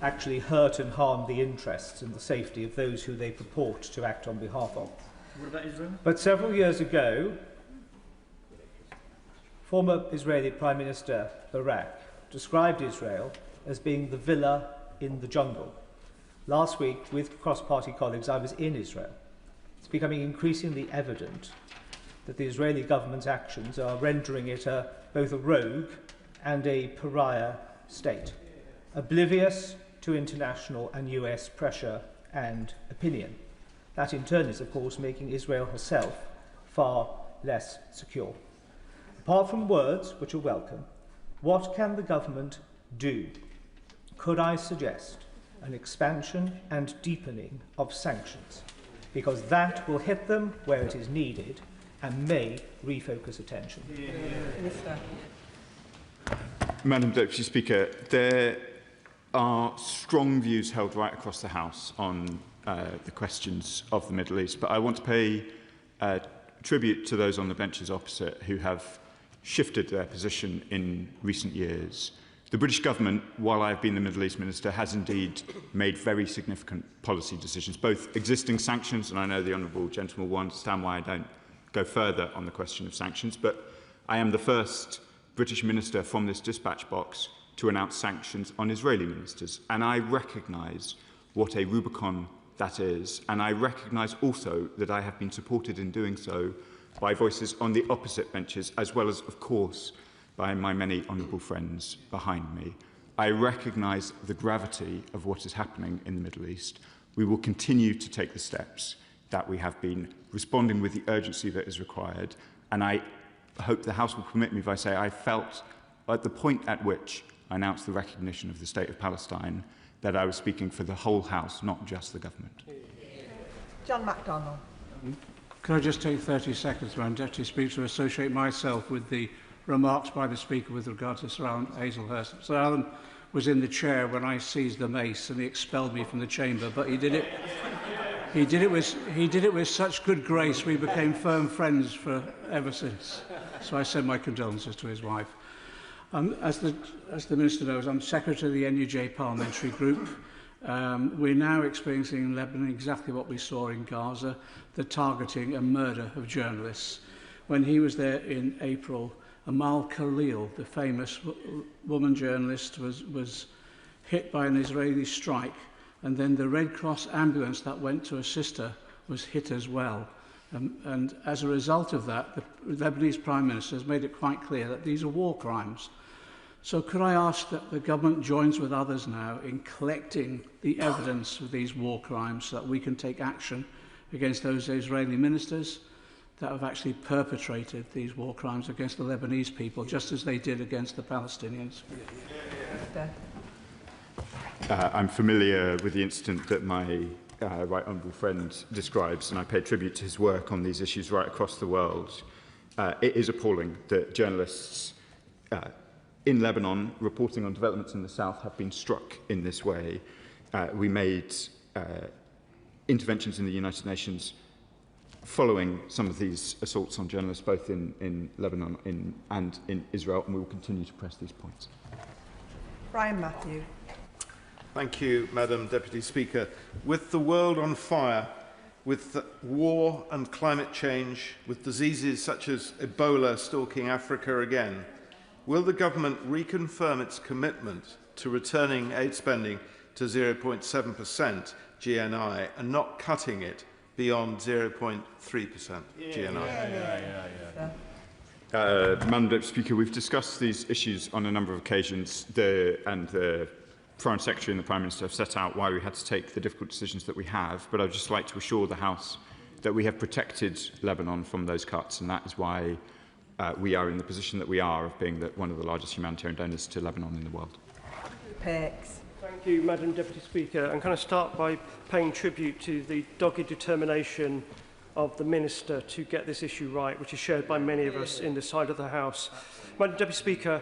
actually hurt and harm the interests and the safety of those who they purport to act on behalf of. What about Israel? But several years ago, former Israeli Prime Minister Barak described Israel as being the villa in the jungle. Last week, with cross-party colleagues, I was in Israel. It's becoming increasingly evident that the Israeli government's actions are rendering it both a rogue and a pariah state, oblivious to international and US pressure and opinion. That in turn is, of course, making Israel herself far less secure. Apart from words, which are welcome, what can the government do? Could I suggest an expansion and deepening of sanctions? Because that will hit them where it is needed and may refocus attention. Madam Deputy Speaker, there are strong views held right across the House on the questions of the Middle East, but I want to pay tribute to those on the benches opposite who have shifted their position in recent years. The British government, while I have been the Middle East Minister, has indeed made very significant policy decisions, both existing sanctions, and I know the honourable gentleman will understand why I don't go further on the question of sanctions, but I am the first British minister from this dispatch box to announce sanctions on Israeli ministers, and I recognise what a Rubicon that is, and I recognise also that I have been supported in doing so by voices on the opposite benches, as well as, of course, by my many honourable friends behind me. I recognise the gravity of what is happening in the Middle East. We will continue to take the steps that we have been, responding with the urgency that is required, and I hope the House will permit me if I say I felt at the point at which I announced the recognition of the State of Palestine that I was speaking for the whole House, not just the government. John MacDonald. Could I just take 30 seconds, Madam Deputy Speaker, to associate myself with the remarks by the Speaker with regard to Sir Alan Hazelhurst. Sir Alan was in the chair when I seized the mace and he expelled me from the chamber, but he did it with such good grace we became firm friends for ever since. So I send my condolences to his wife. As the Minister knows, I'm Secretary of the NUJ Parliamentary Group. We're now experiencing in Lebanon exactly what we saw in Gaza, the targeting and murder of journalists. When he was there in April, Amal Khalil, the famous woman journalist, was hit by an Israeli strike, and then the Red Cross ambulance that went to assist her was hit as well. And as a result of that, the Lebanese Prime Minister has made it quite clear that these are war crimes. So could I ask that the government joins with others now in collecting the evidence of these war crimes so that we can take action against those Israeli ministers that have actually perpetrated these war crimes against the Lebanese people, just as they did against the Palestinians? I'm familiar with the incident that my right honourable friend describes, and I pay tribute to his work on these issues right across the world. It is appalling that journalists in Lebanon reporting on developments in the south have been struck in this way. We made interventions in the United Nations following some of these assaults on journalists, both in Lebanon and in Israel, and we will continue to press these points. Brian Matthew. Thank you, Madam Deputy Speaker. With the world on fire, with war and climate change, with diseases such as Ebola stalking Africa again, will the government reconfirm its commitment to returning aid spending to 0.7% GNI and not cutting it beyond 0.3% GNI? Madam Deputy Speaker, we've discussed these issues on a number of occasions, and the Foreign Secretary and the Prime Minister have set out why we had to take the difficult decisions that we have, but I'd just like to assure the House that we have protected Lebanon from those cuts, and that is why we are in the position that we are of being one of the largest humanitarian donors to Lebanon in the world. Pex. Thank you, Madam Deputy Speaker. And can I start by paying tribute to the dogged determination of the Minister to get this issue right, which is shared by many of us in this side of the House. Madam Deputy Speaker,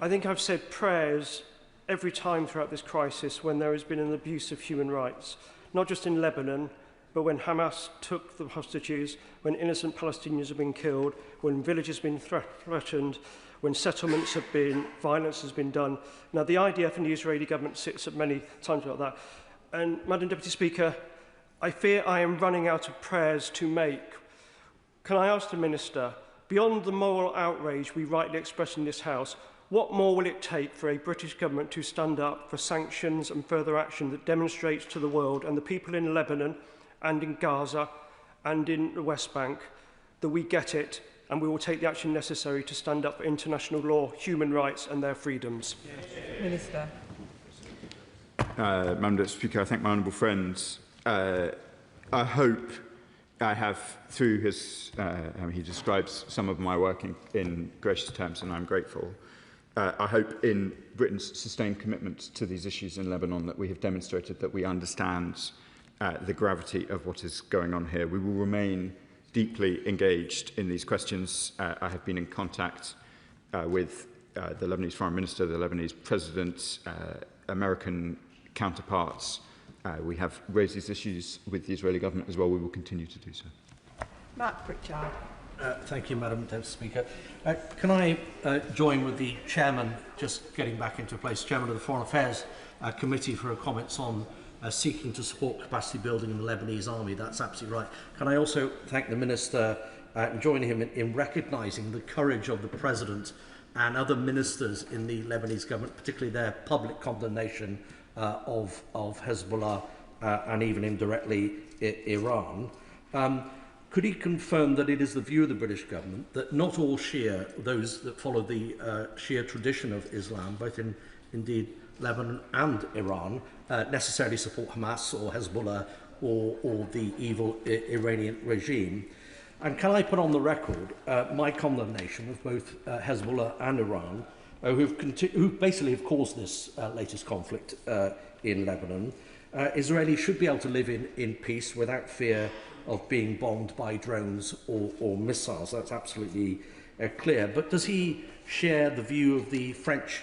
I think I've said prayers every time throughout this crisis when there has been an abuse of human rights, not just in Lebanon, but when Hamas took the hostages, when innocent Palestinians have been killed, when villages have been threatened, when settlements have been, violence has been done. Now, the IDF and the Israeli government sits at many times about that. And, Madam Deputy Speaker, I fear I am running out of prayers to make. Can I ask the Minister, beyond the moral outrage we rightly express in this House, what more will it take for a British government to stand up for sanctions and further action that demonstrates to the world and the people in Lebanon and in Gaza and in the West Bank that we get it and we will take the action necessary to stand up for international law, human rights and their freedoms? Minister. Madam Deputy Speaker, I thank my honourable friends. I hope I have, through his, he describes some of my work in gracious terms, and I'm grateful. I hope in Britain's sustained commitment to these issues in Lebanon that we have demonstrated that we understand the gravity of what is going on here. We will remain deeply engaged in these questions. I have been in contact with the Lebanese Foreign Minister, the Lebanese President, American counterparts. We have raised these issues with the Israeli government as well. We will continue to do so. Matt Pritchard. Thank you, Madam Deputy Speaker. Can I join with the Chairman, just getting back into place, Chairman of the Foreign Affairs Committee, for comments on seeking to support capacity building in the Lebanese army? That's absolutely right. Can I also thank the Minister and join him in recognising the courage of the President and other ministers in the Lebanese government, particularly their public condemnation of Hezbollah and even indirectly Iran. Could he confirm that it is the view of the British government that not all Shia, those that follow the Shia tradition of Islam, both in indeed Lebanon and Iran, necessarily support Hamas or Hezbollah or the evil Iranian regime? And can I put on the record my condemnation of both Hezbollah and Iran, who basically have caused this latest conflict in Lebanon? Israelis should be able to live in peace without fear of being bombed by drones or missiles. That's absolutely clear. But does he share the view of the French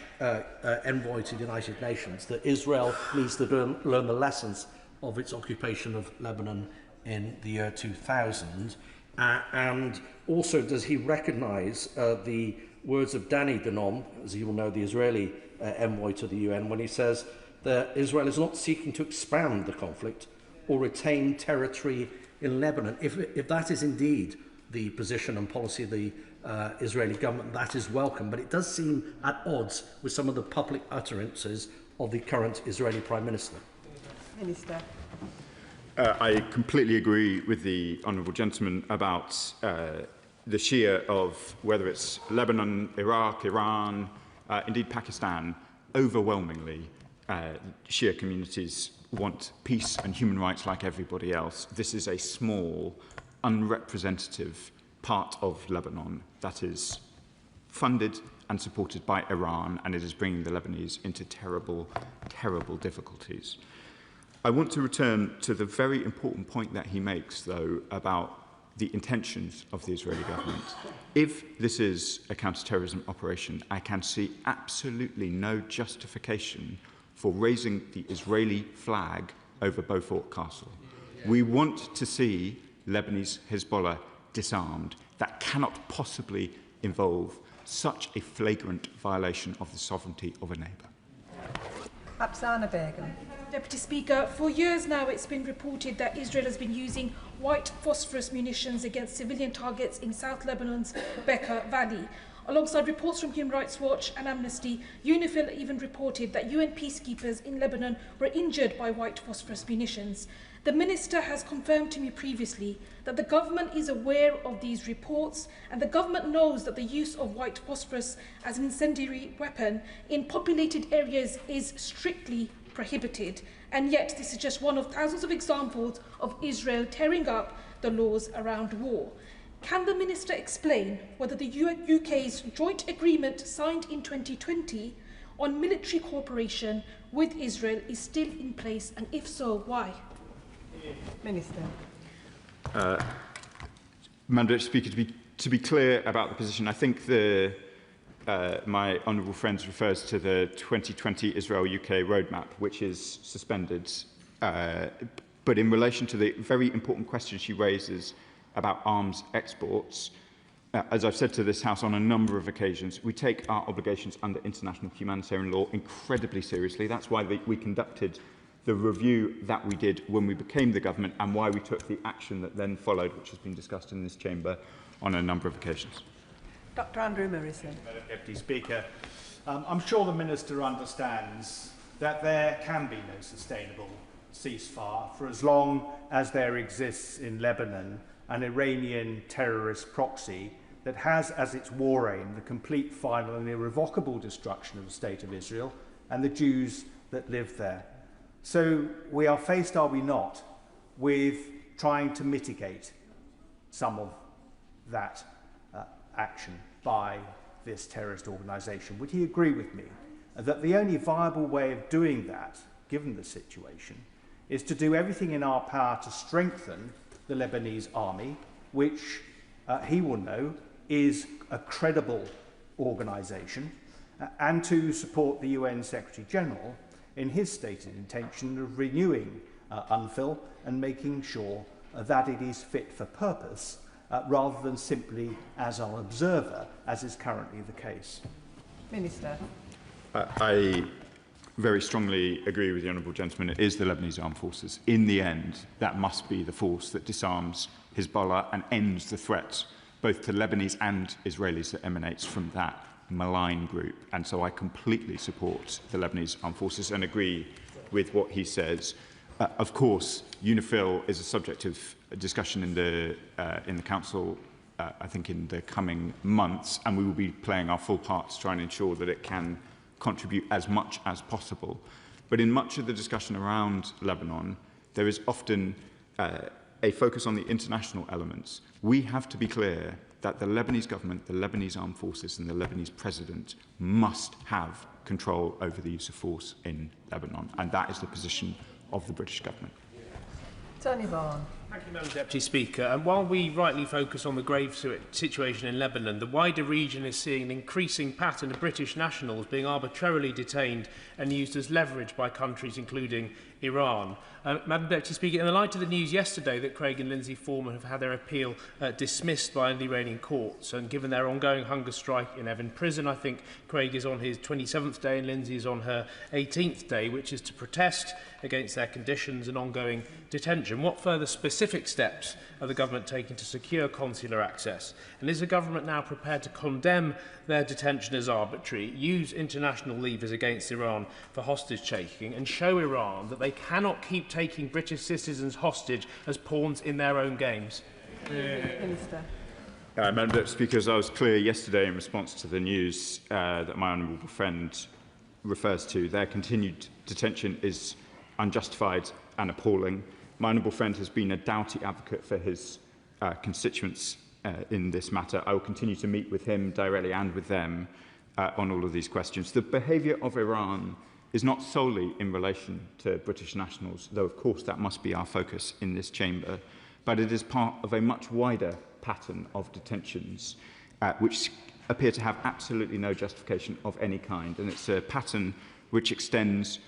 envoy to the United Nations that Israel needs to learn the lessons of its occupation of Lebanon in the year 2000? And also, does he recognise the words of Danny Danon, as you will know, the Israeli envoy to the UN, when he says that Israel is not seeking to expand the conflict or retain territory in Lebanon? If that is indeed the position and policy of the Israeli government. That is welcome, but it does seem at odds with some of the public utterances of the current Israeli Prime Minister. Minister. I completely agree with the honourable gentleman about the Shia of whether it's Lebanon, Iraq, Iran, indeed Pakistan. Overwhelmingly, Shia communities want peace and human rights like everybody else. This is a small, unrepresentative part of Lebanon that is funded and supported by Iran, and it is bringing the Lebanese into terrible, terrible difficulties. I want to return to the very important point that he makes, though, about the intentions of the Israeli government. If this is a counter-terrorism operation, I can see absolutely no justification for raising the Israeli flag over Beaufort Castle. We want to see Lebanese Hezbollah disarmed. That cannot possibly involve such a flagrant violation of the sovereignty of a neighbour. Apsana Begum. Deputy Speaker, for years now it's been reported that Israel has been using white phosphorus munitions against civilian targets in South Lebanon's Bekaa Valley. Alongside reports from Human Rights Watch and Amnesty, UNIFIL even reported that UN peacekeepers in Lebanon were injured by white phosphorus munitions. The Minister has confirmed to me previously that the government is aware of these reports, and the government knows that the use of white phosphorus as an incendiary weapon in populated areas is strictly prohibited, and yet this is just one of thousands of examples of Israel tearing up the laws around war. Can the Minister explain whether the UK's joint agreement signed in 2020 on military cooperation with Israel is still in place, and if so, why? Minister. Madam Speaker, to be clear about the position, I think my honourable friend refers to the 2020 Israel-UK roadmap, which is suspended. But in relation to the very important question she raises about arms exports, as I've said to this House on a number of occasions, we take our obligations under international humanitarian law incredibly seriously. That's why we conducted the review that we did when we became the government, and why we took the action that then followed, which has been discussed in this chamber on a number of occasions. Dr. Andrew Morrison. Madam Deputy Speaker, I'm sure the Minister understands that there can be no sustainable ceasefire for as long as there exists in Lebanon an Iranian terrorist proxy that has as its war aim the complete, final and irrevocable destruction of the State of Israel and the Jews that live there. So we are faced, are we not, with trying to mitigate some of that action by this terrorist organisation. Would he agree with me that the only viable way of doing that, given the situation, is to do everything in our power to strengthen the Lebanese army, which he will know is a credible organisation, and to support the UN Secretary General in his stated intention of renewing UNFIL and making sure that it is fit for purpose rather than simply as an observer, as is currently the case. Minister. I very strongly agree with the honourable gentleman. It is the Lebanese armed forces. In the end, that must be the force that disarms Hezbollah and ends the threats, both to Lebanese and Israelis, that emanates from that malign group. And so I completely support the Lebanese armed forces and agree with what he says. Of course, UNIFIL is a subject of discussion in the Council, I think, in the coming months, and we will be playing our full part to try and ensure that it can contribute as much as possible. But in much of the discussion around Lebanon, there is often a focus on the international elements. We have to be clear that the Lebanese government, the Lebanese armed forces and the Lebanese president must have control over the use of force in Lebanon, and that is the position of the British government. Tony Vaughan. Thank you, Madam Deputy Speaker. And while we rightly focus on the grave situation in Lebanon, the wider region is seeing an increasing pattern of British nationals being arbitrarily detained and used as leverage by countries including Iran. Madam Deputy Speaker, in the light of the news yesterday that Craig and Lindsay Foreman have had their appeal dismissed by the Iranian courts, and given their ongoing hunger strike in Evin prison, I think Craig is on his 27th day and Lindsay is on her 18th day, which is to protest against their conditions and ongoing detention. What further specific steps are the government taking to secure consular access? And is the government now prepared to condemn their detention as arbitrary, use international levers against Iran for hostage taking, and show Iran that they cannot keep taking British citizens hostage as pawns in their own games? Minister. Madam Deputy Speaker, as I was clear yesterday in response to the news that my honourable friend refers to, their continued detention is unjustified and appalling. My honourable friend has been a doughty advocate for his constituents in this matter. I will continue to meet with him directly and with them on all of these questions. The behaviour of Iran is not solely in relation to British nationals, though of course that must be our focus in this chamber, but it is part of a much wider pattern of detentions which appear to have absolutely no justification of any kind, and it's a pattern which extends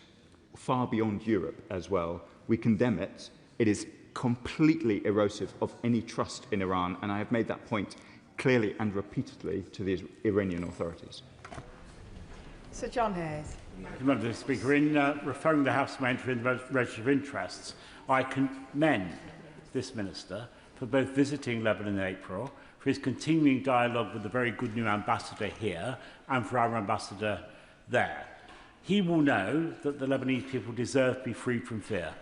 far beyond Europe as well. We condemn it. It is completely erosive of any trust in Iran, and I have made that point clearly and repeatedly to the Iranian authorities. Sir John Hayes. Madam Speaker, in referring the House to my entry in the Register of Interests, I commend this Minister for both visiting Lebanon in April, for his continuing dialogue with the very good new ambassador here, and for our ambassador there. He will know that the Lebanese people deserve to be free from fear,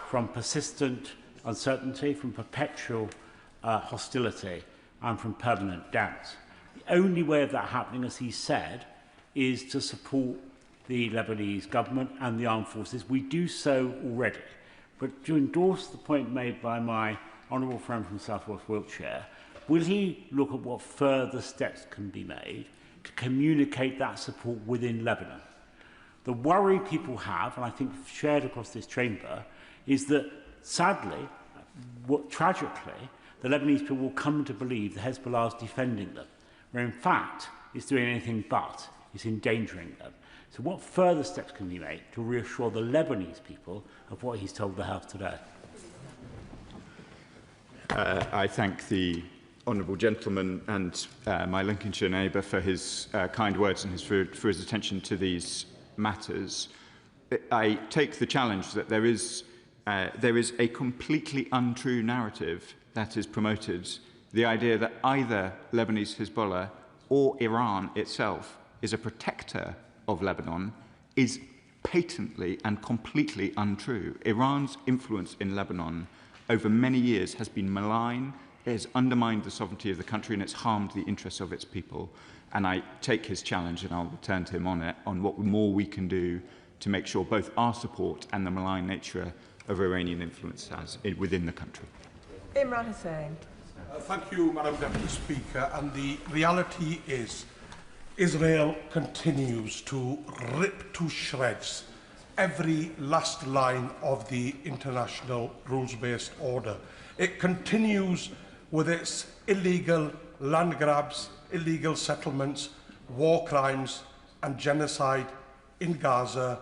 from persistent uncertainty, from perpetual hostility, and from permanent doubt. The only way of that happening, as he said, is to support the Lebanese government and the armed forces. We do so already. But to endorse the point made by my honourable friend from South West Wiltshire, will he look at what further steps can be made to communicate that support within Lebanon? The worry people have, and I think shared across this chamber, is that sadly, tragically, the Lebanese people will come to believe that Hezbollah is defending them, where in fact it's doing anything but, it's endangering them. So what further steps can be made to reassure the Lebanese people of what he's told the House today? I thank the honourable gentleman and my Lincolnshire neighbour for his kind words and for his attention to these matters. I take the challenge that there is a completely untrue narrative that is promoted, the idea that either Lebanese Hezbollah or Iran itself is a protector of Lebanon is patently and completely untrue. Iran's influence in Lebanon over many years has been malign, it has undermined the sovereignty of the country, and it's harmed the interests of its people. And I take his challenge, and I'll return to him on it, on what more we can do to make sure both our support and the malign nature of Iranian influence within the country. Imran Hussain. Thank you, Madam Deputy Speaker. And the reality is, Israel continues to rip to shreds every last line of the international rules-based order. It continues with its illegal land grabs, illegal settlements, war crimes and genocide in Gaza,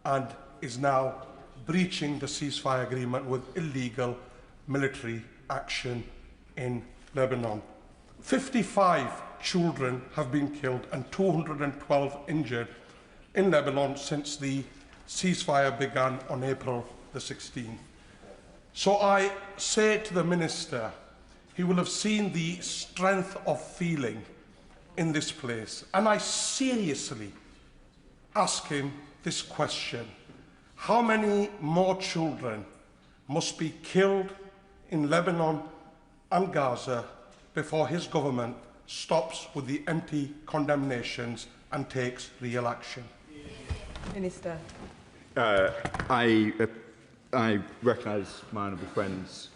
and is now breaching the ceasefire agreement with illegal military action in Lebanon. 55 children have been killed and 212 injured in Lebanon since the ceasefire began on April the 16th. So I say to the Minister, he will have seen the strength of feeling in this place, and I seriously ask him this question: how many more children must be killed in Lebanon and Gaza before his government stops with the empty condemnations and takes real action? Minister. I recognise my honourable friend's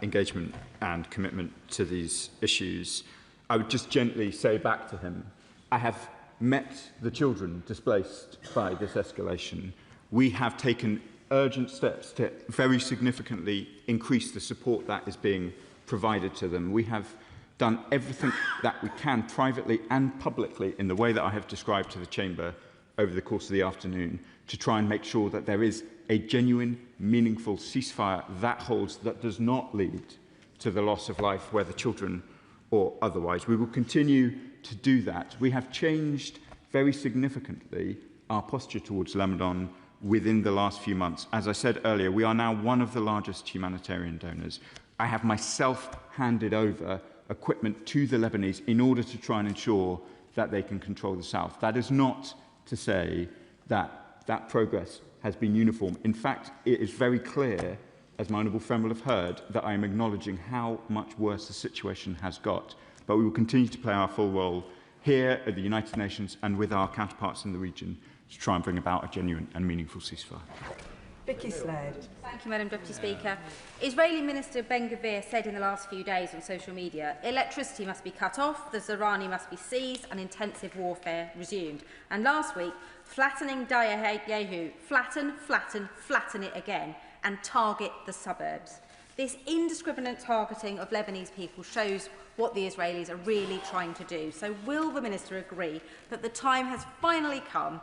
engagement and commitment to these issues. I would just gently say back to him, I have met the children displaced by this escalation. We have taken urgent steps to very significantly increase the support that is being provided to them. We have done everything that we can privately and publicly in the way that I have described to the Chamber over the course of the afternoon to try and make sure that there is a genuine, meaningful ceasefire that holds, that does not lead to the loss of life, whether children or otherwise. We will continue to do that. We have changed very significantly our posture towards Lebanon within the last few months. As I said earlier, we are now one of the largest humanitarian donors. I have myself handed over equipment to the Lebanese in order to try and ensure that they can control the south. That is not to say that that progress has been uniform. In fact, it is very clear, as my honourable friend will have heard, that I am acknowledging how much worse the situation has got. But we will continue to play our full role here at the United Nations and with our counterparts in the region to try and bring about a genuine and meaningful ceasefire. Vicky Slade. Thank you, Madam Deputy Speaker. Israeli Minister Ben Gvir said in the last few days on social media, electricity must be cut off, the Zahrani must be seized and intensive warfare resumed. And last week, flattening Yehu, flatten it again and target the suburbs. This indiscriminate targeting of Lebanese people shows what the Israelis are really trying to do. So will the Minister agree that the time has finally come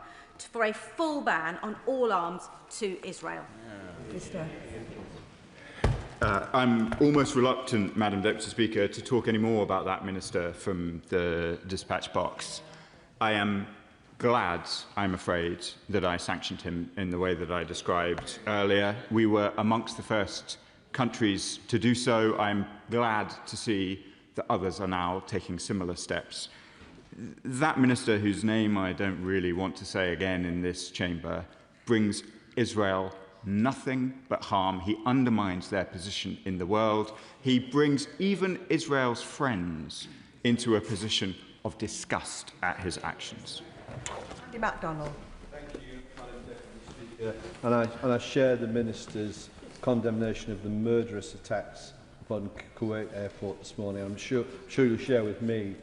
for a full ban on all arms to Israel? I'm almost reluctant, Madam Deputy Speaker, to talk any more about that Minister from the dispatch box. I am glad, I'm afraid, that I sanctioned him in the way that I described earlier. We were amongst the first countries to do so. I'm glad to see that others are now taking similar steps. That Minister, whose name I don't really want to say again in this chamber, brings Israel nothing but harm. He undermines their position in the world. He brings even Israel's friends into a position of disgust at his actions. Andy MacDonald. Thank you, Madam Deputy Speaker. And I share the Minister's condemnation of the murderous attacks upon Kuwait Airport this morning. I'm sure you'll share with me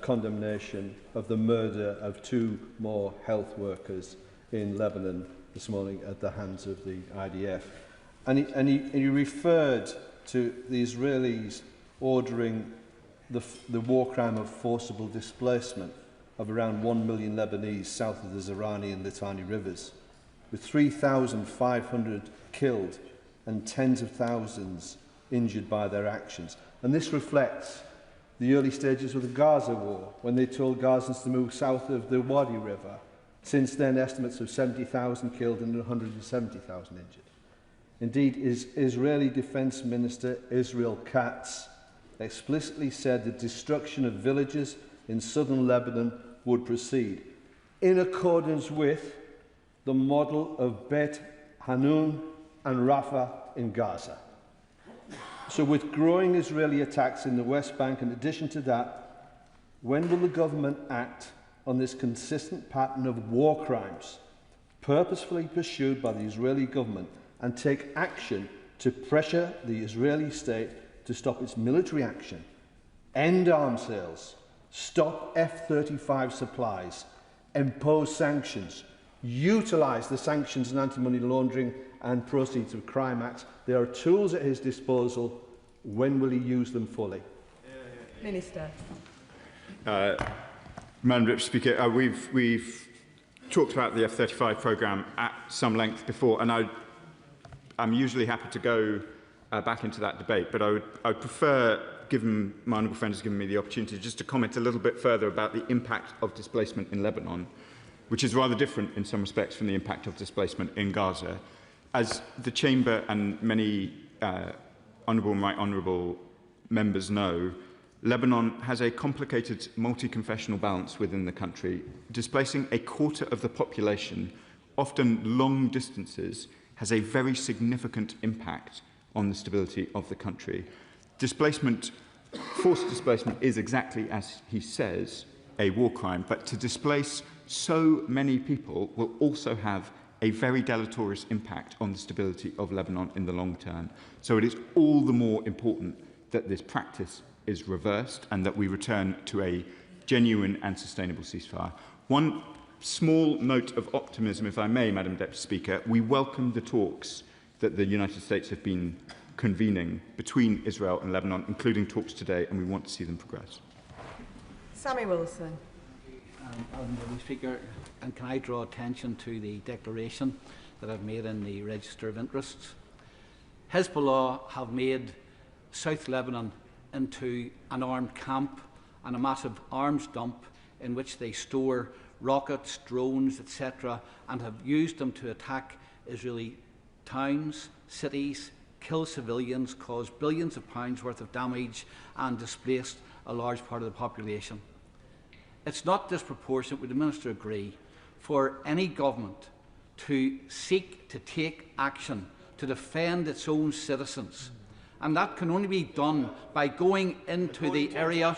condemnation of the murder of 2 more health workers in Lebanon this morning at the hands of the IDF. And he referred to the Israelis ordering the war crime of forcible displacement of around 1 million Lebanese south of the Zahrani and Litani rivers, with 3,500 killed and tens of thousands injured by their actions. And this reflects the early stages of the Gaza war, when they told Gazans to move south of the Wadi River. Since then, estimates of 70,000 killed and 170,000 injured. Indeed, Israeli Defence Minister Israel Katz explicitly said the destruction of villages in southern Lebanon would proceed, in accordance with the model of Bet Hanun and Rafah in Gaza. So with growing Israeli attacks in the West Bank, in addition to that, when will the government act on this consistent pattern of war crimes purposefully pursued by the Israeli government and take action to pressure the Israeli state to stop its military action, end arms sales, stop F-35 supplies, impose sanctions, utilise the Sanctions and Anti-Money Laundering and Proceeds of Crime Acts? There are tools at his disposal. When will he use them fully? Minister. Madam Deputy Speaker, we've talked about the F-35 programme at some length before, and I'm usually happy to go back into that debate, but I would prefer, given my honourable friend has given me the opportunity, just to comment a little bit further about the impact of displacement in Lebanon, which is rather different in some respects from the impact of displacement in Gaza. As the Chamber and many honourable and right honourable members know, Lebanon has a complicated multi-confessional balance within the country. Displacing a quarter of the population, often long distances, has a very significant impact on the stability of the country. Displacement, forced displacement, is exactly as he says, a war crime, but to displace so many people will also have a very deleterious impact on the stability of Lebanon in the long term. So it is all the more important that this practice is reversed and that we return to a genuine and sustainable ceasefire. One small note of optimism, if I may, Madam Deputy Speaker. We welcome the talks that the United States have been convening between Israel and Lebanon, including talks today, and we want to see them progress. Sammy Wilson. Madam Deputy Speaker, and can I draw attention to the declaration that I've made in the Register of Interests. Hezbollah have made South Lebanon into an armed camp and a massive arms dump in which they store rockets, drones, etc., and have used them to attack Israeli towns, cities, kill civilians, cause billions of pounds worth of damage, and displaced a large part of the population. It's not disproportionate, would the Minister agree, for any government to seek to take action to defend its own citizens, and that can only be done by going into the area,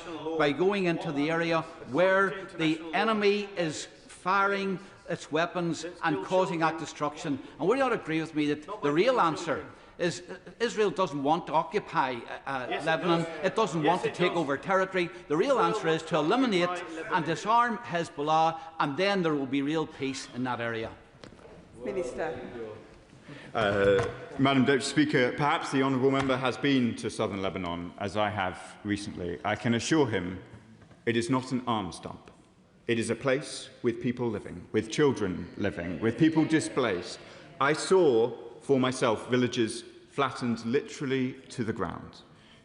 where the enemy is firing its weapons and causing that destruction. And would you not agree with me that the real answer is Israel doesn't want to occupy Lebanon, it doesn't want to take over territory. The real answer is to eliminate and disarm Hezbollah, and then there will be real peace in that area. Minister. Madam Deputy Speaker, perhaps the honourable member has been to southern Lebanon, as I have recently. I can assure him it is not an arms dump. It is a place with people living, with children living, with people displaced. I saw for myself villages flattened literally to the ground.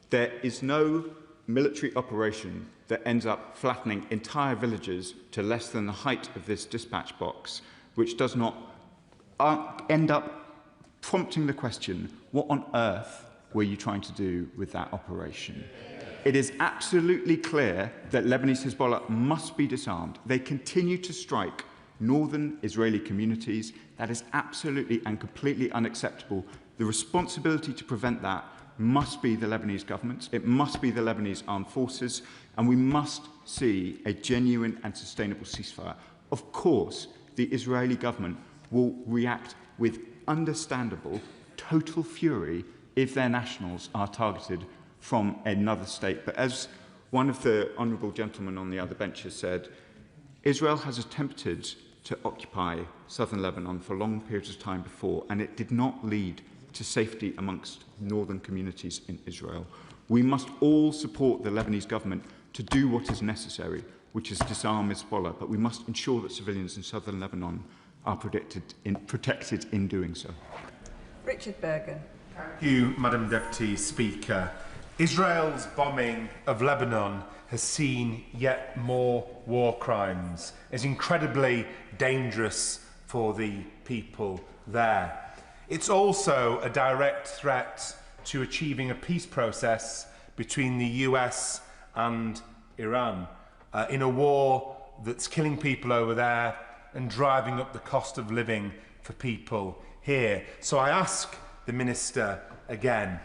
There is no military operation that ends up flattening entire villages to less than the height of this dispatch box, which does not end up prompting the question, what on earth were you trying to do with that operation? It is absolutely clear that Lebanese Hezbollah must be disarmed. They continue to strike northern Israeli communities. That is absolutely and completely unacceptable. The responsibility to prevent that must be the Lebanese government. It must be the Lebanese armed forces, and we must see a genuine and sustainable ceasefire. Of course, the Israeli government will react with understandable total fury if their nationals are targeted from another state. But as one of the honourable gentlemen on the other bench has said, Israel has attempted to occupy southern Lebanon for long periods of time before, and it did not lead to safety amongst northern communities in Israel. We must all support the Lebanese government to do what is necessary, which is disarm Hezbollah, but we must ensure that civilians in southern Lebanon are protected in doing so. Richard Bergen. Thank you, Madam Deputy Speaker. Israel's bombing of Lebanon has seen yet more war crimes. It's incredibly dangerous for the people there. It's also a direct threat to achieving a peace process between the US and Iran in a war that's killing people over there and driving up the cost of living for people here. So I ask the Minister again,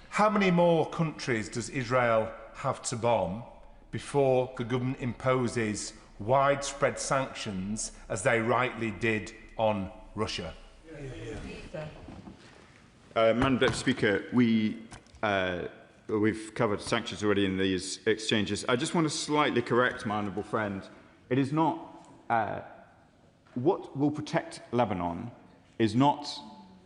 how many more countries does Israel have to bomb before the government imposes widespread sanctions, as they rightly did on Russia? Madam Deputy Speaker, we've covered sanctions already in these exchanges. I just want to slightly correct my honourable friend. It is not what will protect Lebanon is not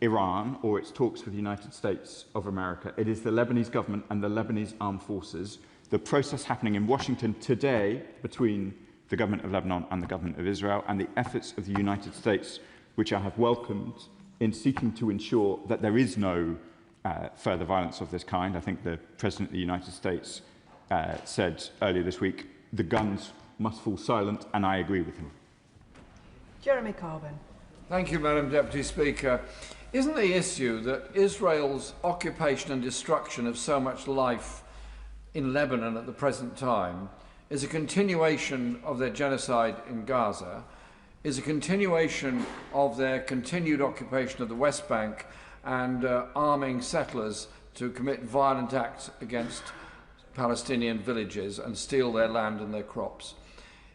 Iran or its talks with the United States of America. It is the Lebanese government and the Lebanese armed forces. The process happening in Washington today between the government of Lebanon and the government of Israel, and the efforts of the United States, which I have welcomed, in seeking to ensure that there is no further violence of this kind. I think the President of the United States said earlier this week, the guns must fall silent, and I agree with him. Jeremy Corbyn. Thank you, Madam Deputy Speaker. Isn't the issue that Israel's occupation and destruction of so much life in Lebanon at the present time is a continuation of their genocide in Gaza, is a continuation of their continued occupation of the West Bank and arming settlers to commit violent acts against Palestinian villages and steal their land and their crops?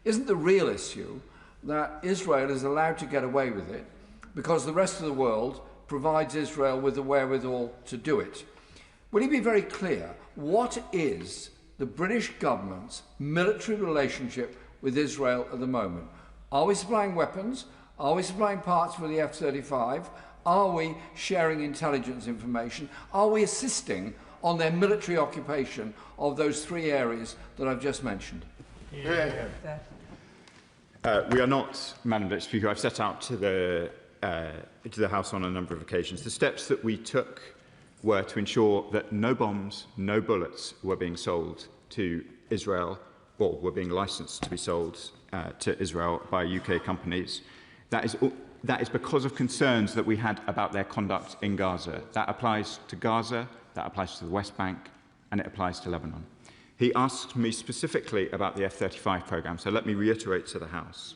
Isn't the real issue that Israel is allowed to get away with it because the rest of the world provides Israel with the wherewithal to do it? Will you be very clear, what is the British government's military relationship with Israel at the moment? Are we supplying weapons? Are we supplying parts for the F-35? Are we sharing intelligence information? Are we assisting on their military occupation of those three areas that I've just mentioned? We are not, Madam Deputy Speaker. I've set out to the House on a number of occasions. The steps that we took were to ensure that no bombs, no bullets were being sold to Israel, or were being licensed to be sold to Israel by UK companies. That is because of concerns that we had about their conduct in Gaza. That applies to Gaza, that applies to the West Bank, and it applies to Lebanon. He asked me specifically about the F-35 programme, so let me reiterate to the House.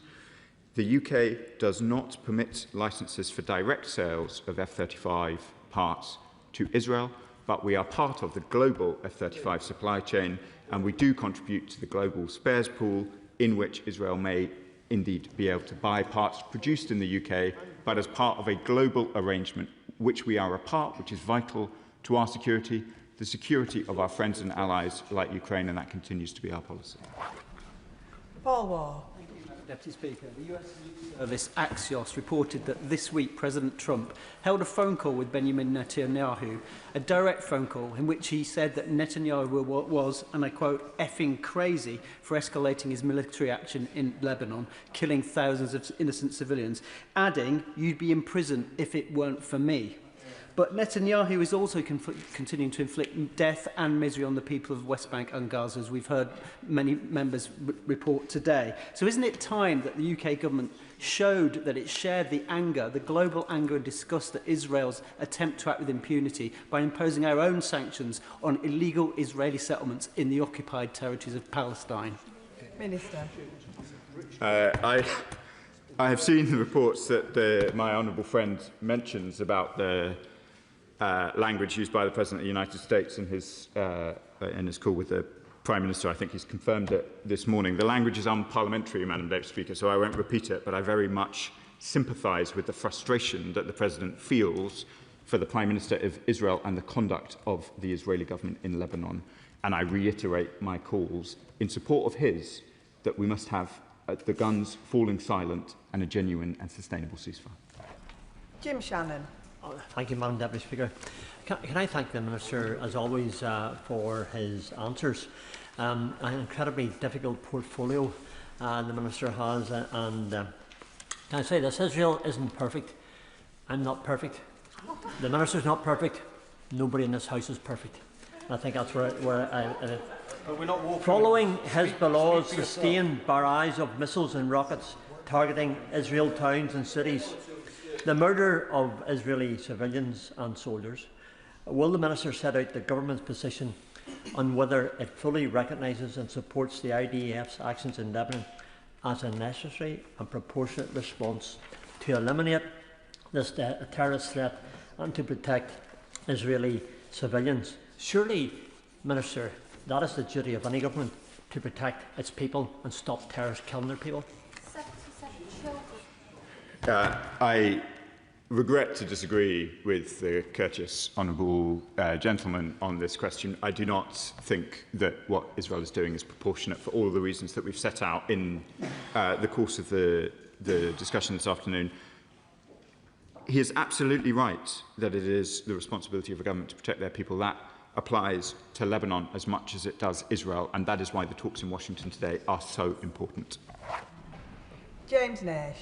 The UK does not permit licences for direct sales of F-35 parts to Israel, but we are part of the global F-35 supply chain, and we do contribute to the global spares pool in which Israel may indeed be able to buy parts produced in the UK, but as part of a global arrangement which we are a part, which is vital to our security, the security of our friends and allies like Ukraine, and that continues to be our policy. Paul Wall. Deputy Speaker, the US News Service Axios reported that this week President Trump held a phone call with Benjamin Netanyahu, a direct phone call in which he said that Netanyahu was, and I quote, effing crazy for escalating his military action in Lebanon, killing thousands of innocent civilians, adding, "You'd be in prison if it weren't for me." But Netanyahu is also continuing to inflict death and misery on the people of West Bank and Gaza, as we've heard many members report today. So isn't it time that the UK government showed that it shared the anger, the global anger and disgust at Israel's attempt to act with impunity by imposing our own sanctions on illegal Israeli settlements in the occupied territories of Palestine? Minister. I have seen the reports that my honourable friend mentions about the language used by the President of the United States in his call with the Prime Minister. I think he's confirmed it this morning. The language is unparliamentary, Madam Deputy Speaker, so I won't repeat it, but I very much sympathise with the frustration that the President feels for the Prime Minister of Israel and the conduct of the Israeli government in Lebanon. And I reiterate my calls in support of his that we must have the guns falling silent and a genuine and sustainable ceasefire. Jim Shannon. Thank you, Madam Deputy Speaker. Can I thank the Minister, as always, for his answers. An incredibly difficult portfolio the Minister has, and can I say this, Israel isn't perfect. I'm not perfect. The Minister's not perfect. Nobody in this House is perfect. I think that's following Hezbollah's sustained barrage of missiles and rockets targeting Israel towns and cities, the murder of Israeli civilians and soldiers, will the Minister set out the government's position on whether it fully recognises and supports the IDF's actions in Lebanon as a necessary and proportionate response to eliminate this terrorist threat and to protect Israeli civilians? Surely, Minister, that is the duty of any government, to protect its people and stop terrorists killing their people. I regret to disagree with the courteous honourable gentleman on this question. I do not think that what Israel is doing is proportionate for all of the reasons that we've set out in the course of the discussion this afternoon. He is absolutely right that it is the responsibility of a government to protect their people. That applies to Lebanon as much as it does Israel, and that is why the talks in Washington today are so important. James Nash.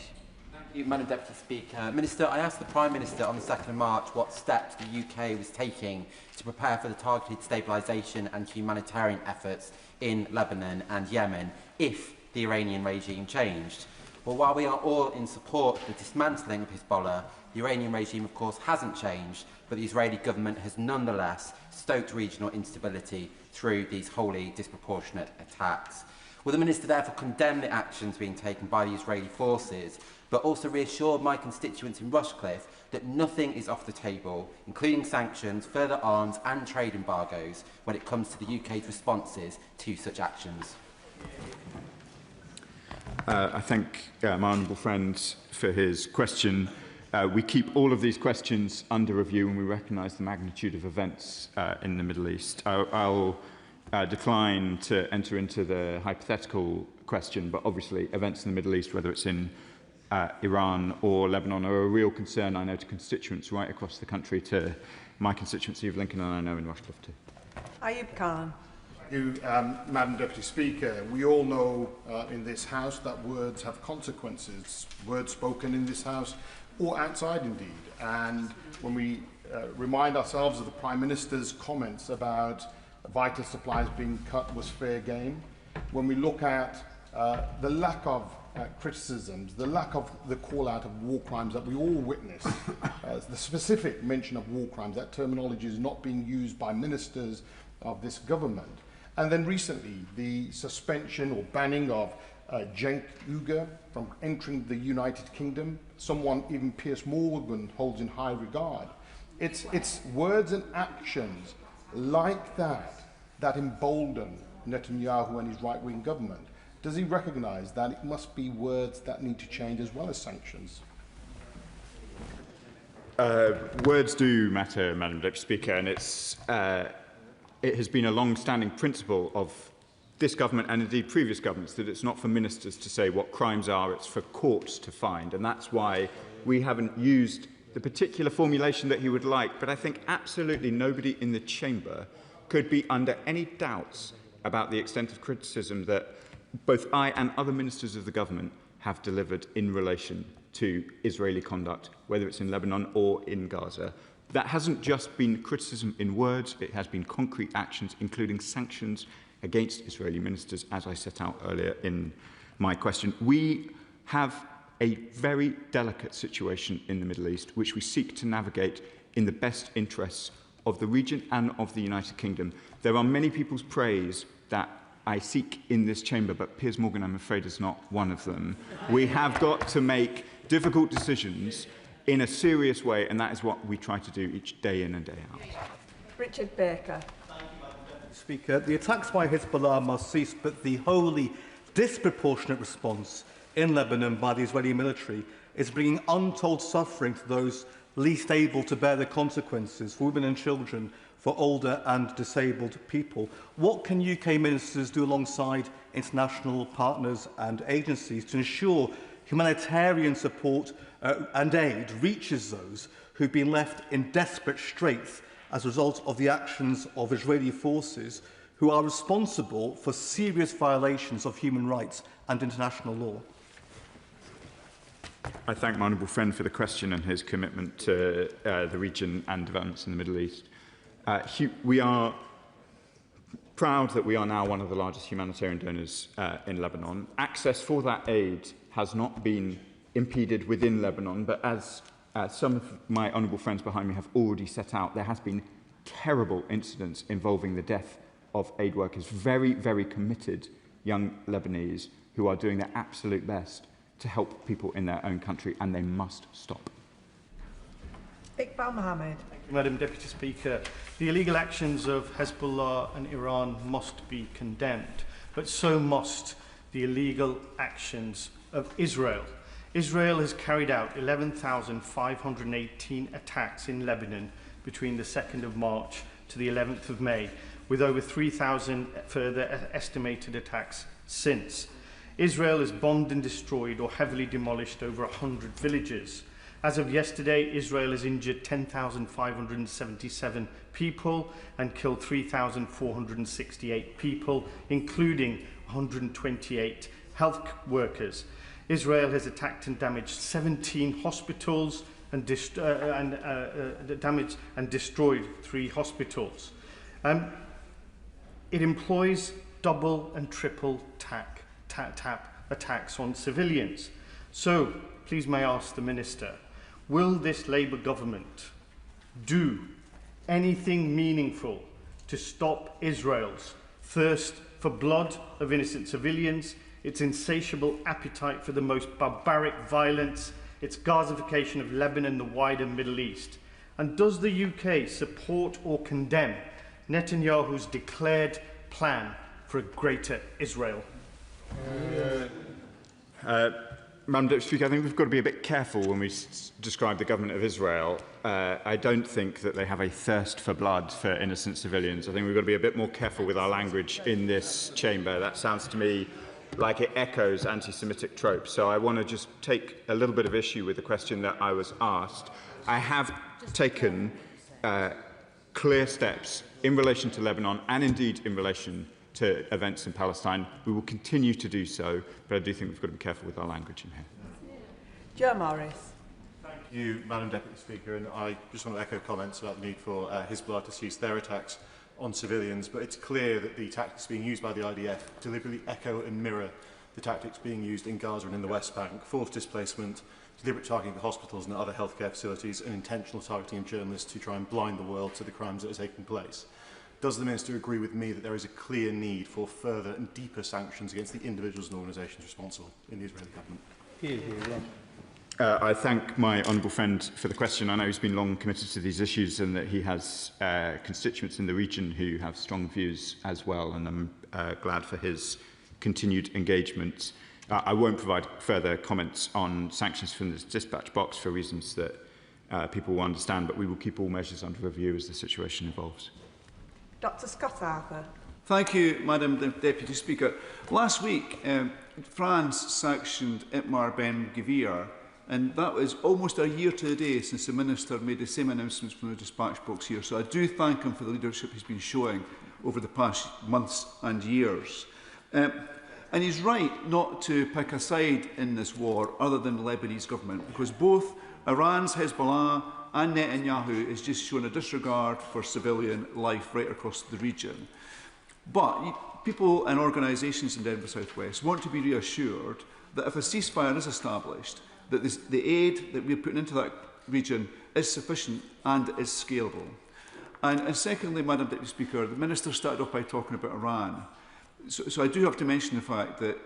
Thank you, Madam Deputy Speaker. Minister, I asked the Prime Minister on the 2nd of March what steps the UK was taking to prepare for the targeted stabilisation and humanitarian efforts in Lebanon and Yemen if the Iranian regime changed. Well, while we are all in support of the dismantling of Hezbollah, the Iranian regime, of course, hasn't changed, but the Israeli government has nonetheless stoked regional instability through these wholly disproportionate attacks. Will the Minister therefore condemn the actions being taken by the Israeli forces, but also reassure my constituents in Rushcliffe that nothing is off the table, including sanctions, further arms and trade embargoes, when it comes to the UK's responses to such actions? I thank my honourable friend for his question. We keep all of these questions under review and we recognise the magnitude of events in the Middle East. I'll decline to enter into the hypothetical question, but obviously events in the Middle East, whether it's in Iran or Lebanon, are a real concern, I know, to constituents right across the country, to my constituency of Lincoln, and I know in Rushcliffe too. Ayub Khan. You, Madam Deputy Speaker, we all know in this House that words have consequences. Words spoken in this House or outside indeed. And when we remind ourselves of the Prime Minister's comments about vital supplies being cut was fair game, when we look at the lack of criticisms, the lack of the call out of war crimes that we all witness, the specific mention of war crimes, that terminology is not being used by ministers of this government. And then recently, the suspension or banning of Cenk Uygur from entering the United Kingdom, someone even Piers Morgan holds in high regard. It's words and actions like that that embolden Netanyahu and his right-wing government. Does he recognise that it must be words that need to change as well as sanctions? Words do matter, Madam Deputy Speaker, and it has been a long-standing principle of this government and indeed previous governments that it's not for ministers to say what crimes are, it's for courts to find. And that's why we haven't used the particular formulation that he would like. But I think absolutely nobody in the chamber could be under any doubts about the extent of criticism that both I and other ministers of the government have delivered in relation to Israeli conduct, whether it's in Lebanon or in Gaza. That hasn't just been criticism in words, it has been concrete actions, including sanctions against Israeli ministers, as I set out earlier in my question. We have a very delicate situation in the Middle East, which we seek to navigate in the best interests of the region and of the United Kingdom. There are many people's praise that I seek in this chamber, but Piers Morgan, I'm afraid, is not one of them. We have got to make difficult decisions in a serious way, and that is what we try to do each day in and day out. Richard Baker. Speaker, the attacks by Hezbollah must cease, but the wholly disproportionate response in Lebanon by the Israeli military is bringing untold suffering to those least able to bear the consequences, for women and children, for older and disabled people. What can UK ministers do alongside international partners and agencies to ensure humanitarian support and aid reaches those who've been left in desperate straits as a result of the actions of Israeli forces who are responsible for serious violations of human rights and international law? I thank my honourable friend for the question and his commitment to the region and developments in the Middle East. We are proud that we are now one of the largest humanitarian donors in Lebanon. Access for that aid has not been impeded within Lebanon, but as some of my honourable friends behind me have already set out, there has been terrible incidents involving the death of aid workers, very, very committed young Lebanese who are doing their absolute best to help people in their own country, and they must stop. Iqbal Mohammed. Thank you, Madam Deputy Speaker. The illegal actions of Hezbollah and Iran must be condemned, but so must the illegal actions of Israel. Israel has carried out 11,518 attacks in Lebanon between the 2nd of March to the 11th of May, with over 3,000 further estimated attacks since. Israel has bombed and destroyed or heavily demolished over 100 villages. As of yesterday, Israel has injured 10,577 people and killed 3,468 people, including 128 health workers. Israel has attacked and damaged 17 hospitals and damaged and destroyed 3 hospitals. It employs double and triple attacks on civilians. So, please may I ask the Minister, will this Labour government do anything meaningful to stop Israel's thirst for blood of innocent civilians, its insatiable appetite for the most barbaric violence, its Gazification of Lebanon and the wider Middle East? And does the UK support or condemn Netanyahu's declared plan for a greater Israel? Madam Deputy Speaker, I think we've got to be a bit careful when we describe the government of Israel. I don't think that they have a thirst for blood for innocent civilians. I think we've got to be a bit more careful with our language in this chamber. That sounds to me like it echoes anti-Semitic tropes. So I want to just take a little bit of issue with the question that I was asked. I have taken clear steps in relation to Lebanon and indeed in relation to events in Palestine. We will continue to do so, but I do think we've got to be careful with our language in here. Joe Morris. Thank you, Madam Deputy Speaker, and I just want to echo comments about the need for Hezbollah to cease their attacks on civilians, but it's clear that the tactics being used by the IDF deliberately echo and mirror the tactics being used in Gaza and in the West Bank: forced displacement, deliberate targeting of hospitals and other healthcare facilities, and intentional targeting of journalists to try and blind the world to the crimes that are taking place. Does the Minister agree with me that there is a clear need for further and deeper sanctions against the individuals and organisations responsible in the Israeli government? I thank my honourable friend for the question. I know he's been long committed to these issues and that he has constituents in the region who have strong views as well, and I'm glad for his continued engagement. I won't provide further comments on sanctions from this dispatch box for reasons that people will understand, but we will keep all measures under review as the situation evolves. Dr Scott Arthur. Thank you, Madam Deputy Speaker. Last week, France sanctioned Itmar Ben-Gvir, and that was almost a year to the day since the Minister made the same announcements from the dispatch box here. So I do thank him for the leadership he's been showing over the past months and years. And he's right not to pick a side in this war other than the Lebanese government, because both Iran's Hezbollah and Netanyahu has just shown a disregard for civilian life right across the region. But people and organisations in Denver South West want to be reassured that if a ceasefire is established, that the aid that we're putting into that region is sufficient and is scalable. And secondly, Madam Deputy Speaker, the Minister started off by talking about Iran. So I do have to mention the fact that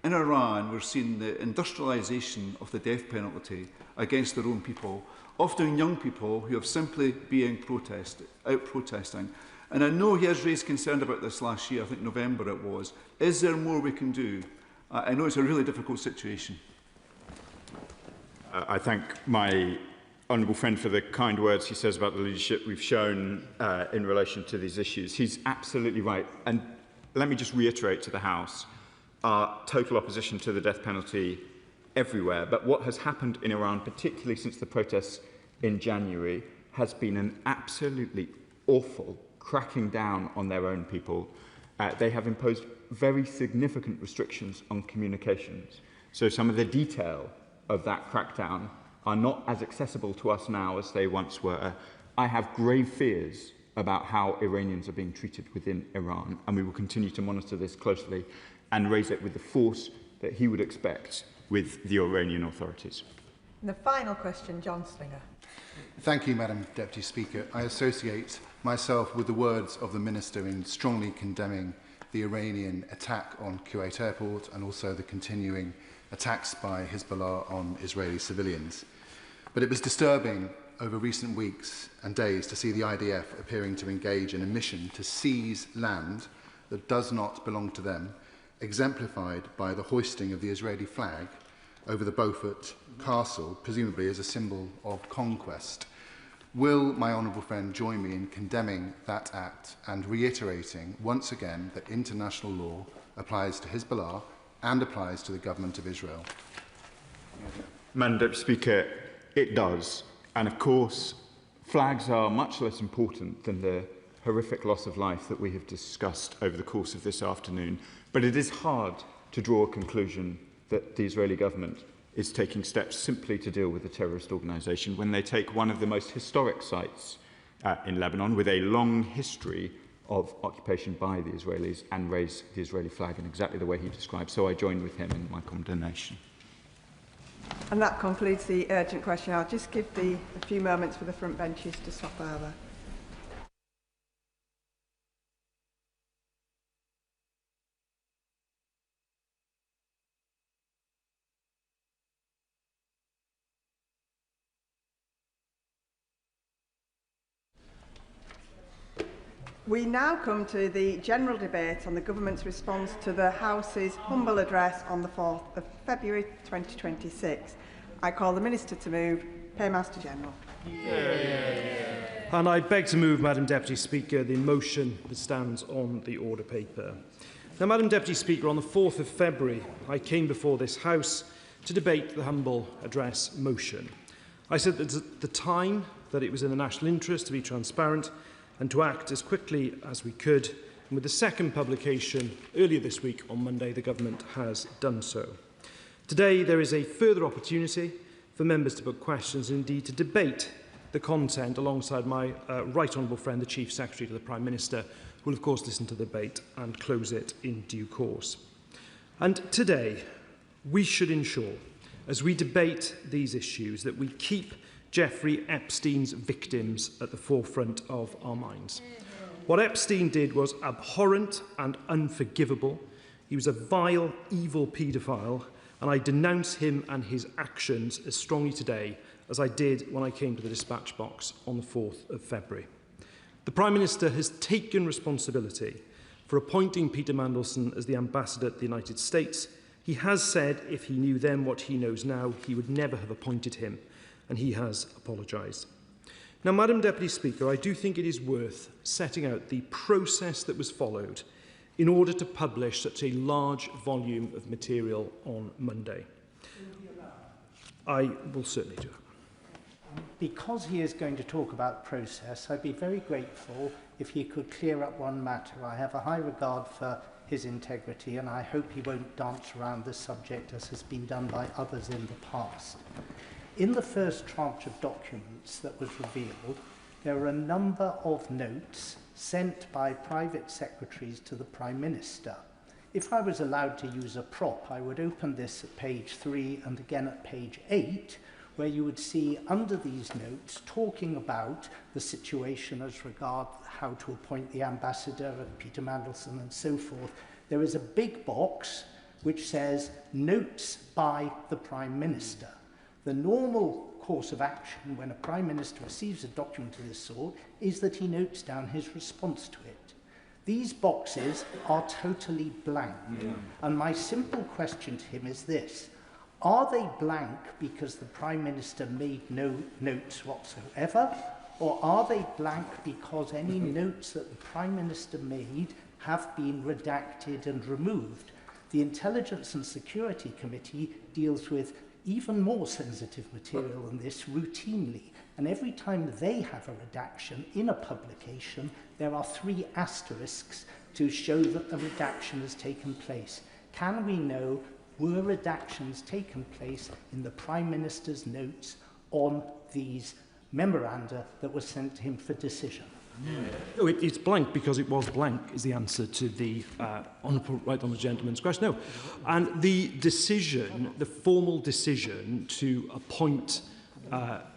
in Iran we're seeing the industrialisation of the death penalty against their own people, often young people who have simply been out protesting. And I know he has raised concern about this last year, I think November it was. Is there more we can do? I know it's a really difficult situation. I thank my honourable friend for the kind words he says about the leadership we've shown in relation to these issues. He's absolutely right. And let me just reiterate to the House our total opposition to the death penalty everywhere. But what has happened in Iran, particularly since the protests in January, has been an absolutely awful cracking down on their own people. They have imposed very significant restrictions on communications. So some of the detail of that crackdown are not as accessible to us now as they once were. I have grave fears about how Iranians are being treated within Iran, and we will continue to monitor this closely and raise it with the force that he would expect with the Iranian authorities. And the final question, John Slinger. Thank you, Madam Deputy Speaker. I associate myself with the words of the Minister in strongly condemning the Iranian attack on Kuwait airport and also the continuing attacks by Hezbollah on Israeli civilians. But it was disturbing over recent weeks and days to see the IDF appearing to engage in a mission to seize land that does not belong to them, exemplified by the hoisting of the Israeli flag over the Beaufort Castle, presumably as a symbol of conquest. Will my honourable friend join me in condemning that act and reiterating once again that international law applies to Hezbollah and applies to the government of Israel? Madam Deputy Speaker, it does. And of course, flags are much less important than the horrific loss of life that we have discussed over the course of this afternoon. But it is hard to draw a conclusion that the Israeli government is taking steps simply to deal with a terrorist organisation when they take one of the most historic sites in Lebanon with a long history of occupation by the Israelis and raise the Israeli flag in exactly the way he described. So I join with him in my condemnation. And that concludes the urgent question. I'll just give a few moments for the front benches to swap over. We now come to the general debate on the Government's response to the House's humble address on the 4th of February 2026. I call the Minister to move. Paymaster General. And I beg to move, Madam Deputy Speaker, the motion that stands on the order paper. Now, Madam Deputy Speaker, on the 4th of February, I came before this House to debate the humble address motion. I said that at the time that it was in the national interest to be transparent and to act as quickly as we could. And with the second publication earlier this week on Monday, the Government has done so. Today, there is a further opportunity for members to put questions and indeed to debate the content alongside my right honourable friend, the Chief Secretary to the Prime Minister, who will of course listen to the debate and close it in due course. And today, we should ensure, as we debate these issues, that we keep Jeffrey Epstein's victims at the forefront of our minds. What Epstein did was abhorrent and unforgivable. He was a vile, evil paedophile, and I denounce him and his actions as strongly today as I did when I came to the dispatch box on the 4th of February. The Prime Minister has taken responsibility for appointing Peter Mandelson as the ambassador to the United States. He has said if he knew then what he knows now, he would never have appointed him, and he has apologised. Now, Madam Deputy Speaker, I do think it is worth setting out the process that was followed in order to publish such a large volume of material on Monday. I will certainly do it. Because he is going to talk about process, I'd be very grateful if he could clear up one matter. I have a high regard for his integrity, and I hope he won't dance around this subject as has been done by others in the past. In the first tranche of documents that was revealed, there are a number of notes sent by private secretaries to the Prime Minister. If I was allowed to use a prop, I would open this at page 3 and again at page 8, where you would see under these notes talking about the situation as regards how to appoint the ambassador and Peter Mandelson and so forth. There is a big box which says notes by the Prime Minister. The normal course of action when a Prime Minister receives a document of this sort is that he notes down his response to it. These boxes are totally blank. And my simple question to him is this: are they blank because the Prime Minister made no notes whatsoever, or are they blank because any notes that the Prime Minister made have been redacted and removed? The Intelligence and Security Committee deals with even more sensitive material than this routinely, and every time they have a redaction in a publication, there are 3 asterisks to show that the redaction has taken place. Can we know, were redactions taken place in the Prime Minister's notes on these memoranda that were sent to him for decision? No, it's blank because it was blank is the answer to the right on the gentleman's question. No. And the decision, the formal decision to appoint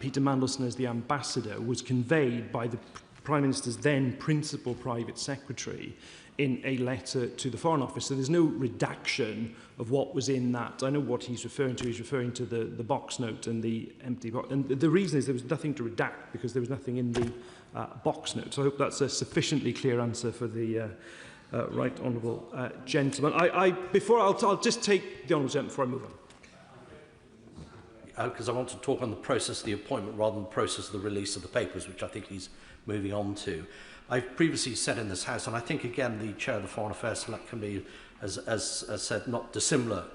Peter Mandelson as the ambassador was conveyed by the Prime Minister's then principal private secretary in a letter to the Foreign Office. So there's no redaction of what was in that. I know what he's referring to. He's referring to the box note and the empty box. And the reason is there was nothing to redact because there was nothing in the box note. So I hope that's a sufficiently clear answer for the right honourable gentleman. I'll just take the honourable gentleman before I move on. Because I want to talk on the process of the appointment rather than the process of the release of the papers, which I think he's moving on to. I've previously said in this House, and I think again the Chair of the Foreign Affairs Select Committee has said not dissimilar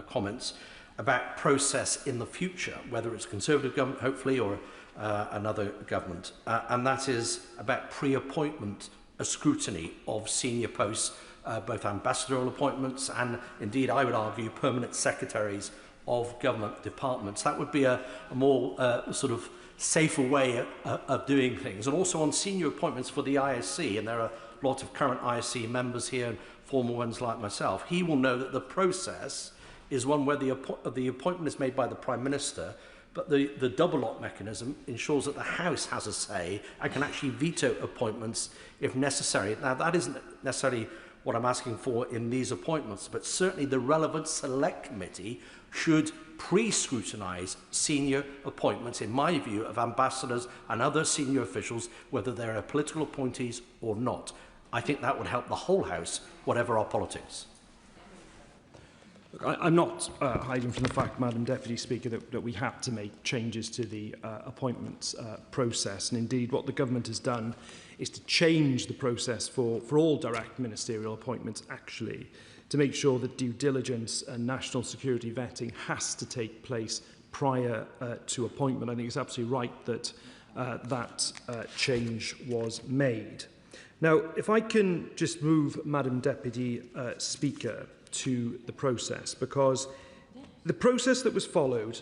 comments about process in the future, whether it's a Conservative government, hopefully, or another government, and that is about pre-appointment scrutiny of senior posts, both ambassadorial appointments and indeed, I would argue, permanent secretaries of government departments. That would be a more sort of safer way of doing things. And also on senior appointments for the ISC, and there are a lot of current ISC members here and former ones like myself, he will know that the process is one where the appointment is made by the Prime Minister, but the double lock mechanism ensures that the House has a say and can actually veto appointments if necessary. Now, that isn't necessarily what I'm asking for in these appointments, but certainly the relevant select committee should pre-scrutinise senior appointments, in my view, of ambassadors and other senior officials, whether they're political appointees or not. I think that would help the whole House, whatever our politics. Look, I'm not hiding from the fact, Madam Deputy Speaker, that we have to make changes to the appointments process. And indeed, what the government has done is to change the process for all direct ministerial appointments, actually, to make sure that due diligence and national security vetting has to take place prior to appointment. I think it's absolutely right that that change was made. Now, if I can just move, Madam Deputy Speaker, to the process, because the process that was followed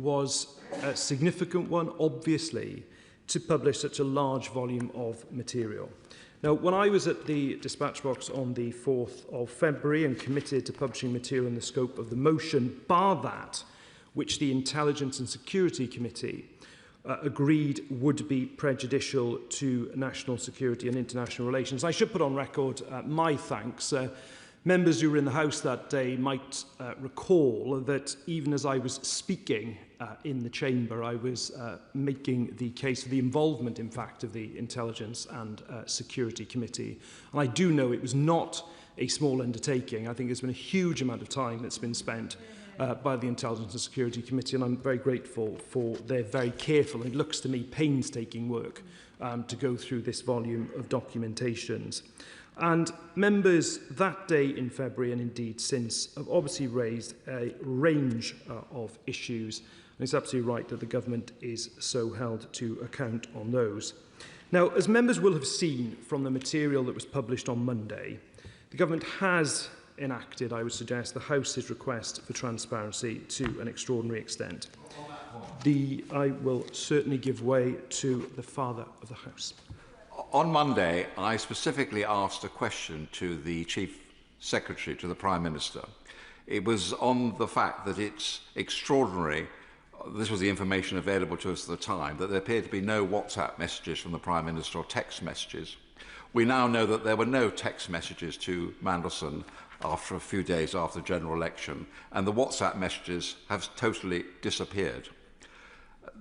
was a significant one, obviously, to publish such a large volume of material. Now, when I was at the dispatch box on the 4th of February and committed to publishing material in the scope of the motion, bar that which the Intelligence and Security Committee agreed would be prejudicial to national security and international relations, I should put on record my thanks. Members who were in the House that day might recall that even as I was speaking in the chamber, I was making the case for the involvement, in fact, of the Intelligence and Security Committee. And I do know it was not a small undertaking. I think there's been a huge amount of time that's been spent by the Intelligence and Security Committee, and I'm very grateful for their very careful, and it looks to me, painstaking work to go through this volume of documentations. And members that day in February, and indeed since, have obviously raised a range of issues, and it's absolutely right that the government is so held to account on those. Now, as members will have seen from the material that was published on Monday, the government has enacted, I would suggest, the House's request for transparency to an extraordinary extent. I will certainly give way to the Father of the House. On Monday, I specifically asked a question to the Chief Secretary, to the Prime Minister. It was on the fact that it's extraordinary, this was the information available to us at the time, that there appeared to be no WhatsApp messages from the Prime Minister or text messages. We now know that there were no text messages to Mandelson after a few days after the general election, and the WhatsApp messages have totally disappeared.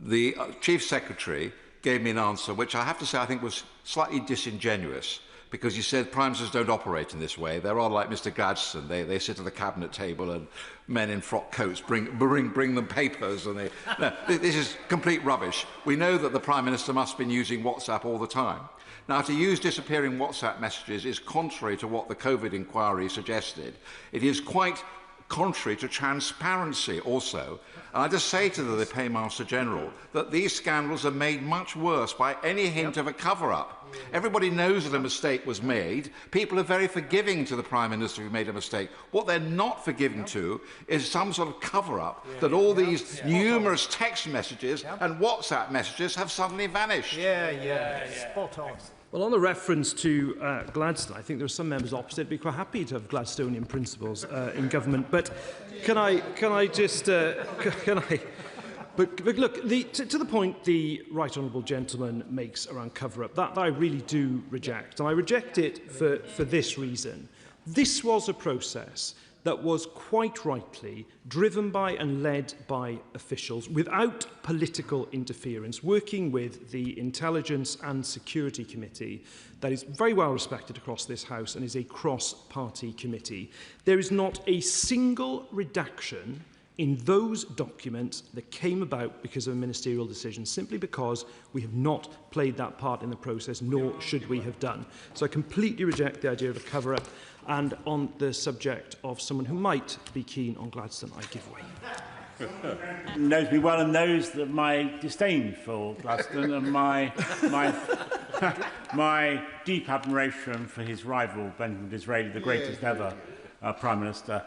The Chief Secretary gave me an answer which I have to say I think was slightly disingenuous, because he said prime ministers don't operate in this way. They're all like Mr Gladstone. They sit at the cabinet table and men in frock coats bring them papers. And no, this is complete rubbish. We know that the Prime Minister must have been using WhatsApp all the time. Now, to use disappearing WhatsApp messages is contrary to what the COVID inquiry suggested. It is quite contrary to transparency also. And I just say to the Paymaster General that these scandals are made much worse by any hint of a cover-up. Everybody knows that a mistake was made. People are very forgiving to the Prime Minister who made a mistake. What they're not forgiving to is some sort of cover-up that all these numerous text messages and WhatsApp messages have suddenly vanished. Spot on. Well, on the reference to Gladstone, I think there are some members opposite who'd be quite happy to have Gladstonian principles in government. But can I just But look, to the point the right honourable gentleman makes around cover-up, that I really do reject. And I reject it for this reason. This was a process that was quite rightly driven by and led by officials without political interference, working with the Intelligence and Security Committee that is very well respected across this House and is a cross-party committee. There is not a single redaction in those documents that came about because of a ministerial decision, simply because we have not played that part in the process, nor should we have done. So I completely reject the idea of a cover-up. And on the subject of someone who might be keen on Gladstone, I give way. Knows me well and knows that my disdain for Gladstone and my deep admiration for his rival, Benjamin Disraeli, the greatest ever Prime Minister,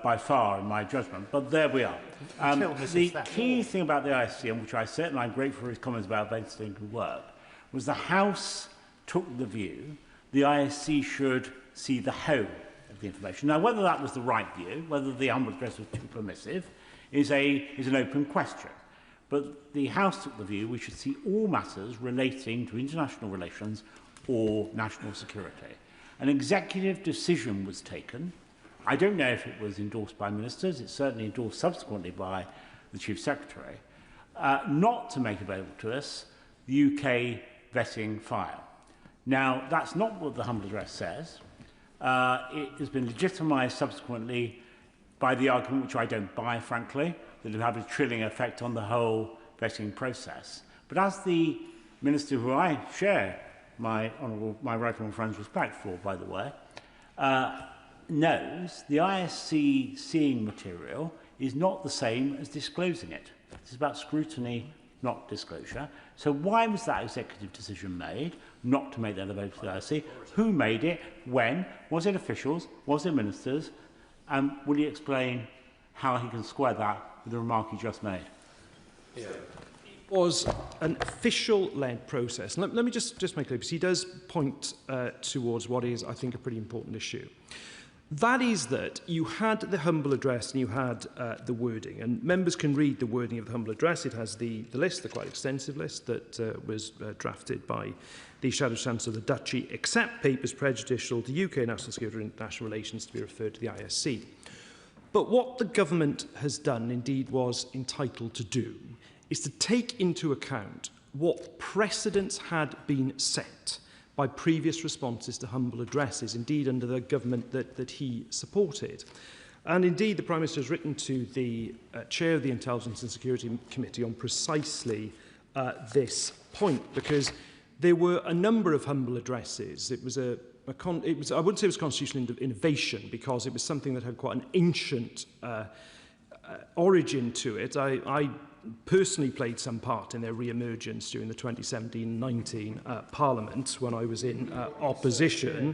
by far, in my judgment. But there we are. The key thing about the ISC, and which I certainly am grateful for his comments about Benjamin work, was the House took the view the ISC should see the whole of the information. Now, whether that was the right view, whether the humble address was too permissive, is an open question. But the House took the view we should see all matters relating to international relations or national security. An executive decision was taken. I don't know if it was endorsed by ministers. It's certainly endorsed subsequently by the Chief Secretary, not to make available to us the UK vetting file. Now, that's not what the humble address says. It has been legitimised subsequently by the argument, which I don't buy, frankly, that it will have a chilling effect on the whole vetting process. But as the Minister, who I share my right honourable friend's respect for, by the way, knows, the ISC seeing material is not the same as disclosing it. It's about scrutiny, not disclosure. So why was that executive decision made not to make that available to the ISC? Who made it? When? Was it officials? Was it ministers? And will he explain how he can square that with the remark he just made? It was an official-led process. Let me just make clear, because he does point towards what is, I think, a pretty important issue. That is that you had the humble address and you had the wording. And members can read the wording of the humble address. It has the list, the quite extensive list that was drafted by the Shadow Chancellor of the Duchy, except papers prejudicial to UK national security and international relations to be referred to the ISC. But what the government has done, indeed was entitled to do, is to take into account what precedents had been set by previous responses to humble addresses, indeed under the government that he supported. And indeed, the Prime Minister has written to the Chair of the Intelligence and Security Committee on precisely this point, because there were a number of humble addresses. It was I wouldn't say it was constitutional innovation, because it was something that had quite an ancient origin to it. I personally played some part in their re-emergence during the 2017-19 Parliament when I was in opposition.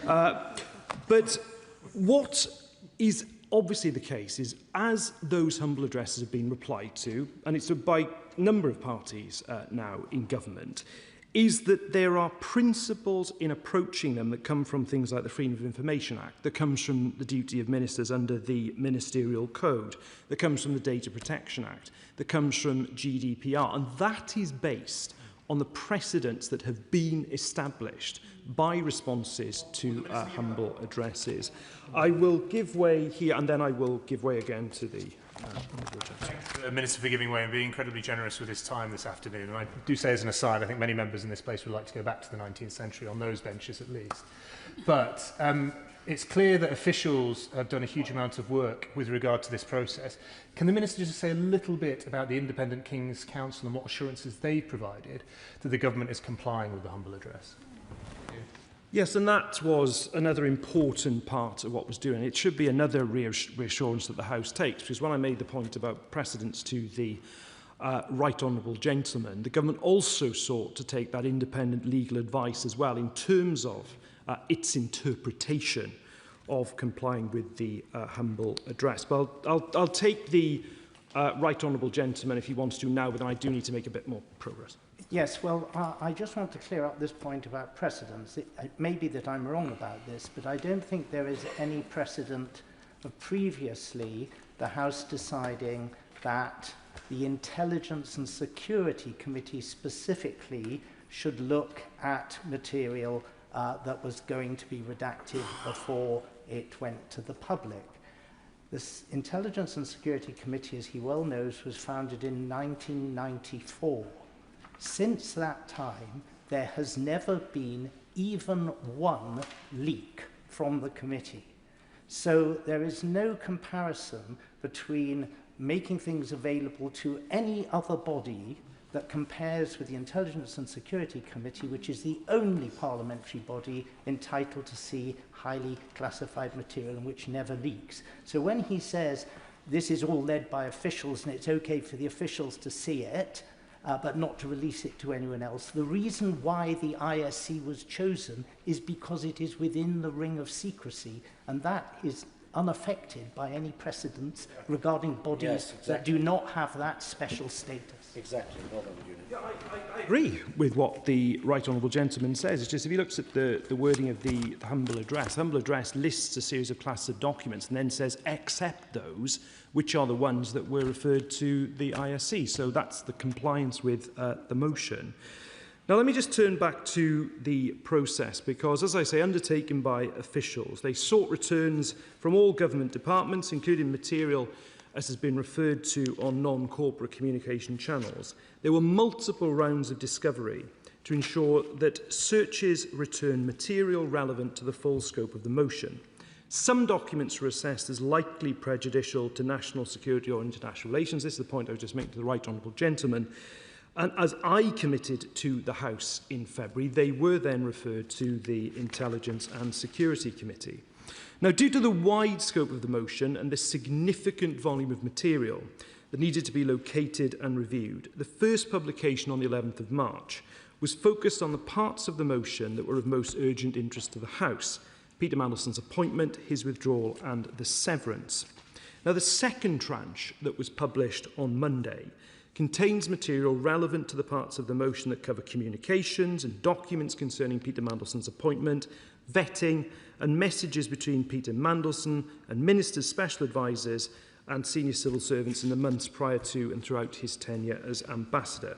But what is obviously the case is, as those humble addresses have been replied to, and it's by a number of parties now in government, is that there are principles in approaching them that come from things like the Freedom of Information Act, that comes from the duty of ministers under the Ministerial Code, that comes from the Data Protection Act, that comes from GDPR, and that is based on the precedents that have been established by responses to humble addresses. I will give way here, and then I will give way again to the Thanks, Minister, for giving way and being incredibly generous with his time this afternoon. And I do say as an aside, I think many members in this place would like to go back to the 19th century, on those benches at least. But it's clear that officials have done a huge amount of work with regard to this process. Can the Minister just say a little bit about the Independent King's Council and what assurances they've provided that the government is complying with the humble address? Yes, and that was another important part of what was doing. It should be another reassurance that the House takes, because when I made the point about precedents to the Right Honourable Gentleman, the government also sought to take that independent legal advice as well in terms of its interpretation of complying with the humble address. But I'll take the Right Honourable Gentleman if he wants to now, but then I do need to make a bit more progress. Yes, well, I just want to clear up this point about precedents. It may be that I'm wrong about this, but I don't think there is any precedent of previously the House deciding that the Intelligence and Security Committee specifically should look at material that was going to be redacted before it went to the public. This Intelligence and Security Committee, as he well knows, was founded in 1994. Since that time, there has never been even one leak from the committee. So there is no comparison between making things available to any other body that compares with the Intelligence and Security Committee, which is the only parliamentary body entitled to see highly classified material and which never leaks. So when he says this is all led by officials and it's okay for the officials to see it, but not to release it to anyone else. The reason why the ISC was chosen is because it is within the ring of secrecy, and that is unaffected by any precedents regarding bodies that do not have that special status. Exactly. Well done, I agree with what the Right Honourable Gentleman says. It's just if he looks at the wording of the humble address lists a series of classes of documents and then says, except those, which are the ones that were referred to the ISC. So that's the compliance with the motion. Now, let me just turn back to the process, because, as I say, undertaken by officials, they sought returns from all government departments, including material, as has been referred to, on non-corporate communication channels. There were multiple rounds of discovery to ensure that searches return material relevant to the full scope of the motion. Some documents were assessed as likely prejudicial to national security or international relations. This is the point I was just making to the Right Honourable Gentleman. And as I committed to the House in February, they were then referred to the Intelligence and Security Committee. Now, due to the wide scope of the motion and the significant volume of material that needed to be located and reviewed, the first publication on the 11th of March was focused on the parts of the motion that were of most urgent interest to the House: Peter Mandelson's appointment, his withdrawal and the severance. Now, the second tranche that was published on Monday contains material relevant to the parts of the motion that cover communications and documents concerning Peter Mandelson's appointment, vetting and messages between Peter Mandelson and ministers, special advisers and senior civil servants in the months prior to and throughout his tenure as ambassador.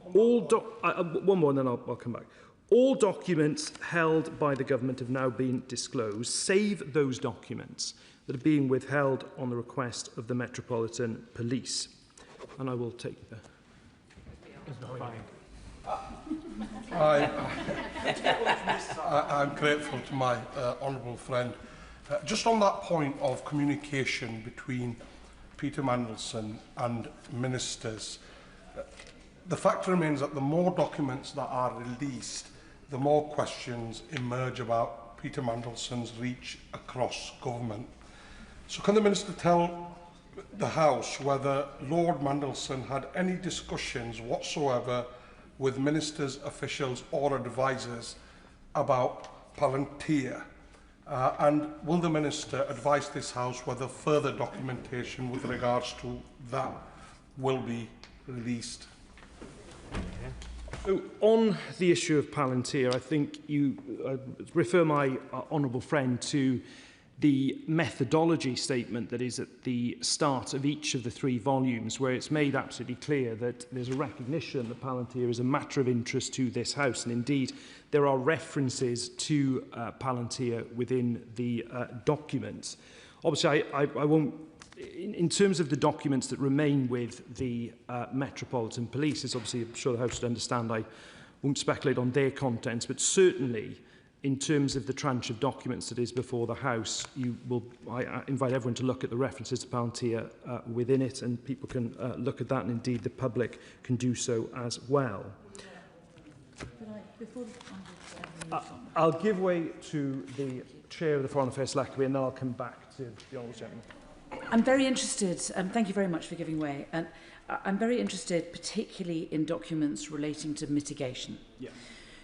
One more and then I'll come back. All documents held by the government have now been disclosed, save those documents that are being withheld on the request of the Metropolitan Police. And I will take... I'm grateful to my honourable friend. Just on that point of communication between Peter Mandelson and ministers, the fact remains that the more documents that are released, the more questions emerge about Peter Mandelson's reach across government. So can the Minister tell the House whether Lord Mandelson had any discussions whatsoever with ministers, officials or advisers about Palantir? And will the Minister advise this House whether further documentation with regards to that will be released? So, on the issue of Palantir, I think you refer my honourable friend to the methodology statement that is at the start of each of the 3 volumes, where it's made absolutely clear that there's a recognition that Palantir is a matter of interest to this House, and indeed there are references to Palantir within the documents. Obviously, I won't, in terms of the documents that remain with the Metropolitan Police, as obviously I'm sure the House would understand, I won't speculate on their contents, but certainly in terms of the tranche of documents that is before the House, I invite everyone to look at the references to Palantir within it, and people can look at that, and indeed the public can do so as well. I'll give way to the Chair of the Foreign Affairs Select Committee, and then I'll come back to the Honourable Gentleman. I'm very interested, thank you very much for giving way, and I'm very interested particularly in documents relating to mitigation. Yeah.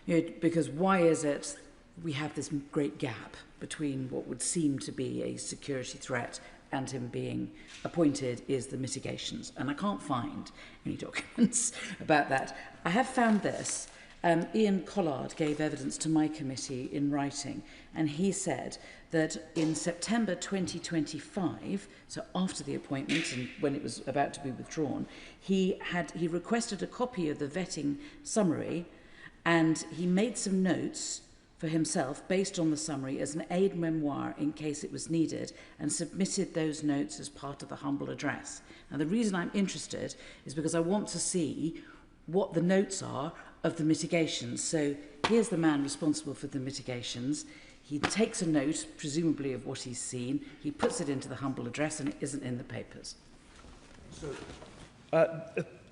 You know, because why is it we have this great gap between what would seem to be a security threat and him being appointed is the mitigations. And I can't find any documents about that. I have found this. Ian Collard gave evidence to my committee in writing, and he said that in September 2025, so after the appointment and when it was about to be withdrawn, he requested a copy of the vetting summary, and he made some notes for himself based on the summary as an aid memoir in case it was needed, and submitted those notes as part of the humble address. Now, the reason I'm interested is because I want to see what the notes are of the mitigations. So here's the man responsible for the mitigations. He takes a note, presumably of what he's seen, he puts it into the humble address, and it isn't in the papers.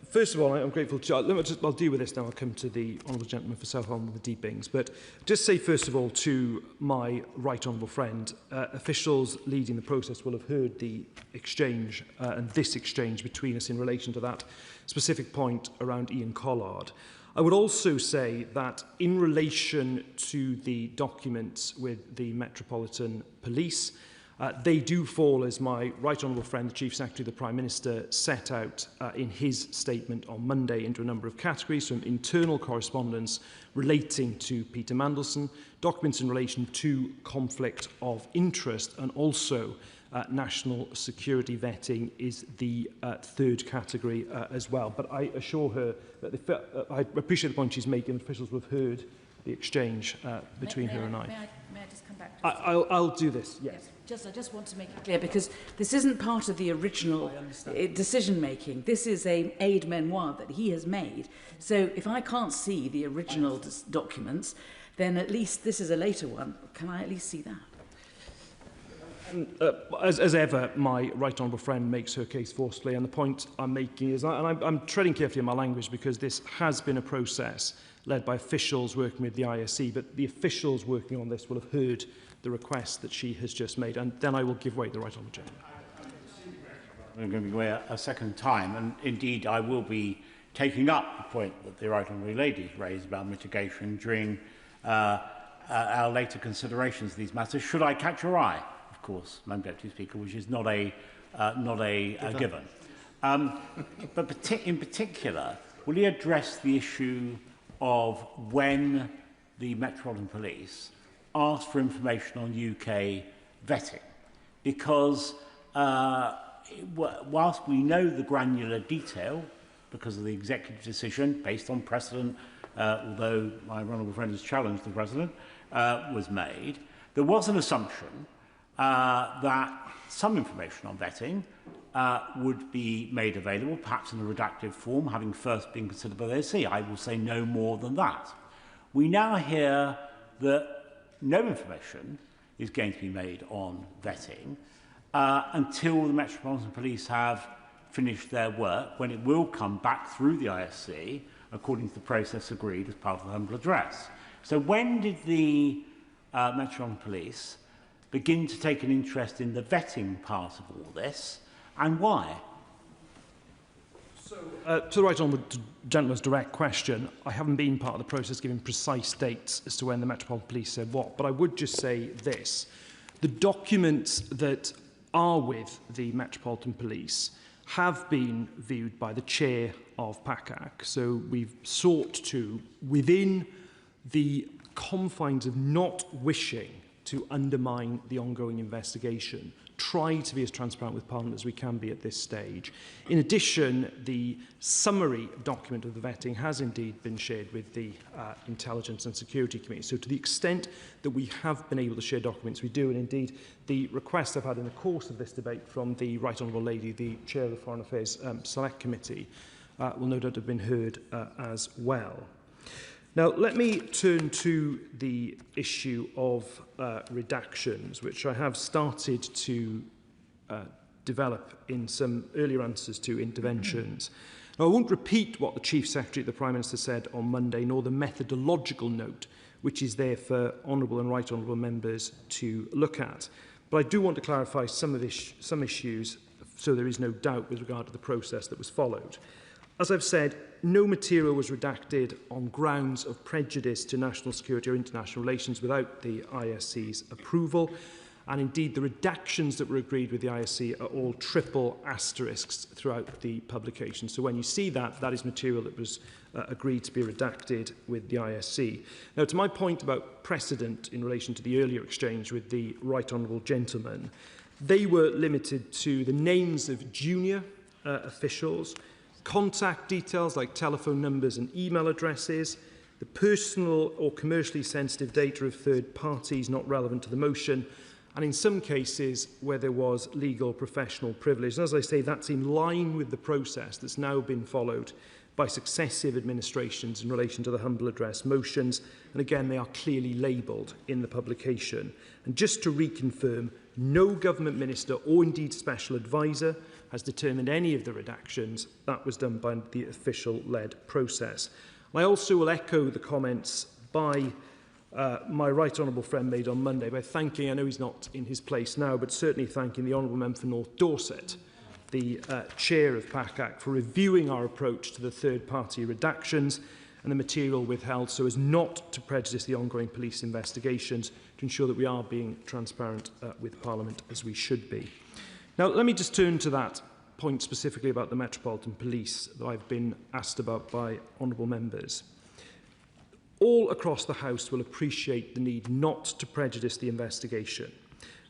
First of all, I'm grateful to... I'll deal with this now. I'll come to the Honourable Gentleman for South Holland with the deepings. But just say, first of all, to my right honourable friend, officials leading the process will have heard the exchange and this exchange between us in relation to that specific point around Ian Collard. I would also say that in relation to the documents with the Metropolitan Police, they do fall, as my right honourable friend, the Chief Secretary of the Prime Minister, set out in his statement on Monday, into a number of categories, from internal correspondence relating to Peter Mandelson, documents in relation to conflict of interest, and also national security vetting is the third category as well. But I assure her that I appreciate the point she's making. Officials will have heard the exchange between her and I. May I just come back to this? I'll do this, yes. I just want to make it clear, because this isn't part of the original decision-making. This is an aid memoir that he has made. So if I can't see the original documents, then at least this is a later one. Can I at least see that? As ever, my right honourable friend makes her case forcefully, and the point I'm making is, and I'm treading carefully in my language, because this has been a process led by officials working with the ISC, but the officials working on this will have heard the request that she has just made, and then I will give way to the right honourable gentleman. I'm going to give way a second time, and indeed I will be taking up the point that the right honourable lady raised about mitigation during our later considerations of these matters. Should I catch your eye, of course, Madam Deputy Speaker, which is not a given. But in particular, will he address the issue of when the Metropolitan Police asked for information on UK vetting? Because whilst we know the granular detail, because of the executive decision based on precedent, although my honourable friend has challenged the precedent, was made, there was an assumption that some information on vetting would be made available, perhaps in a redacted form, having first been considered by the ASC. I will say no more than that. We now hear that no information is going to be made on vetting until the Metropolitan Police have finished their work, when it will come back through the ISC according to the process agreed as part of the humble address. So when did the Metropolitan Police begin to take an interest in the vetting part of all this, and why? So, to the right on the gentleman's direct question, I haven't been part of the process giving precise dates as to when the Metropolitan Police said what, but I would just say this. The documents that are with the Metropolitan Police have been viewed by the chair of PACAC. So we've sought to, within the confines of not wishing to undermine the ongoing investigation, try to be as transparent with Parliament as we can be at this stage. In addition, the summary document of the vetting has indeed been shared with the Intelligence and Security Committee. So to the extent that we have been able to share documents, we do. And indeed, the request I've had in the course of this debate from the Right Honourable Lady, the Chair of the Foreign Affairs Select Committee, will no doubt have been heard as well. Now, let me turn to the issue of redactions, which I have started to develop in some earlier answers to interventions. Now, I won't repeat what the Chief Secretary of the Prime Minister said on Monday, nor the methodological note, which is there for honourable and right honourable members to look at. But I do want to clarify some issues, so there is no doubt with regard to the process that was followed. As I've said, no material was redacted on grounds of prejudice to national security or international relations without the ISC's approval. And indeed, the redactions that were agreed with the ISC are all triple asterisks throughout the publication. So when you see that, that is material that was agreed to be redacted with the ISC. Now, to my point about precedent in relation to the earlier exchange with the Right Honourable Gentleman, they were limited to the names of junior officials, contact details like telephone numbers and email addresses, the personal or commercially sensitive data of third parties not relevant to the motion, and in some cases where there was legal professional privilege. And as I say, that's in line with the process that's now been followed by successive administrations in relation to the humble address motions. And again, they are clearly labelled in the publication. And just to reconfirm, no government minister or indeed special advisor has determined any of the redactions. That was done by the official-led process. I also will echo the comments by my right honourable friend made on Monday by thanking, I know he's not in his place now, but certainly thanking the honourable member for North Dorset, the chair of PACAC, for reviewing our approach to the third-party redactions and the material withheld so as not to prejudice the ongoing police investigations, to ensure that we are being transparent with Parliament as we should be. Now, let me just turn to that point specifically about the Metropolitan Police that I've been asked about by honourable members. All across the House will appreciate the need not to prejudice the investigation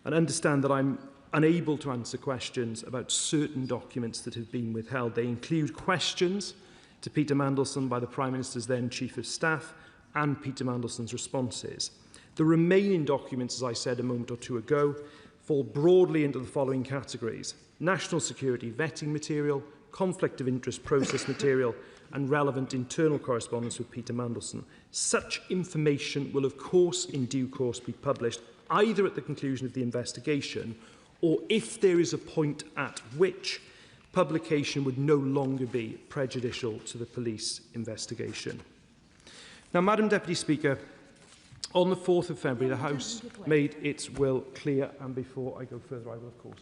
and understand that I'm unable to answer questions about certain documents that have been withheld. They include questions to Peter Mandelson by the Prime Minister's then Chief of Staff and Peter Mandelson's responses. The remaining documents, as I said a moment or two ago, fall broadly into the following categories: national security vetting material, conflict of interest process material, and relevant internal correspondence with Peter Mandelson. Such information will, of course, in due course be published either at the conclusion of the investigation or if there is a point at which publication would no longer be prejudicial to the police investigation. Now, Madam Deputy Speaker, on the 4th of February, the House made its will clear, and before I go further, I will, of course.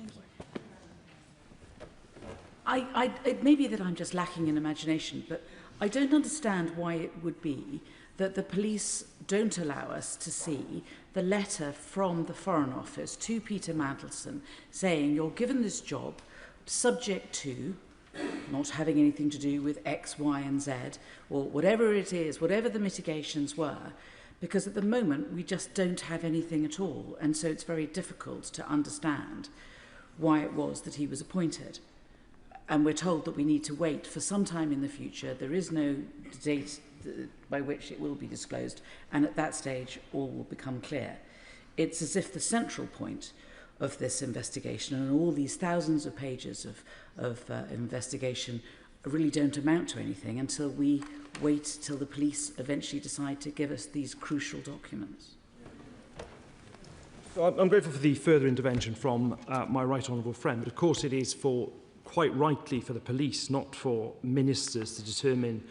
It may be that I'm just lacking in imagination, but I don't understand why it would be that the police don't allow us to see the letter from the Foreign Office to Peter Mandelson saying you're given this job subject to not having anything to do with X, Y and Z, or whatever it is, whatever the mitigations were, because at the moment we just don't have anything at all, and so it's very difficult to understand why it was that he was appointed. And we're told that we need to wait for some time in the future. There is no date by which it will be disclosed, and at that stage all will become clear. It's as if the central point of this investigation and all these thousands of pages of investigation really don't amount to anything until we wait till the police eventually decide to give us these crucial documents. So I'm grateful for the further intervention from my right honourable friend, but of course it is quite rightly for the police, not for ministers, to determine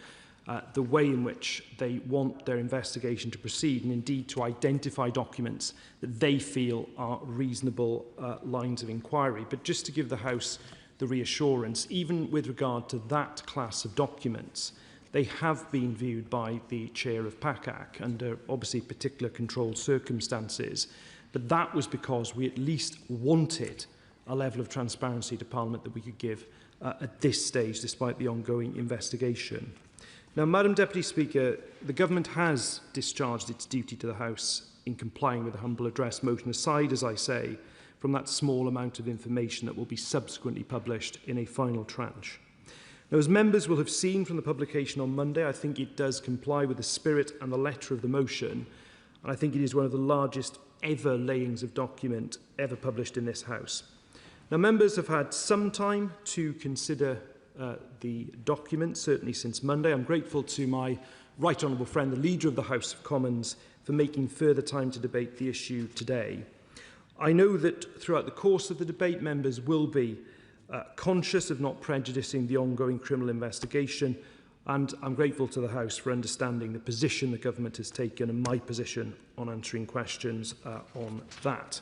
the way in which they want their investigation to proceed, and indeed to identify documents that they feel are reasonable lines of inquiry. But just to give the House the reassurance, even with regard to that class of documents, they have been viewed by the chair of PACAC under obviously particular controlled circumstances. But that was because we at least wanted a level of transparency to Parliament that we could give at this stage, despite the ongoing investigation. Now, Madam Deputy Speaker, the Government has discharged its duty to the House in complying with the humble address motion, aside, as I say, from that small amount of information that will be subsequently published in a final tranche. Now, as members will have seen from the publication on Monday, I think it does comply with the spirit and the letter of the motion, and I think it is one of the largest ever layings of document ever published in this House. Now, members have had some time to consider the document, certainly since Monday. I'm grateful to my right honourable friend, the Leader of the House of Commons, for making further time to debate the issue today. I know that throughout the course of the debate, members will be conscious of not prejudicing the ongoing criminal investigation, and I'm grateful to the House for understanding the position the Government has taken and my position on answering questions on that.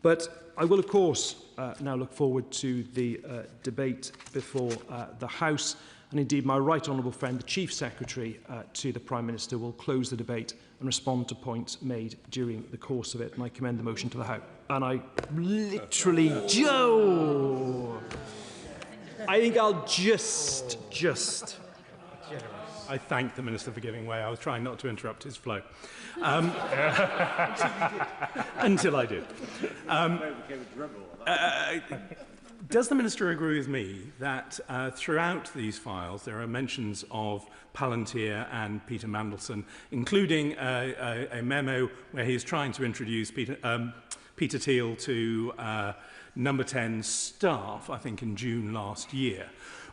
But I will, of course, now look forward to the debate before the House, and indeed my right honourable friend, the Chief Secretary to the Prime Minister, will close the debate and respond to points made during the course of it. And I commend the motion to the House. And I literally, Joe! I think I'll just. I thank the Minister for giving way. I was trying not to interrupt his flow. Until I did. Does the Minister agree with me that throughout these files there are mentions of Palantir and Peter Mandelson, including a memo where he is trying to introduce Peter Thiel to Number 10 staff, I think in June last year?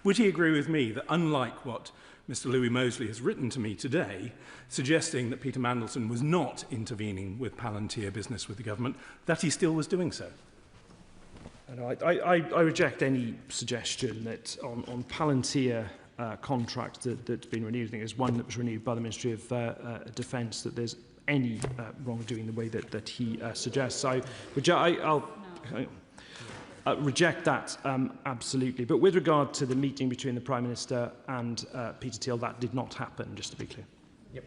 Would he agree with me that, unlike what Mr. Louis Mosley has written to me today, suggesting that Peter Mandelson was not intervening with Palantir business with the government, that he still was doing so? I reject any suggestion that on Palantir contracts that's been renewed. I think there's one that was renewed by the Ministry of Defence, that there's any wrongdoing the way that he suggests. I'll reject that absolutely. But with regard to the meeting between the Prime Minister and Peter Thiel, that did not happen, just to be clear. Yep.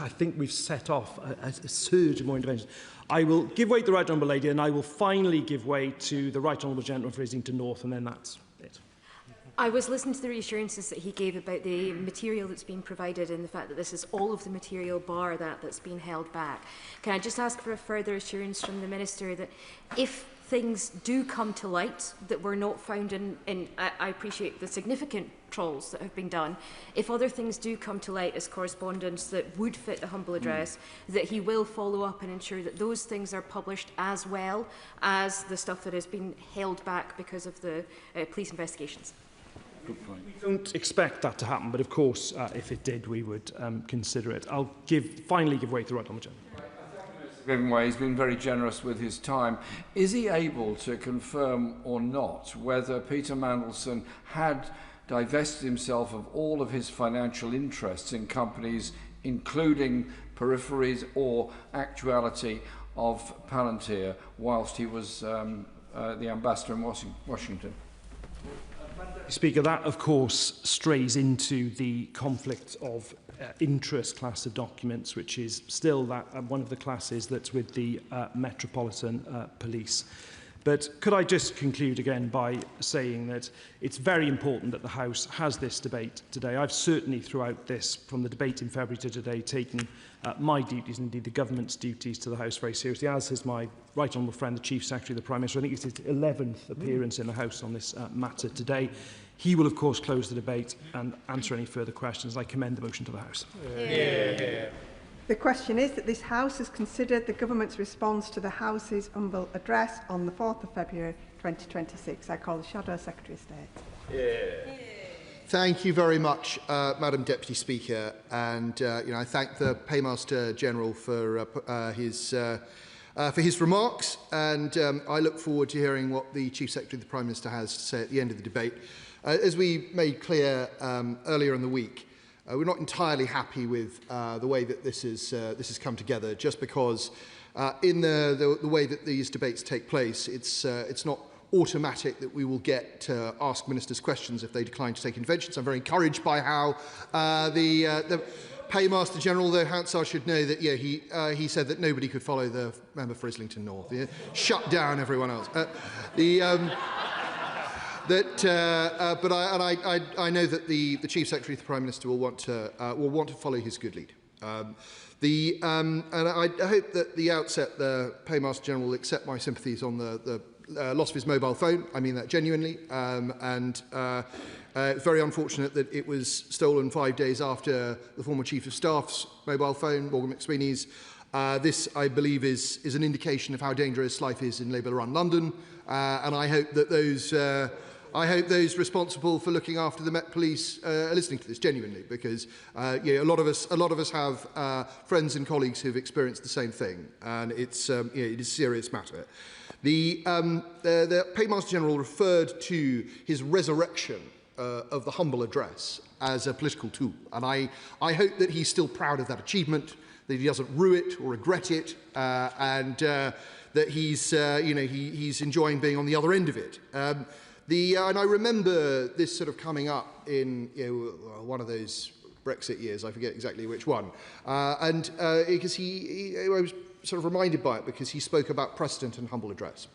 I think we've set off a surge of more interventions. I will give way to the Right Honourable Lady, and I will finally give way to the Right Honourable Gentleman for Islington North, and then that's it. I was listening to the reassurances that he gave about the material that's been provided and the fact that this is all of the material bar that's been held back. Can I just ask for a further assurance from the Minister that if things do come to light that were not found I appreciate the significant trawls that have been done, if other things do come to light as correspondence that would fit the humble address, that he will follow up and ensure that those things are published as well as the stuff that has been held back because of the police investigations? We don't expect that to happen, but of course, if it did, we would consider it. I'll finally give way to the Right Honourable Gentleman. Giving way, he's been very generous with his time. Is he able to confirm or not whether Peter Mandelson had divested himself of all of his financial interests in companies, including peripheries or actuality of Palantir, whilst he was the ambassador in Washington? Speaker, that of course strays into the conflict of interest class of documents, which is still one of the classes that's with the Metropolitan Police. But could I just conclude again by saying that it's very important that the House has this debate today. I've certainly throughout this, from the debate in February to today, taken my duties and indeed the government's duties to the House very seriously, as has my right honourable friend, the Chief Secretary of the Prime Minister. I think it's his 11th appearance in the House on this matter today. He will, of course, close the debate and answer any further questions. I commend the motion to the House. The question is that this House has considered the Government's response to the House's humble address on the 4th of February 2026. I call the Shadow Secretary of State. Thank you very much, Madam Deputy Speaker, and I thank the Paymaster General for his remarks, and I look forward to hearing what the Chief Secretary of the Prime Minister has to say at the end of the debate. As we made clear earlier in the week, we're not entirely happy with the way that this has come together, just because in the way that these debates take place, it's not automatic that we will get to ask ministers questions if they decline to take interventions. I'm very encouraged by how the Paymaster General, though Hansard should know that he said that nobody could follow the member for Islington North. Shut down everyone else. But I know that the Chief Secretary of the Prime Minister will want to follow his good lead. And I hope that at the outset the Paymaster General will accept my sympathies on the loss of his mobile phone. I mean that genuinely. It's very unfortunate that it was stolen 5 days after the former Chief of Staff's mobile phone, Morgan McSweeney's. This, I believe, is an indication of how dangerous life is in Labour-run London, and I hope that those responsible for looking after the Met Police are listening to this genuinely, because a lot of us have friends and colleagues who've experienced the same thing, and it is a serious matter. The Paymaster General referred to his resurrection of the humble address as a political tool, and I hope that he's still proud of that achievement, that he doesn't rue it or regret it, and that he's enjoying being on the other end of it. And I remember this sort of coming up in one of those Brexit years, I forget exactly which one, because I was sort of reminded by it because he spoke about precedent and humble address.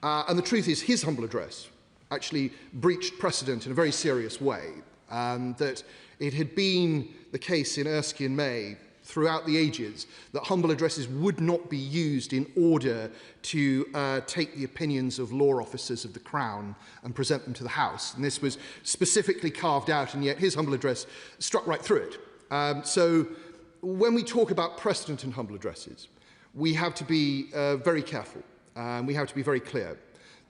And the truth is, his humble address actually breached precedent in a very serious way, that it had been the case in Erskine May throughout the ages that humble addresses would not be used in order to take the opinions of law officers of the Crown and present them to the House. And this was specifically carved out, and yet his humble address struck right through it. So when we talk about precedent in humble addresses, we have to be very careful, and we have to be very clear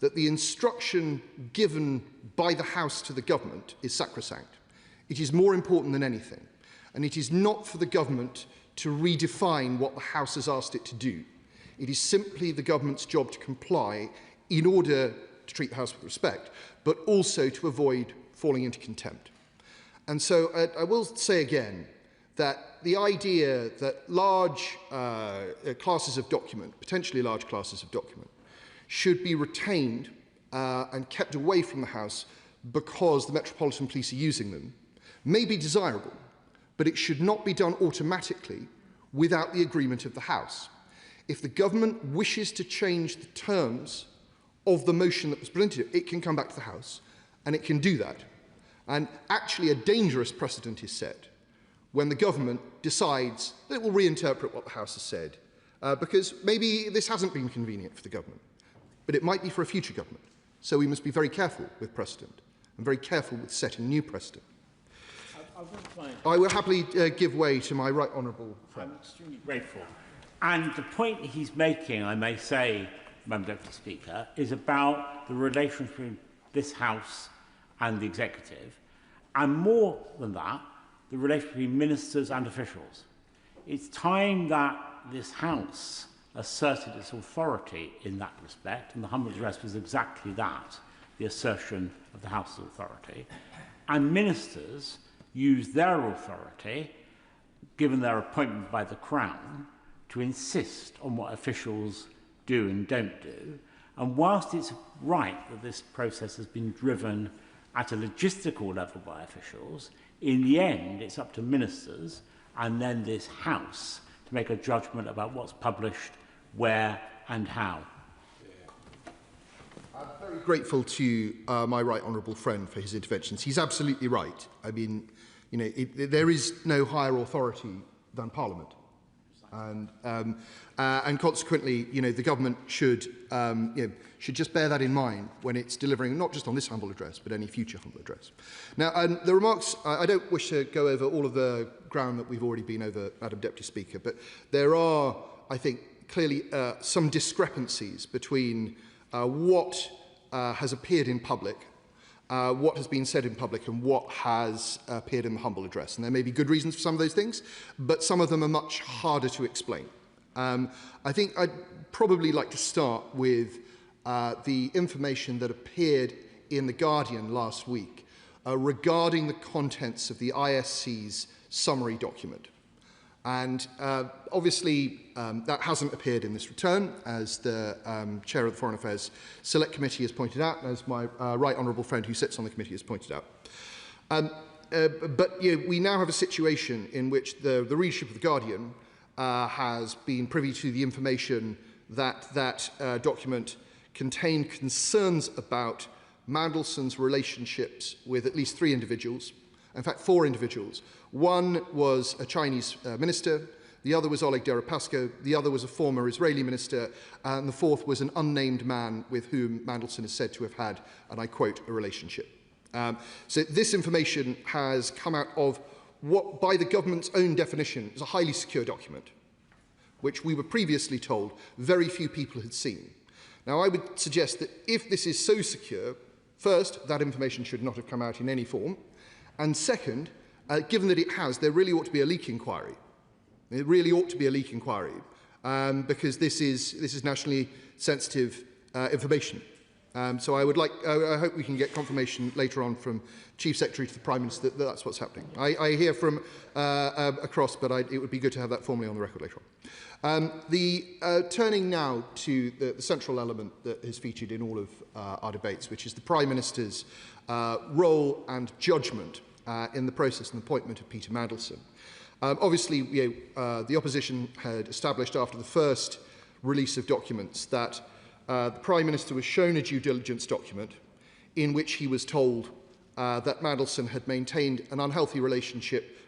that the instruction given by the House to the government is sacrosanct. It is more important than anything. And it is not for the government to redefine what the House has asked it to do. It is simply the government's job to comply in order to treat the House with respect, but also to avoid falling into contempt. And so I will say again that the idea that large classes of document, potentially large classes of document, should be retained and kept away from the House because the Metropolitan Police are using them may be desirable, but it should not be done automatically without the agreement of the House. If the government wishes to change the terms of the motion that was presented, it can come back to the House, and it can do that. And actually a dangerous precedent is set when the government decides that it will reinterpret what the House has said, because maybe this hasn't been convenient for the government, but it might be for a future government. So we must be very careful with precedent, and very careful with setting new precedent. I will happily give way to my right honourable friend. I'm extremely grateful. And the point he's making, I may say, Madam Deputy Speaker, is about the relationship between this House and the Executive, and more than that, the relationship between ministers and officials. It's time that this House asserted its authority in that respect, and the humble address was exactly that, the assertion of the House's authority, and ministers use their authority, given their appointment by the Crown, to insist on what officials do and don't do. And whilst it's right that this process has been driven at a logistical level by officials, in the end it's up to ministers and then this House to make a judgment about what's published, where and how. I'm very grateful to my right honourable friend for his interventions. He's absolutely right. I mean, you know, there is no higher authority than Parliament. And consequently, you know, the government should just bear that in mind when it's delivering, not just on this humble address, but any future humble address. Now, the remarks, I don't wish to go over all of the ground that we've already been over, Madam Deputy Speaker, but there are, I think, clearly some discrepancies between what has appeared in public, what has been said in public, and what has appeared in the humble address. And there may be good reasons for some of those things, but some of them are much harder to explain. I think I'd probably like to start with the information that appeared in The Guardian last week regarding the contents of the ISC's summary document. And obviously, that hasn't appeared in this return, as the Chair of the Foreign Affairs Select Committee has pointed out, and as my right honourable friend who sits on the committee has pointed out. But you know, we now have a situation in which the readership of The Guardian has been privy to the information that that document contained concerns about Mandelson's relationships with at least 3 individuals, in fact 4 individuals. One was a Chinese minister, the other was Oleg Deripaska, the other was a former Israeli minister, and the 4th was an unnamed man with whom Mandelson is said to have had, and I quote, a relationship. So this information has come out of what, by the government's own definition, is a highly secure document, which we were previously told very few people had seen. Now, I would suggest that if this is so secure, first, that information should not have come out in any form, and second, given that it has, there really ought to be a leak inquiry. It really ought to be a leak inquiry, because this is nationally sensitive information. So I hope we can get confirmation later on from Chief Secretary to the Prime Minister that that's what's happening. I hear from across, but it would be good to have that formally on the record later on. Turning now to the central element that has featured in all of our debates, which is the Prime Minister's role and judgment in the process and appointment of Peter Mandelson. Obviously, the opposition had established after the first release of documents that the Prime Minister was shown a due diligence document in which he was told that Mandelson had maintained an unhealthy relationship